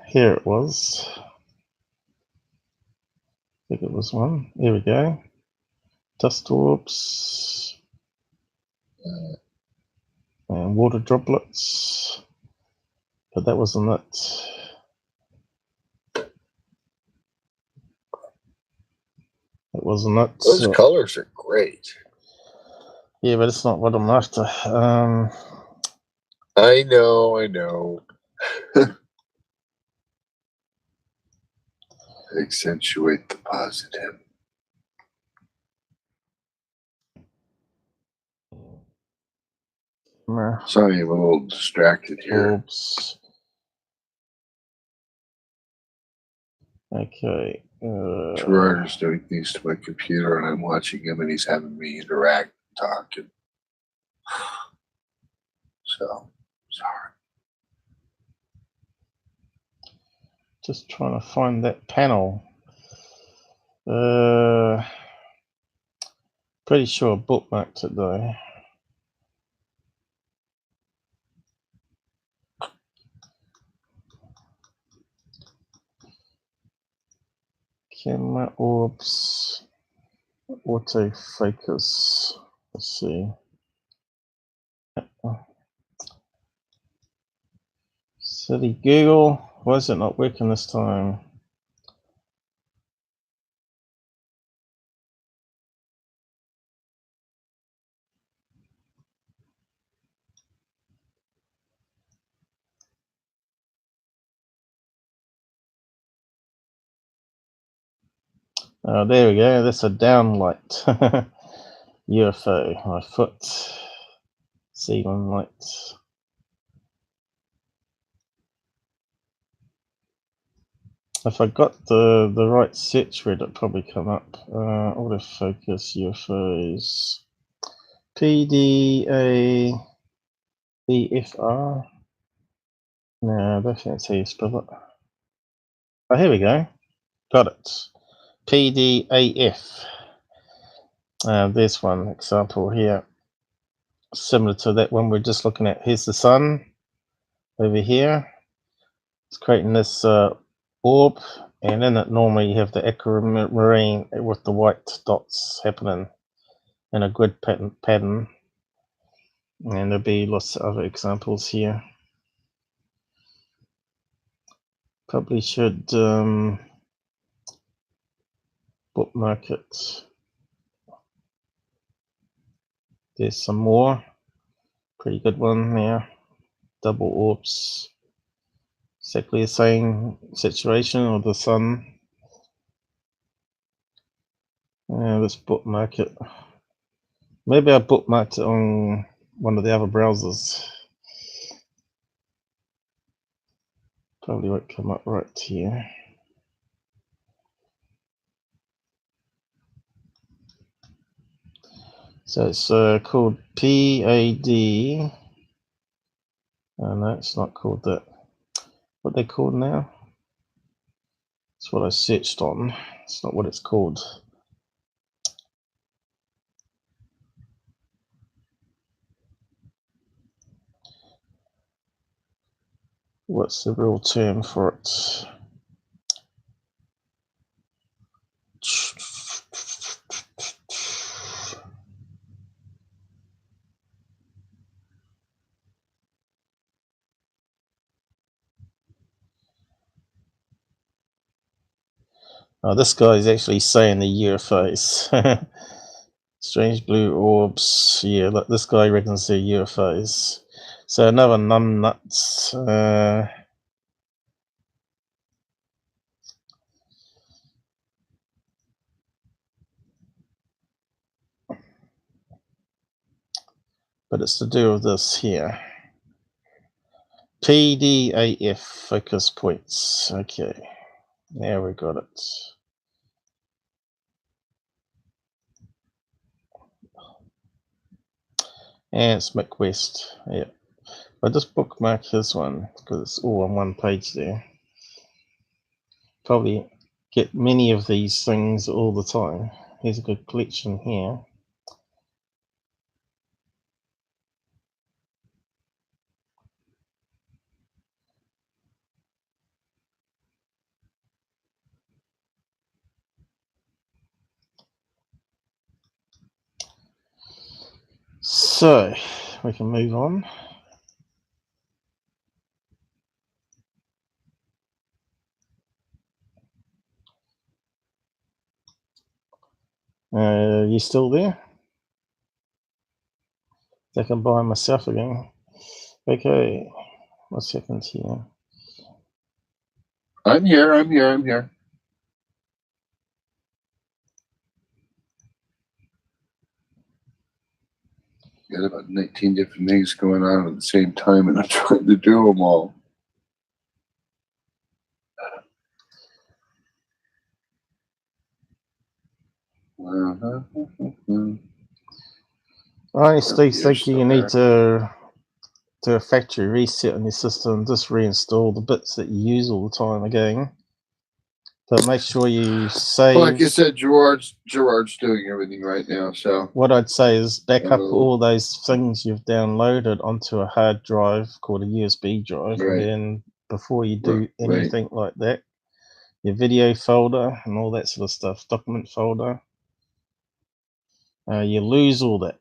Here it was. I think it was one. Here we go. Dust orbs and water droplets. But that wasn't it. It wasn't it. Those colors are great. Yeah, but it's not what I'm after. I know. Accentuate the positive. Sorry, I'm a little distracted here. Orbs. Okay. Gerard is doing things to my computer, and I'm watching him, and he's having me interact and talk. And so, sorry. Just trying to find that panel. Pretty sure I bookmarked it though. Camera orbs, autofocus. Let's see. Silly Google, why is it not working this time? Oh, there we go. That's a downlight UFO. My foot ceiling light. If I got the right search word, it'd probably come up. Autofocus UFOs. PDABFR. No, I don't think that's how you spell it. Oh, here we go. Got it. PDAF. There's one example here. Similar to that one we're just looking at. Here's the sun over here. It's creating this orb, and in it normally you have the aquamarine with the white dots happening in a grid pattern. And there'll be lots of other examples here. Probably should bookmark it. There's some more. Pretty good one there. Double orbs. Exactly the same situation of the sun. Let's bookmark it. Maybe I bookmarked it on one of the other browsers. Probably won't come up right here. So it's called PAD. Oh, no, it's not called that. What they called now? That's what I searched on. It's not what it's called. What's the real term for it? Oh, this guy is actually saying the UFOs. Strange blue orbs. Yeah, look, this guy reckons they're UFOs. So another numbnuts. But it's to do with this here. PDAF focus points. Okay, there we got it. And it's McWest. Yeah, I just bookmark his one because it's all on one page there. Probably get many of these things all the time. Here's a good collection here. So we can move on. You still there? I can buy myself again. Okay, what's happened here? I'm here. I'm here. I'm here. Got about 19 different things going on at the same time, and I'm trying to do them all. I honestly think you need to do a factory reset on your system, just reinstall the bits that you use all the time again. But make sure you save. Like you said, Gerard's doing everything right now. So what I'd say is back up all those things you've downloaded onto a hard drive called a USB drive, Right. and then before you do anything like that, your video folder and all that sort of stuff, document folder, you lose all that.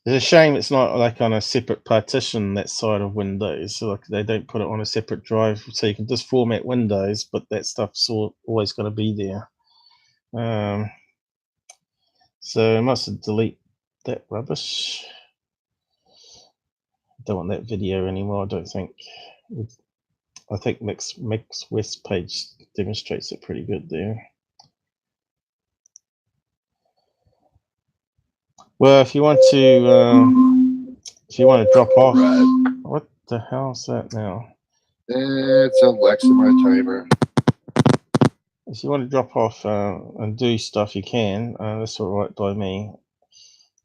It's a shame it's not like on a separate partition that side of Windows. So like they don't put it on a separate drive, so you can just format Windows, but that stuff's always going to be there. So I must delete that rubbish. Don't want that video anymore. I don't think. I think Mix West page demonstrates it pretty good there. Well, if you want to drop off, what the hell is that now? It's Alexa, my timer. If you want to drop off and do stuff, you can. That's all right by me.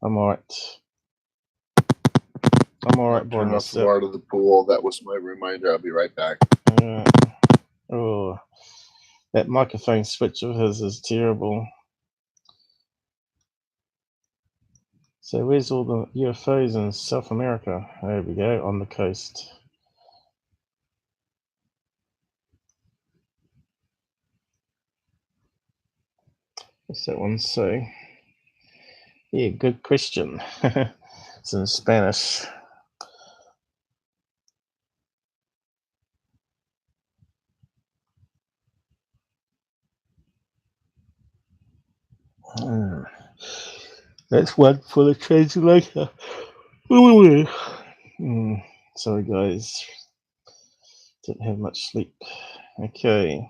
I'm all right. I'm all right by myself. Turn off water to the pool. That was my reminder. I'll be right back. Oh, that microphone switch of his is terrible. So where's all the UFOs in South America? There we go, on the coast. What's that one say? Yeah, good question. It's in Spanish. That's one for the translator. Sorry guys, didn't have much sleep. Okay.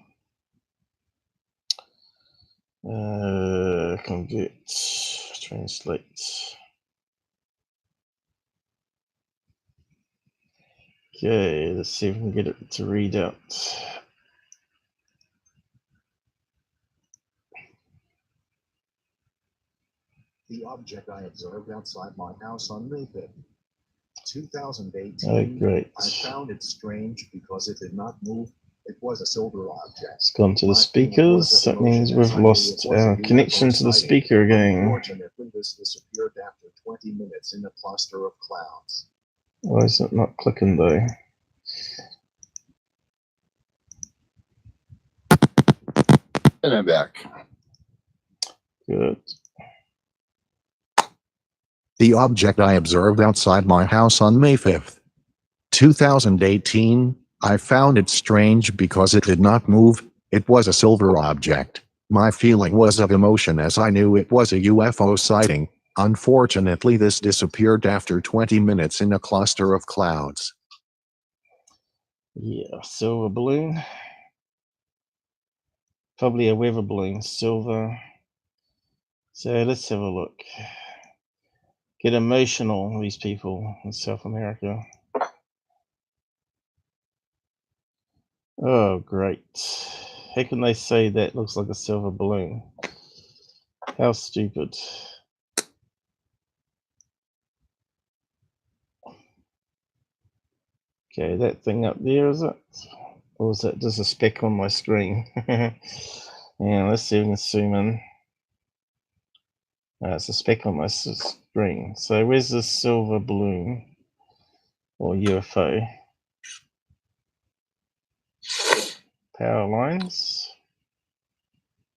Convert, translate. Okay, let's see if we can get it to read out. The object I observed outside my house on May 5th, 2018. Oh, great. I found it strange because it did not move. It was a silver object. It's gone to the speakers. That means we've lost our connection to the speaker again. Unfortunately, this disappeared after 20 minutes in a cluster of clouds. Why is it not clicking though? And I'm back. Good. The object I observed outside my house on May 5th, 2018, I found it strange because it did not move. It was a silver object. My feeling was of emotion as I knew it was a UFO sighting. Unfortunately, this disappeared after 20 minutes in a cluster of clouds. Yeah, silver balloon. Probably a weather balloon, silver. So let's have a look. Get emotional, these people in South America. Oh, great. How can they say that looks like a silver balloon? How stupid. Okay, that thing up there, is it? Or is that just a speck on my screen? Yeah, let's see if we can zoom in. It's a speck on my screen. So where's this silver balloon or UFO? Power lines.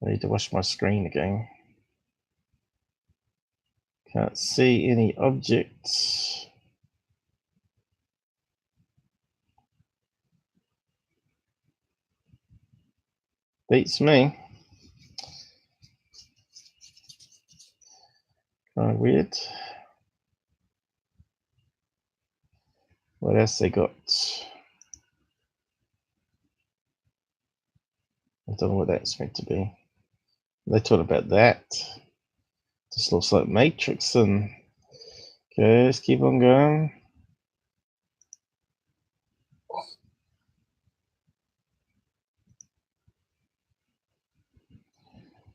I need to wash my screen again. Can't see any objects. Beats me. Kind of weird. What else they got? I don't know what that's meant to be. They talked about that. Just looks like Matrix and okay, let's keep on going.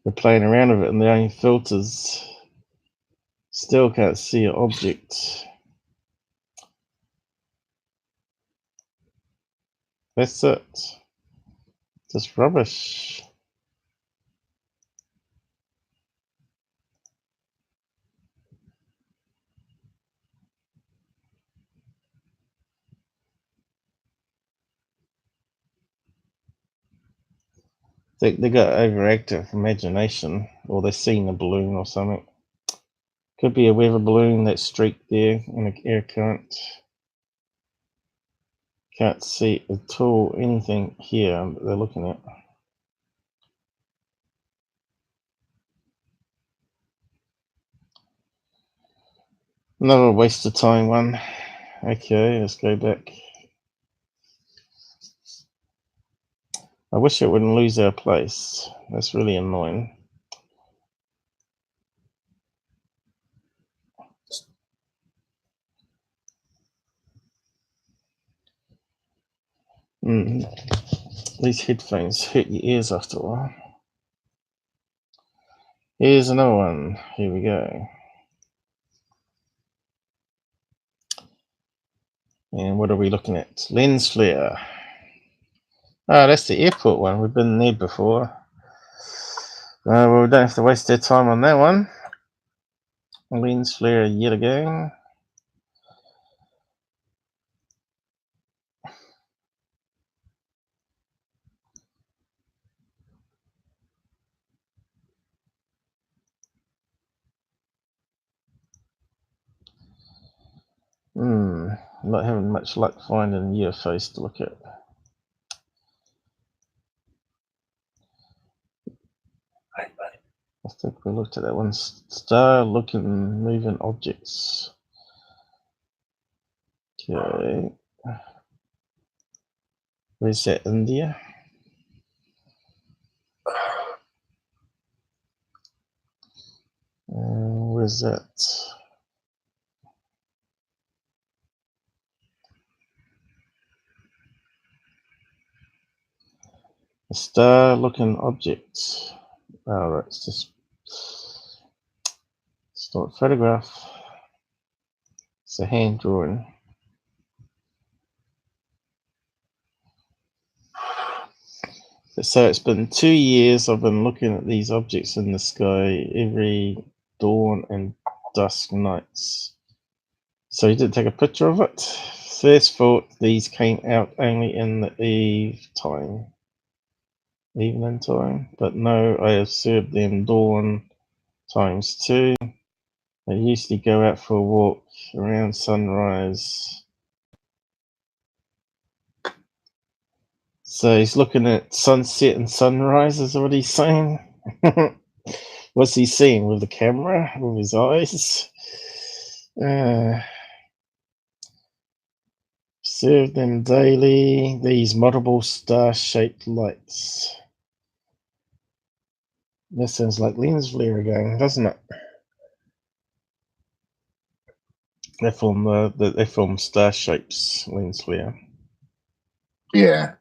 They're playing around with it and their own filters. Still can't see an object. That's it. Just rubbish. They got overactive imagination, or they've seen a balloon or something. Could be a weather balloon that's streaked there in an air current. Can't see at all anything here that they're looking at. Another waste of time one. Okay, let's go back. I wish it wouldn't lose our place. That's really annoying. These headphones hurt your ears after a while. Here's another one. Here we go. And what are we looking at? Lens flare. Ah, that's the airport one. We've been there before. Well, we don't have to waste our time on that one. Lens flare yet again. Not having much luck finding UFOs to look at. I think we looked at that one. Star looking moving objects. Okay. Where's that? India? Where's that? A star looking object. Oh, right, it's not a photograph. It's a hand drawing. So it's been 2 years I've been looking at these objects in the sky every dawn and dusk nights. So he did take a picture of it. First thought these came out only in the evening time, but no, I observed them dawn times too. They usually go out for a walk around sunrise. So he's looking at sunset and sunrise, is what he's saying. What's he seeing with the camera, with his eyes? Observe them daily, these multiple star-shaped lights. That sounds like lens flare again, doesn't it? They form star shapes, lens flare. Yeah.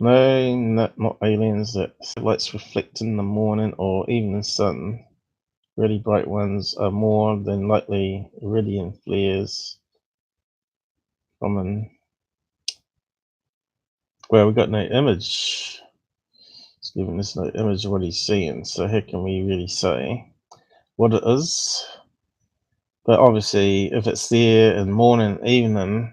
No, not aliens. That satellites reflect in the morning or evening sun. Really bright ones are more than likely iridium flares. Common. Well, we got no image. It's giving us no image of what he's seeing, so how can we really say what it is? But obviously, if it's there in morning, evening,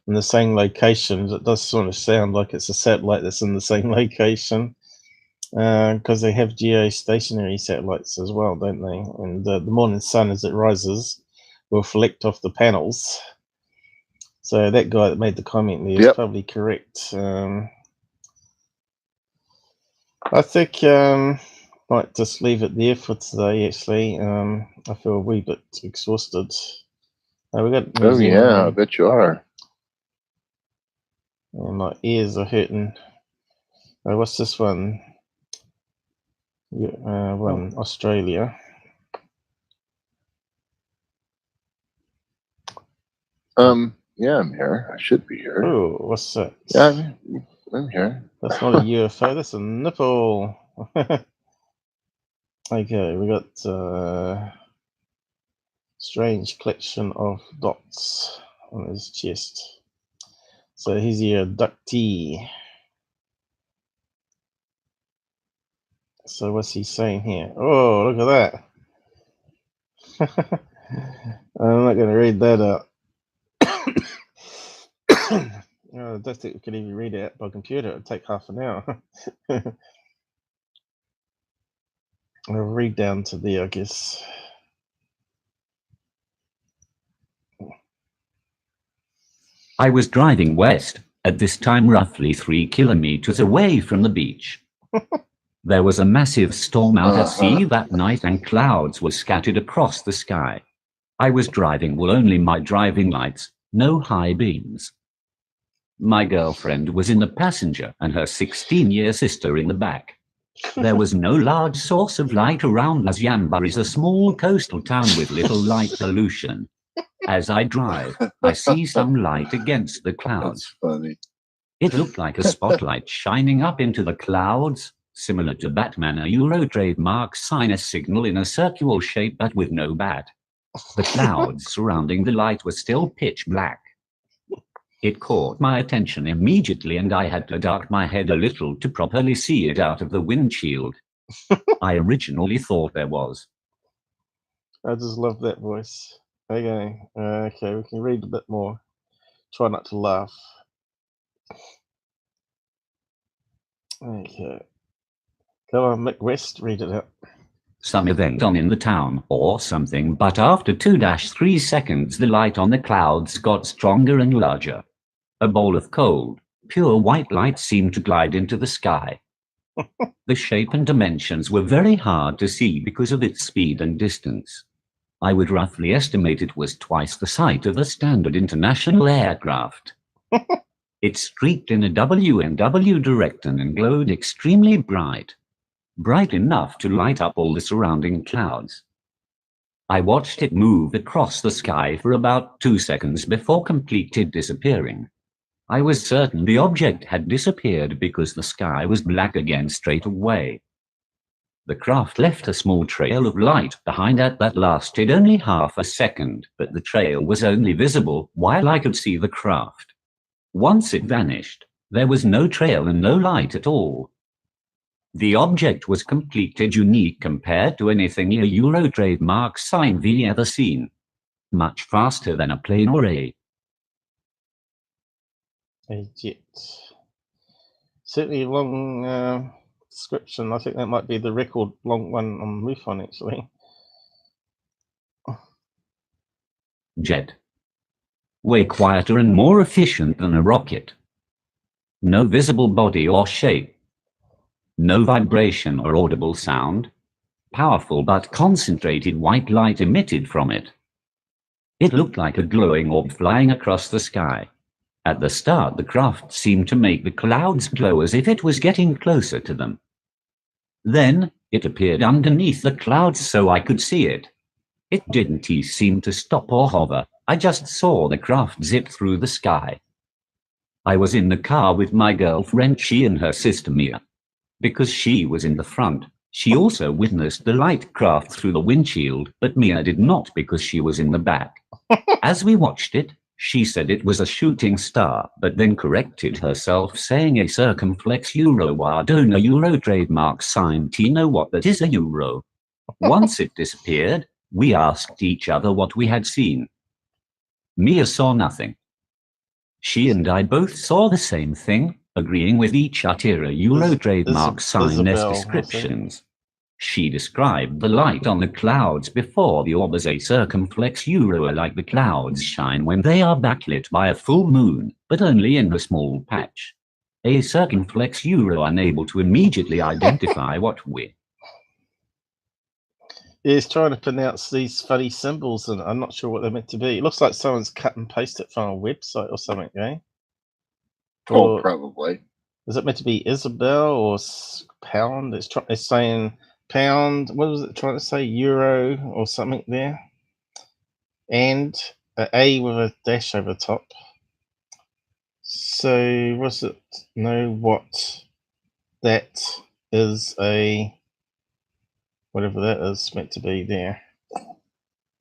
in the same locations, it does sort of sound like it's a satellite that's in the same location, because they have geostationary satellites as well, don't they? And the morning sun, as it rises, will reflect off the panels. So that guy that made the comment there is probably correct. I think might just leave it there for today. Actually, I feel a wee bit exhausted. We got New Zealand, I bet you are. And my ears are hurting. What's this one? Australia. Yeah, I'm here. I should be here. Oh, what's that? Yeah, I'm here. That's not a UFO. That's a nipple. Okay, we got strange collection of dots on his chest. So he's your abductee. So what's he saying here? Oh, look at that. I'm not going to read that out. I don't think we could even read it by computer. It would take half an hour. I'll read down to there, I guess. I was driving west, at this time roughly 3 kilometers away from the beach. There was a massive storm out at sea that night and clouds were scattered across the sky. I was driving with only my driving lights, no high beams. My girlfriend was in the passenger and her 16-year sister in the back. There was no large source of light around as Yamba is a small coastal town with little light pollution. As I drive, I see some light against the clouds. That's funny. It looked like a spotlight shining up into the clouds, similar to Batman, a Euro trademark sign, a signal in a circular shape but with no bat. The clouds surrounding the light were still pitch black. It caught my attention immediately and I had to duck my head a little to properly see it out of the windshield. I originally thought there was. I just love that voice. Okay, okay, we can read a bit more. Try not to laugh. Okay. Come on, Mick West, read it out. Some event on in the town or something, but after 2-3 seconds the light on the clouds got stronger and larger. A bowl of cold, pure white light seemed to glide into the sky. The shape and dimensions were very hard to see because of its speed and distance. I would roughly estimate it was twice the size of a standard international aircraft. It streaked in a W&W direction and glowed extremely bright enough to light up all the surrounding clouds. I watched it move across the sky for about 2 seconds before completely disappearing. I was certain the object had disappeared because the sky was black again straight away. The craft left a small trail of light behind it that lasted only half a second, but the trail was only visible while I could see the craft. Once it vanished, there was no trail and no light at all. The object was completely unique compared to anything a Euro trademark sign we ever seen. Much faster than a plane or a jet. Certainly a long description. I think that might be the record long one on MUFON, actually. Jet. Way quieter and more efficient than a rocket. No visible body or shape. No vibration or audible sound. Powerful but concentrated white light emitted from it. It looked like a glowing orb flying across the sky. At the start, the craft seemed to make the clouds glow as if it was getting closer to them. Then, it appeared underneath the clouds so I could see it. It didn't seem to stop or hover. I just saw the craft zip through the sky. I was in the car with my girlfriend, she and her sister Mia. Because she was in the front, she also witnessed the light craft through the windshield, but Mia did not because she was in the back. As we watched it, she said it was a shooting star, but then corrected herself, saying a circumflex euro. I don't know euro trademark sign. Do you know what that is, a euro? Once it disappeared, we asked each other what we had seen. Mia saw nothing. She and I both saw the same thing, agreeing with each other. Euro trademark sign nest descriptions. She described the light on the clouds before the orb as a circumflex euro, like the clouds shine when they are backlit by a full moon, but only in a small patch. A circumflex euro, unable to immediately identify what we. He's trying to pronounce these funny symbols, and I'm not sure what they're meant to be. It looks like someone's cut and pasted it from a website or something, eh? Oh, Or probably. is it meant to be Isabel or pound? It's saying pound. What was it trying to say? Euro or something there? And an A with a dash over the top. So was it? Know what that is, a whatever that is meant to be there.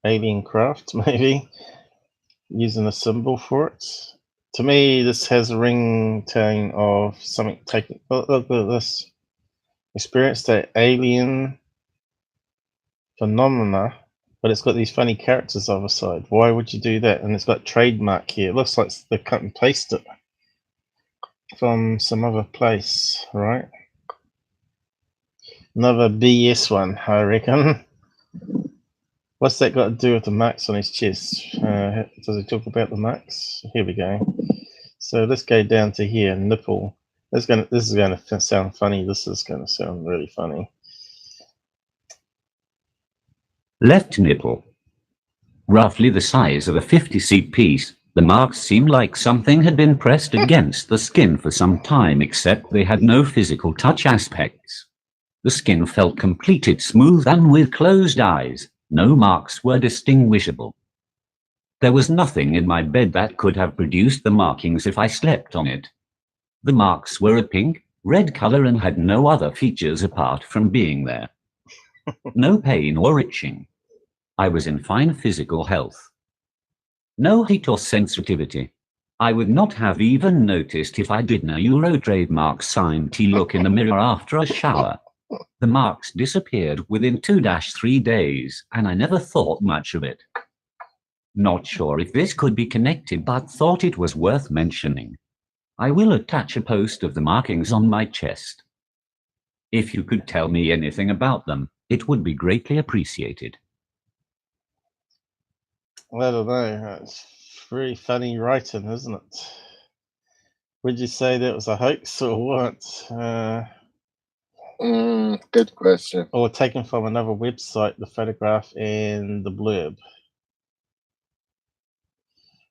Alien craft, maybe, using a symbol for it. To me, this has a ringtone of something taken. Look at this. Experience that alien phenomena, but it's got these funny characters on the side. Why would you do that? And it's got trademark here. It looks like they cut and paste it from some other place, right? Another BS one, I reckon. What's that got to do with the marks on his chest? Does he talk about the marks? Here we go. So let's go down to here, nipple. This is going to sound funny. This is going to sound really funny. Left nipple. Roughly the size of a 50c piece, the marks seemed like something had been pressed against the skin for some time, except they had no physical touch aspects. The skin felt completed, smooth, and with closed eyes. No marks were distinguishable. There was nothing in my bed that could have produced the markings if I slept on it. The marks were a pink, red color and had no other features apart from being there. No pain or itching. I was in fine physical health. No heat or sensitivity. I would not have even noticed if I did. No euro trademark sign. Look in the mirror after a shower. The marks disappeared within 2-3 days, and I never thought much of it. Not sure if this could be connected, but thought it was worth mentioning. I will attach a post of the markings on my chest. If you could tell me anything about them, it would be greatly appreciated. I don't know. It's very funny writing, isn't it? Would you say that was a hoax or what? Good question. Or taken from another website, the photograph and the blurb.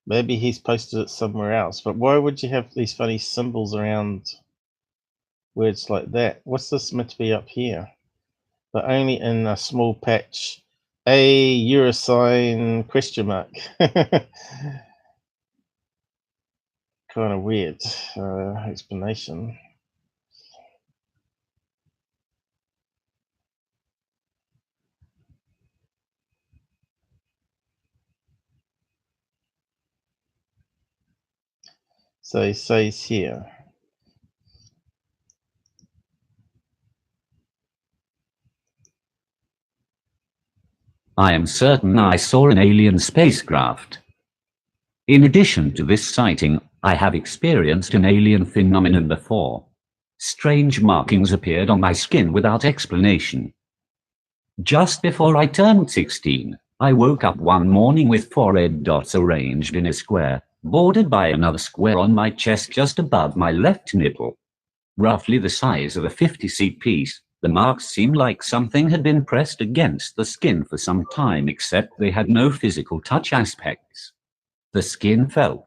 Maybe he's posted it somewhere else. But why would you have these funny symbols around words like that? What's this meant to be up here? But only in a small patch. A euro sign question mark. Kind of weird explanation. So he says here. I am certain I saw an alien spacecraft. In addition to this sighting, I have experienced an alien phenomenon before. Strange markings appeared on my skin without explanation. Just before I turned 16, I woke up one morning with 4 red dots arranged in a square, bordered by another square on my chest just above my left nipple. Roughly the size of a 50c piece, the marks seemed like something had been pressed against the skin for some time, except they had no physical touch aspects. The skin felt.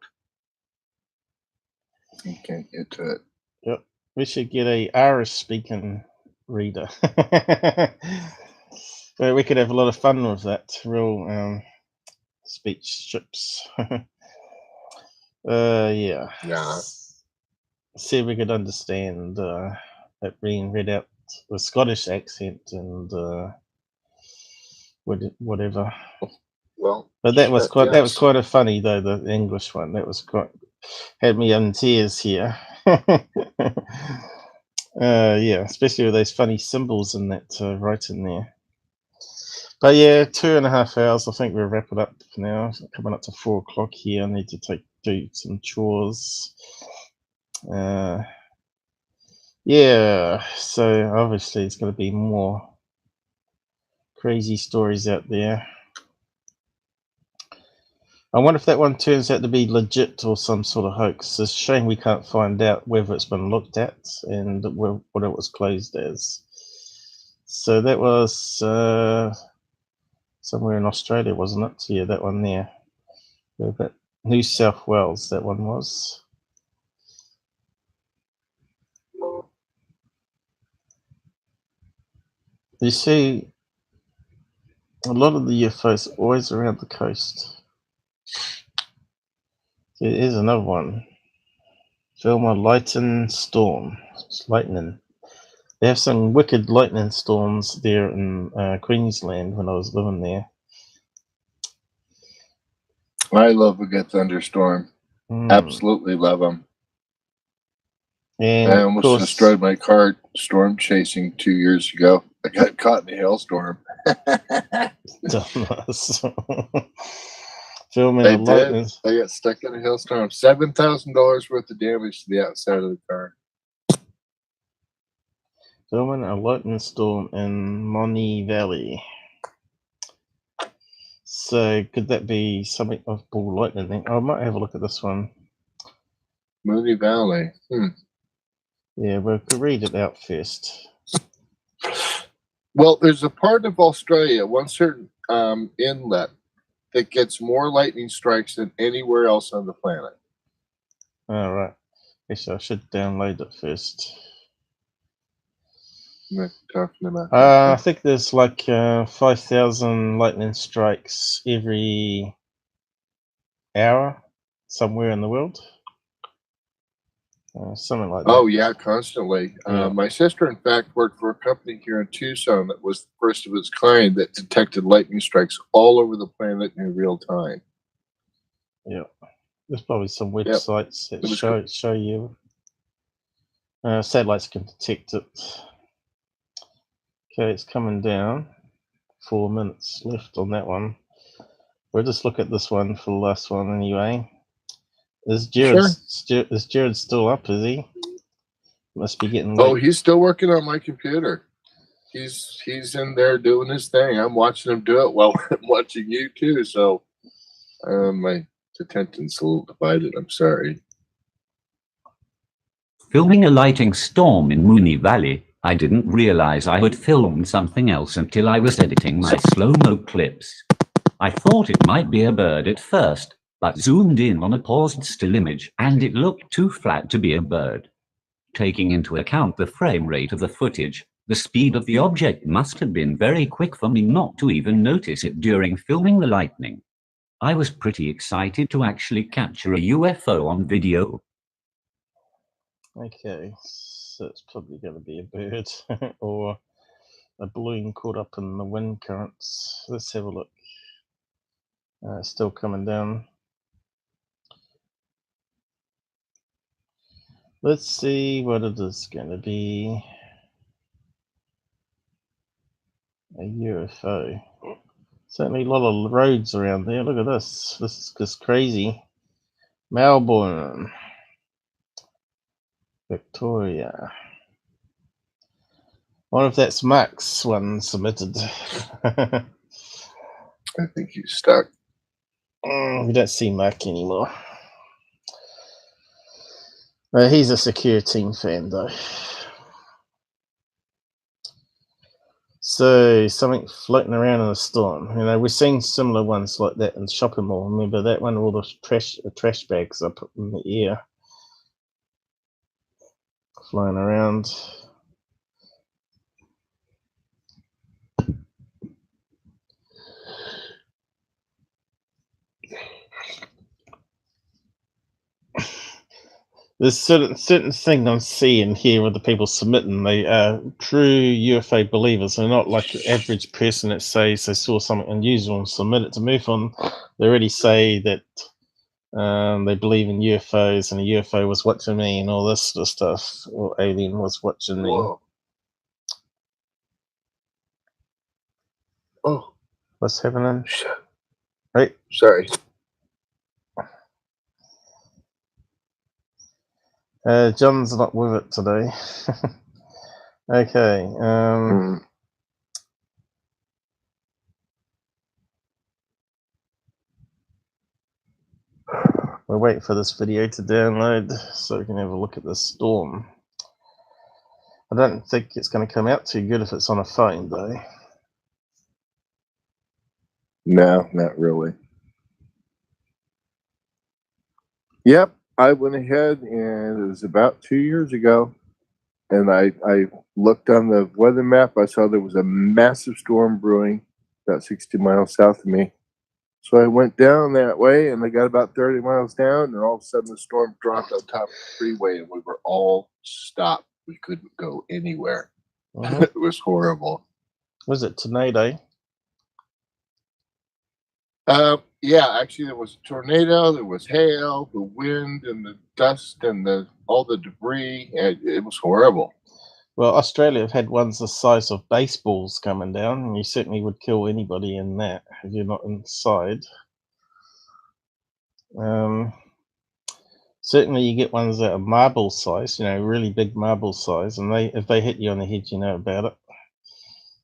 You can't get to it. Yep. We should get a Irish speaking reader. We could have a lot of fun with that. Real speech strips. Yeah. Yeah. see if we could understand it being read out with Scottish accent and whatever. Well, But that was quite yes. a funny though, the English one. That was quite had me in tears here. Yeah, especially with those funny symbols in that right in there. But yeah, 2.5 hours. I think we'll wrap it up now. Coming up to 4 o'clock here. I need to do some chores. Yeah, so obviously it's going to be more crazy stories out there. I wonder if that one turns out to be legit or some sort of hoax. It's a shame we can't find out whether it's been looked at and what it was closed as. So that was somewhere in Australia, wasn't it? Yeah, that one there. But New South Wales, that one was. You see, a lot of the UFOs are always around the coast. Here's another one. Film a lightning storm. It's lightning. They have some wicked lightning storms there in Queensland when I was living there. I love a good thunderstorm. Absolutely love them. And I of almost course, destroyed my car storm chasing 2 years ago. I got caught in a hailstorm. filming a lightning. I got stuck in a hailstorm. $7,000 worth of damage to the outside of the car. Filming a lightning storm in Money Valley. So could that be something of ball lightning? Then I might have a look at this one. Mooney Valley. Yeah, we could read it out first. Well, there's a part of Australia, one certain inlet, that gets more lightning strikes than anywhere else on the planet. All right. Actually, I should download it first. What are you talking about? I think there's like 5,000 lightning strikes every hour somewhere in the world. Something like that. Oh, yeah, constantly. Yeah. My sister, in fact, worked for a company here in Tucson that was the first of its kind that detected lightning strikes all over the planet in real time. Yeah. There's probably some websites that show you. Satellites can detect it. Okay, it's coming down. 4 minutes left on that one. We'll just look at this one for the last one anyway. Is Jared still up, is he? Must be getting late. Oh, he's still working on my computer. He's in there doing his thing. I'm watching him do it while I'm watching you too. So my attention's a little divided. I'm sorry. Filming a lightning storm in Mooney Valley, I didn't realize I had filmed something else until I was editing my slow-mo clips. I thought it might be a bird at first, but zoomed in on a paused still image and it looked too flat to be a bird. Taking into account the frame rate of the footage, the speed of the object must have been very quick for me not to even notice it during filming the lightning. I was pretty excited to actually capture a UFO on video. Okay, so it's probably going to be a bird or a balloon caught up in the wind currents. Let's have a look. Still coming down. Let's see what it is going to be. A UFO. Certainly a lot of roads around there. Look at this. This is just crazy. Melbourne. Victoria. I wonder if that's Max one submitted. I think he's stuck. We don't see Mac anymore. He's a Secure Team fan though. So something floating around in a storm. You know, we're seeing similar ones like that in shopping mall. Remember that one? All the trash bags up in the air, flying around. There's certain thing I'm seeing here with the people submitting. They are true UFO believers. They're not like the average person that says they saw something unusual and submit it to MUFON. They already say that they believe in UFOs and a UFO was watching me and all this sort of stuff, or alien was watching me. Whoa. Oh, What's happening? shit. Right. Sorry. John's not with it today. Okay. We'll wait for this video to download so we can have a look at this storm. I don't think it's going to come out too good if it's on a phone, though. No, not really. Yep, I went ahead and it was about 2 years ago. And I looked on the weather map. I saw there was a massive storm brewing about 60 miles south of me. So I went down that way and I got about 30 miles down. And all of a sudden the storm dropped on top of the freeway and we were all stopped. We couldn't go anywhere. It was horrible. Was it tornado? Yeah, actually there was a tornado, there was hail, the wind and the dust and all the debris. It was horrible. Well, Australia have had ones the size of baseballs coming down, and you certainly would kill anybody in that if you're not inside. Certainly you get ones that are marble size, you know, really big marble size, and if they hit you on the head, you know about it.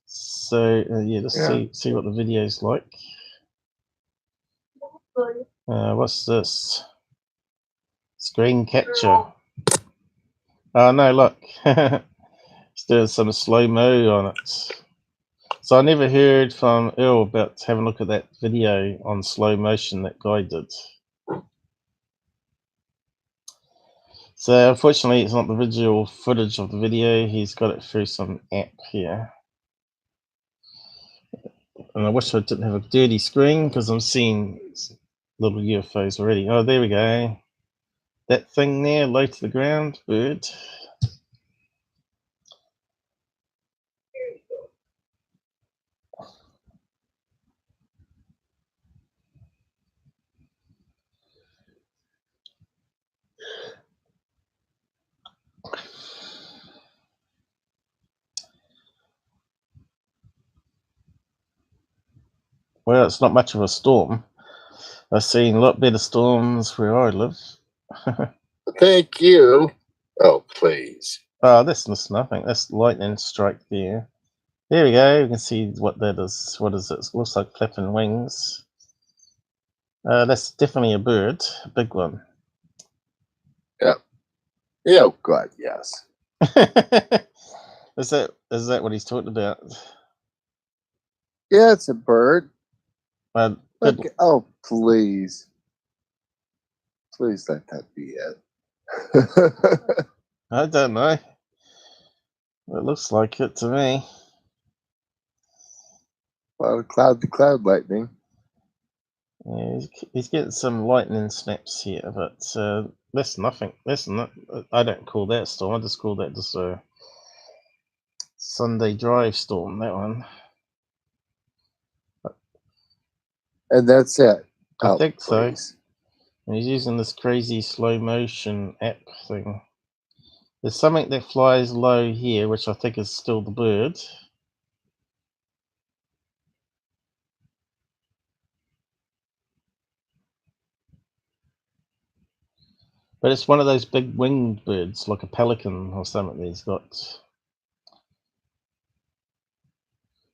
So yeah, let's see what the video's like. What's this? Screen capture. Oh no, look. It's doing some slow-mo on it. So I never heard from Earl about having a look at that video on slow motion that guy did. So unfortunately it's not the visual footage of the video, he's got it through some app here. And I wish I didn't have a dirty screen because I'm seeing little UFOs already. Oh, there we go. That thing there, low to the ground, bird. Well, it's not much of a storm. I've seen a lot better storms where I live. Thank you. Oh, please. Oh, that's nothing. That's lightning strike there. There we go. You can see what that is. What is it? It looks like flapping wings. That's definitely a bird, a big one. Yeah. Yeah, oh God, yes. Is that what he's talking about? Yeah, it's a bird. Good. Okay. Oh, please. Please let that be it. I don't know. It looks like it to me. A lot of cloud to cloud lightning. Yeah, he's getting some lightning snaps here, but that's nothing. That's not. I don't call that storm. I just call that just a Sunday drive storm. That one. And that's it. I think so. And he's using this crazy slow motion app thing. There's something that flies low here, which I think is still the bird. But it's one of those big winged birds, like a pelican or something that he's got.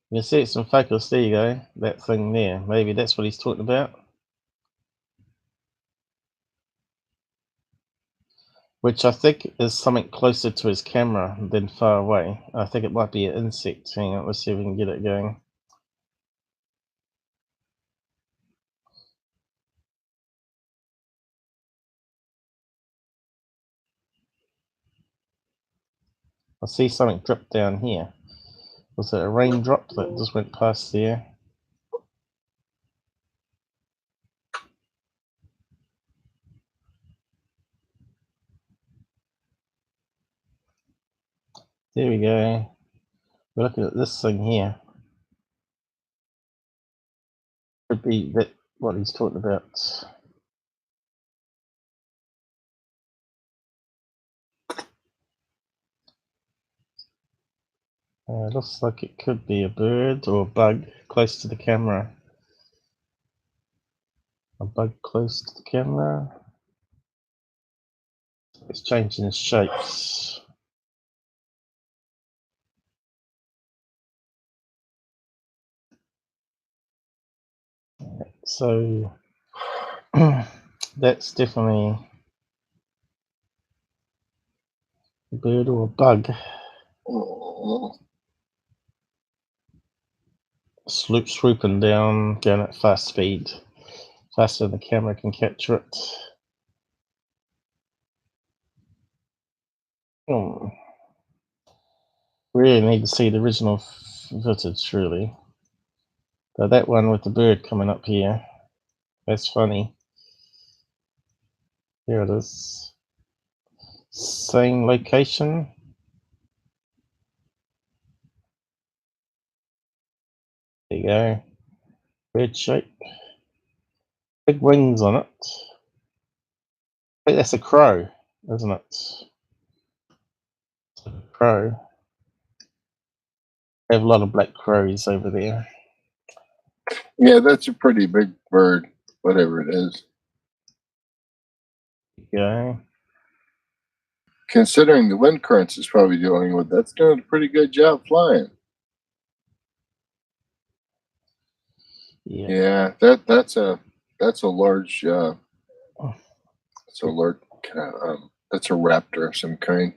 You can see it's in focus. There you go. That thing there. Maybe that's what he's talking about. Which I think is something closer to his camera than far away. I think it might be an insect. Hang on, let's see if we can get it going. I see something drip down here. Was it a raindrop that just went past there? There we go. We're looking at this thing here. Could be that what he's talking about. Looks like it could be a bird or a bug close to the camera. A bug close to the camera. It's changing its shapes. So that's definitely a bird or a bug. Swooping down, going at fast speed, faster than the camera can capture it. Really need to see the original footage, really. So that one with the bird coming up here, that's funny. There it is. Same location. There you go. Bird shape. Big wings on it. I think that's a crow, isn't it? Crow. They have a lot of black crows over there. Yeah, that's a pretty big bird, whatever it is. Yeah. Considering the wind currents it's probably dealing with, that's doing a pretty good job flying. Yeah, that's a large that's a large that's a raptor of some kind.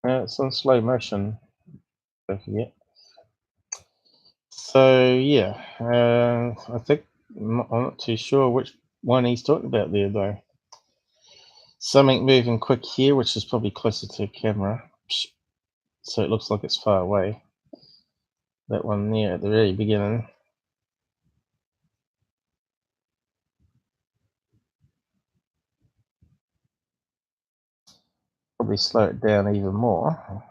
It's on slow motion. Don't forget. So yeah, I think I'm not too sure which one he's talking about there though. Something moving quick here, which is probably closer to the camera, so it looks like it's far away. That one there at the very beginning. Probably slow it down even more.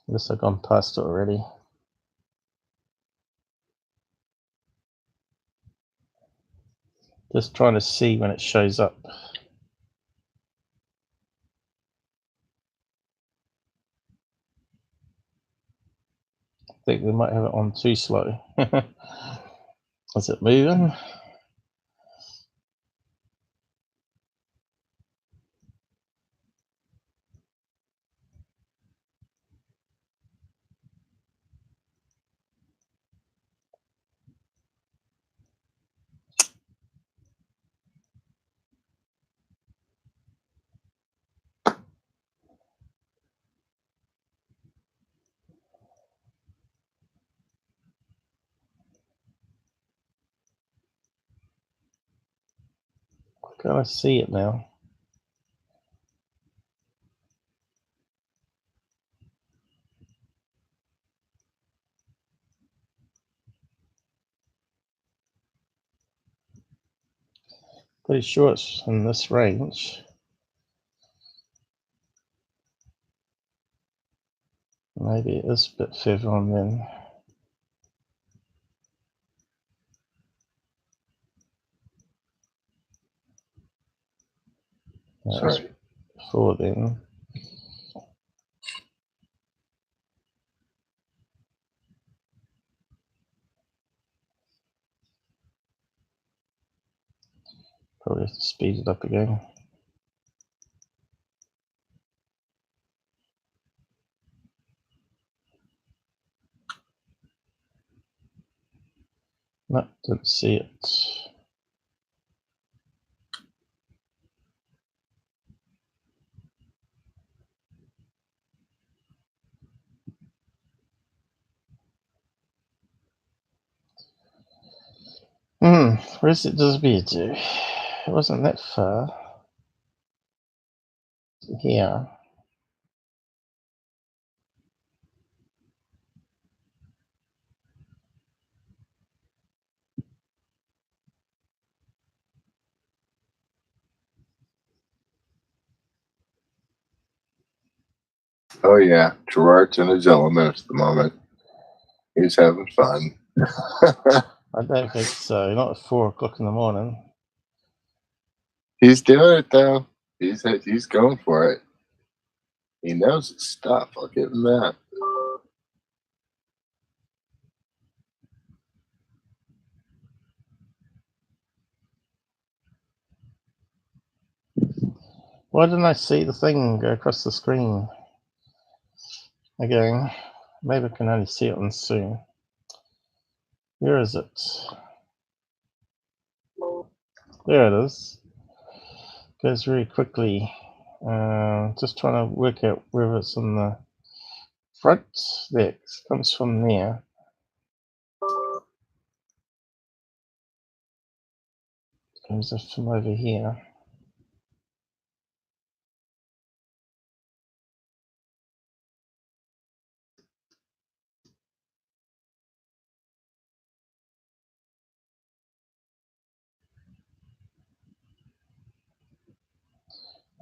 Looks like I'm past it already. Just trying to see when it shows up. I think we might have it on too slow. Is it moving? Can I see it now? Pretty sure it's in this range. Maybe it is a bit further on then. Sorry. Before then. Probably have to speed it up again. No, didn't see it. Where's it disappear to? it wasn't that far. Here. Oh yeah, Gerard's in his element at the moment. He's having fun. I don't think so. Not at 4 o'clock in the morning. He's doing it though. He's going for it. He knows his stuff. I'll give him that. Why didn't I see the thing go across the screen? Again, maybe I can only see it on Zoom. Where is it? There it is. Goes very quickly. Just trying to work out whether it's on the front. There, it comes from there. It comes from over here.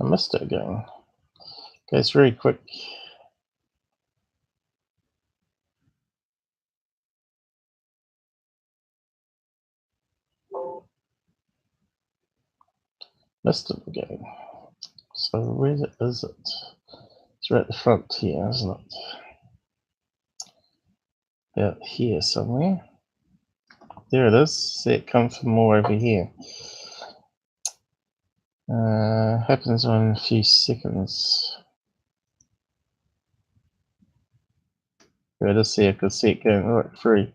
I missed it again. Goes very quick. Missed it again. So where is it? It's right at the front here, isn't it? About here somewhere. There it is. See, it comes from more over here. Happens in a few seconds. There it is. See, I can see it going right through.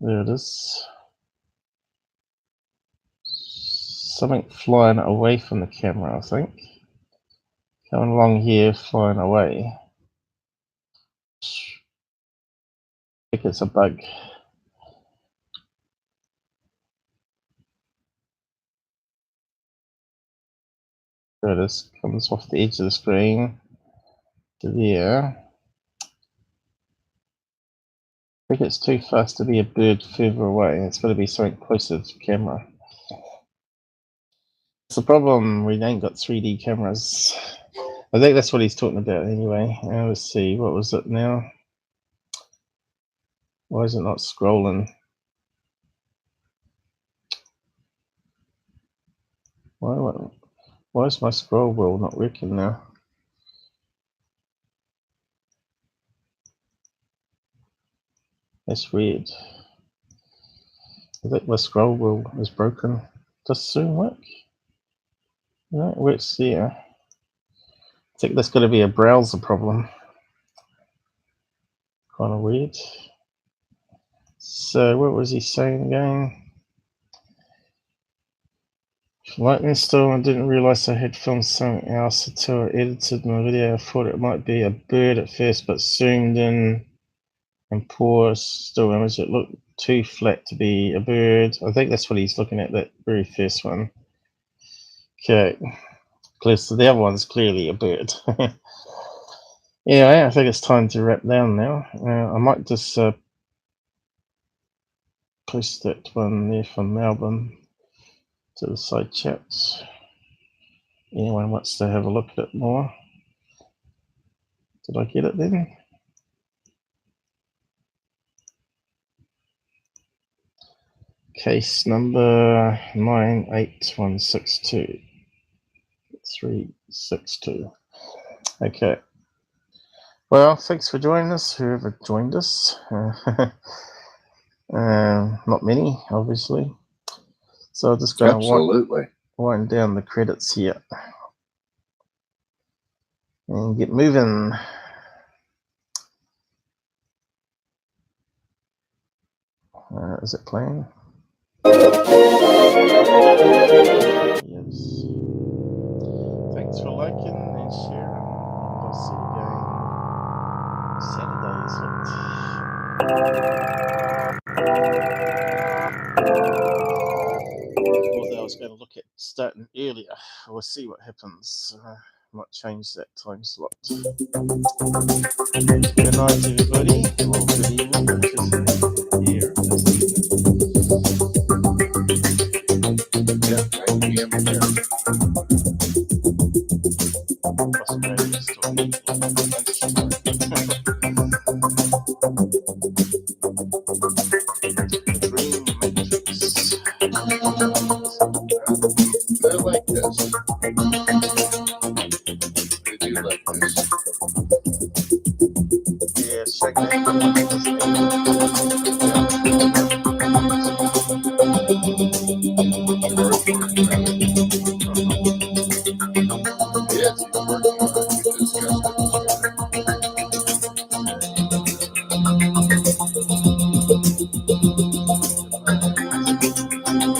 There it is. Something flying away from the camera, I think. Coming along here, flying away. I think it's a bug. There it is. Comes off the edge of the screen to there. I think it's too fast to be a bird further away. It's got to be something closer to the camera. It's the problem, we ain't got 3D cameras. I think that's what he's talking about anyway. Let's see, what was it now? Why is it not scrolling? Why is my scroll wheel not working now? That's weird. I think my scroll wheel is broken. Does Zoom work? No, it works there. I think that's got to be a browser problem. Kind of weird. So what was he saying again? Lightning storm, I didn't realize I had filmed something else until I edited my video. I thought it might be a bird at first, but zoomed in and poor still image. It looked too flat to be a bird. I think that's what he's looking at, that very first one. Okay. So the other one's clearly a bird. Yeah, I think it's time to wrap down now. I might just post that one there from Melbourne to the side chats. Anyone wants to have a look at it more. Did I get it then? Case number 98162. 362. Okay. Well, thanks for joining us, whoever joined us. Not many, obviously. So I'm just going to wind down the credits here and get moving. Is it playing? Yes. Thanks for liking and sharing. I'll see you again Saturday, is it? starting earlier. We'll see what happens. Might change that time slot. Good night, everybody. Well, good evening. Here. Yeah, 9 p.m. here. Possibly.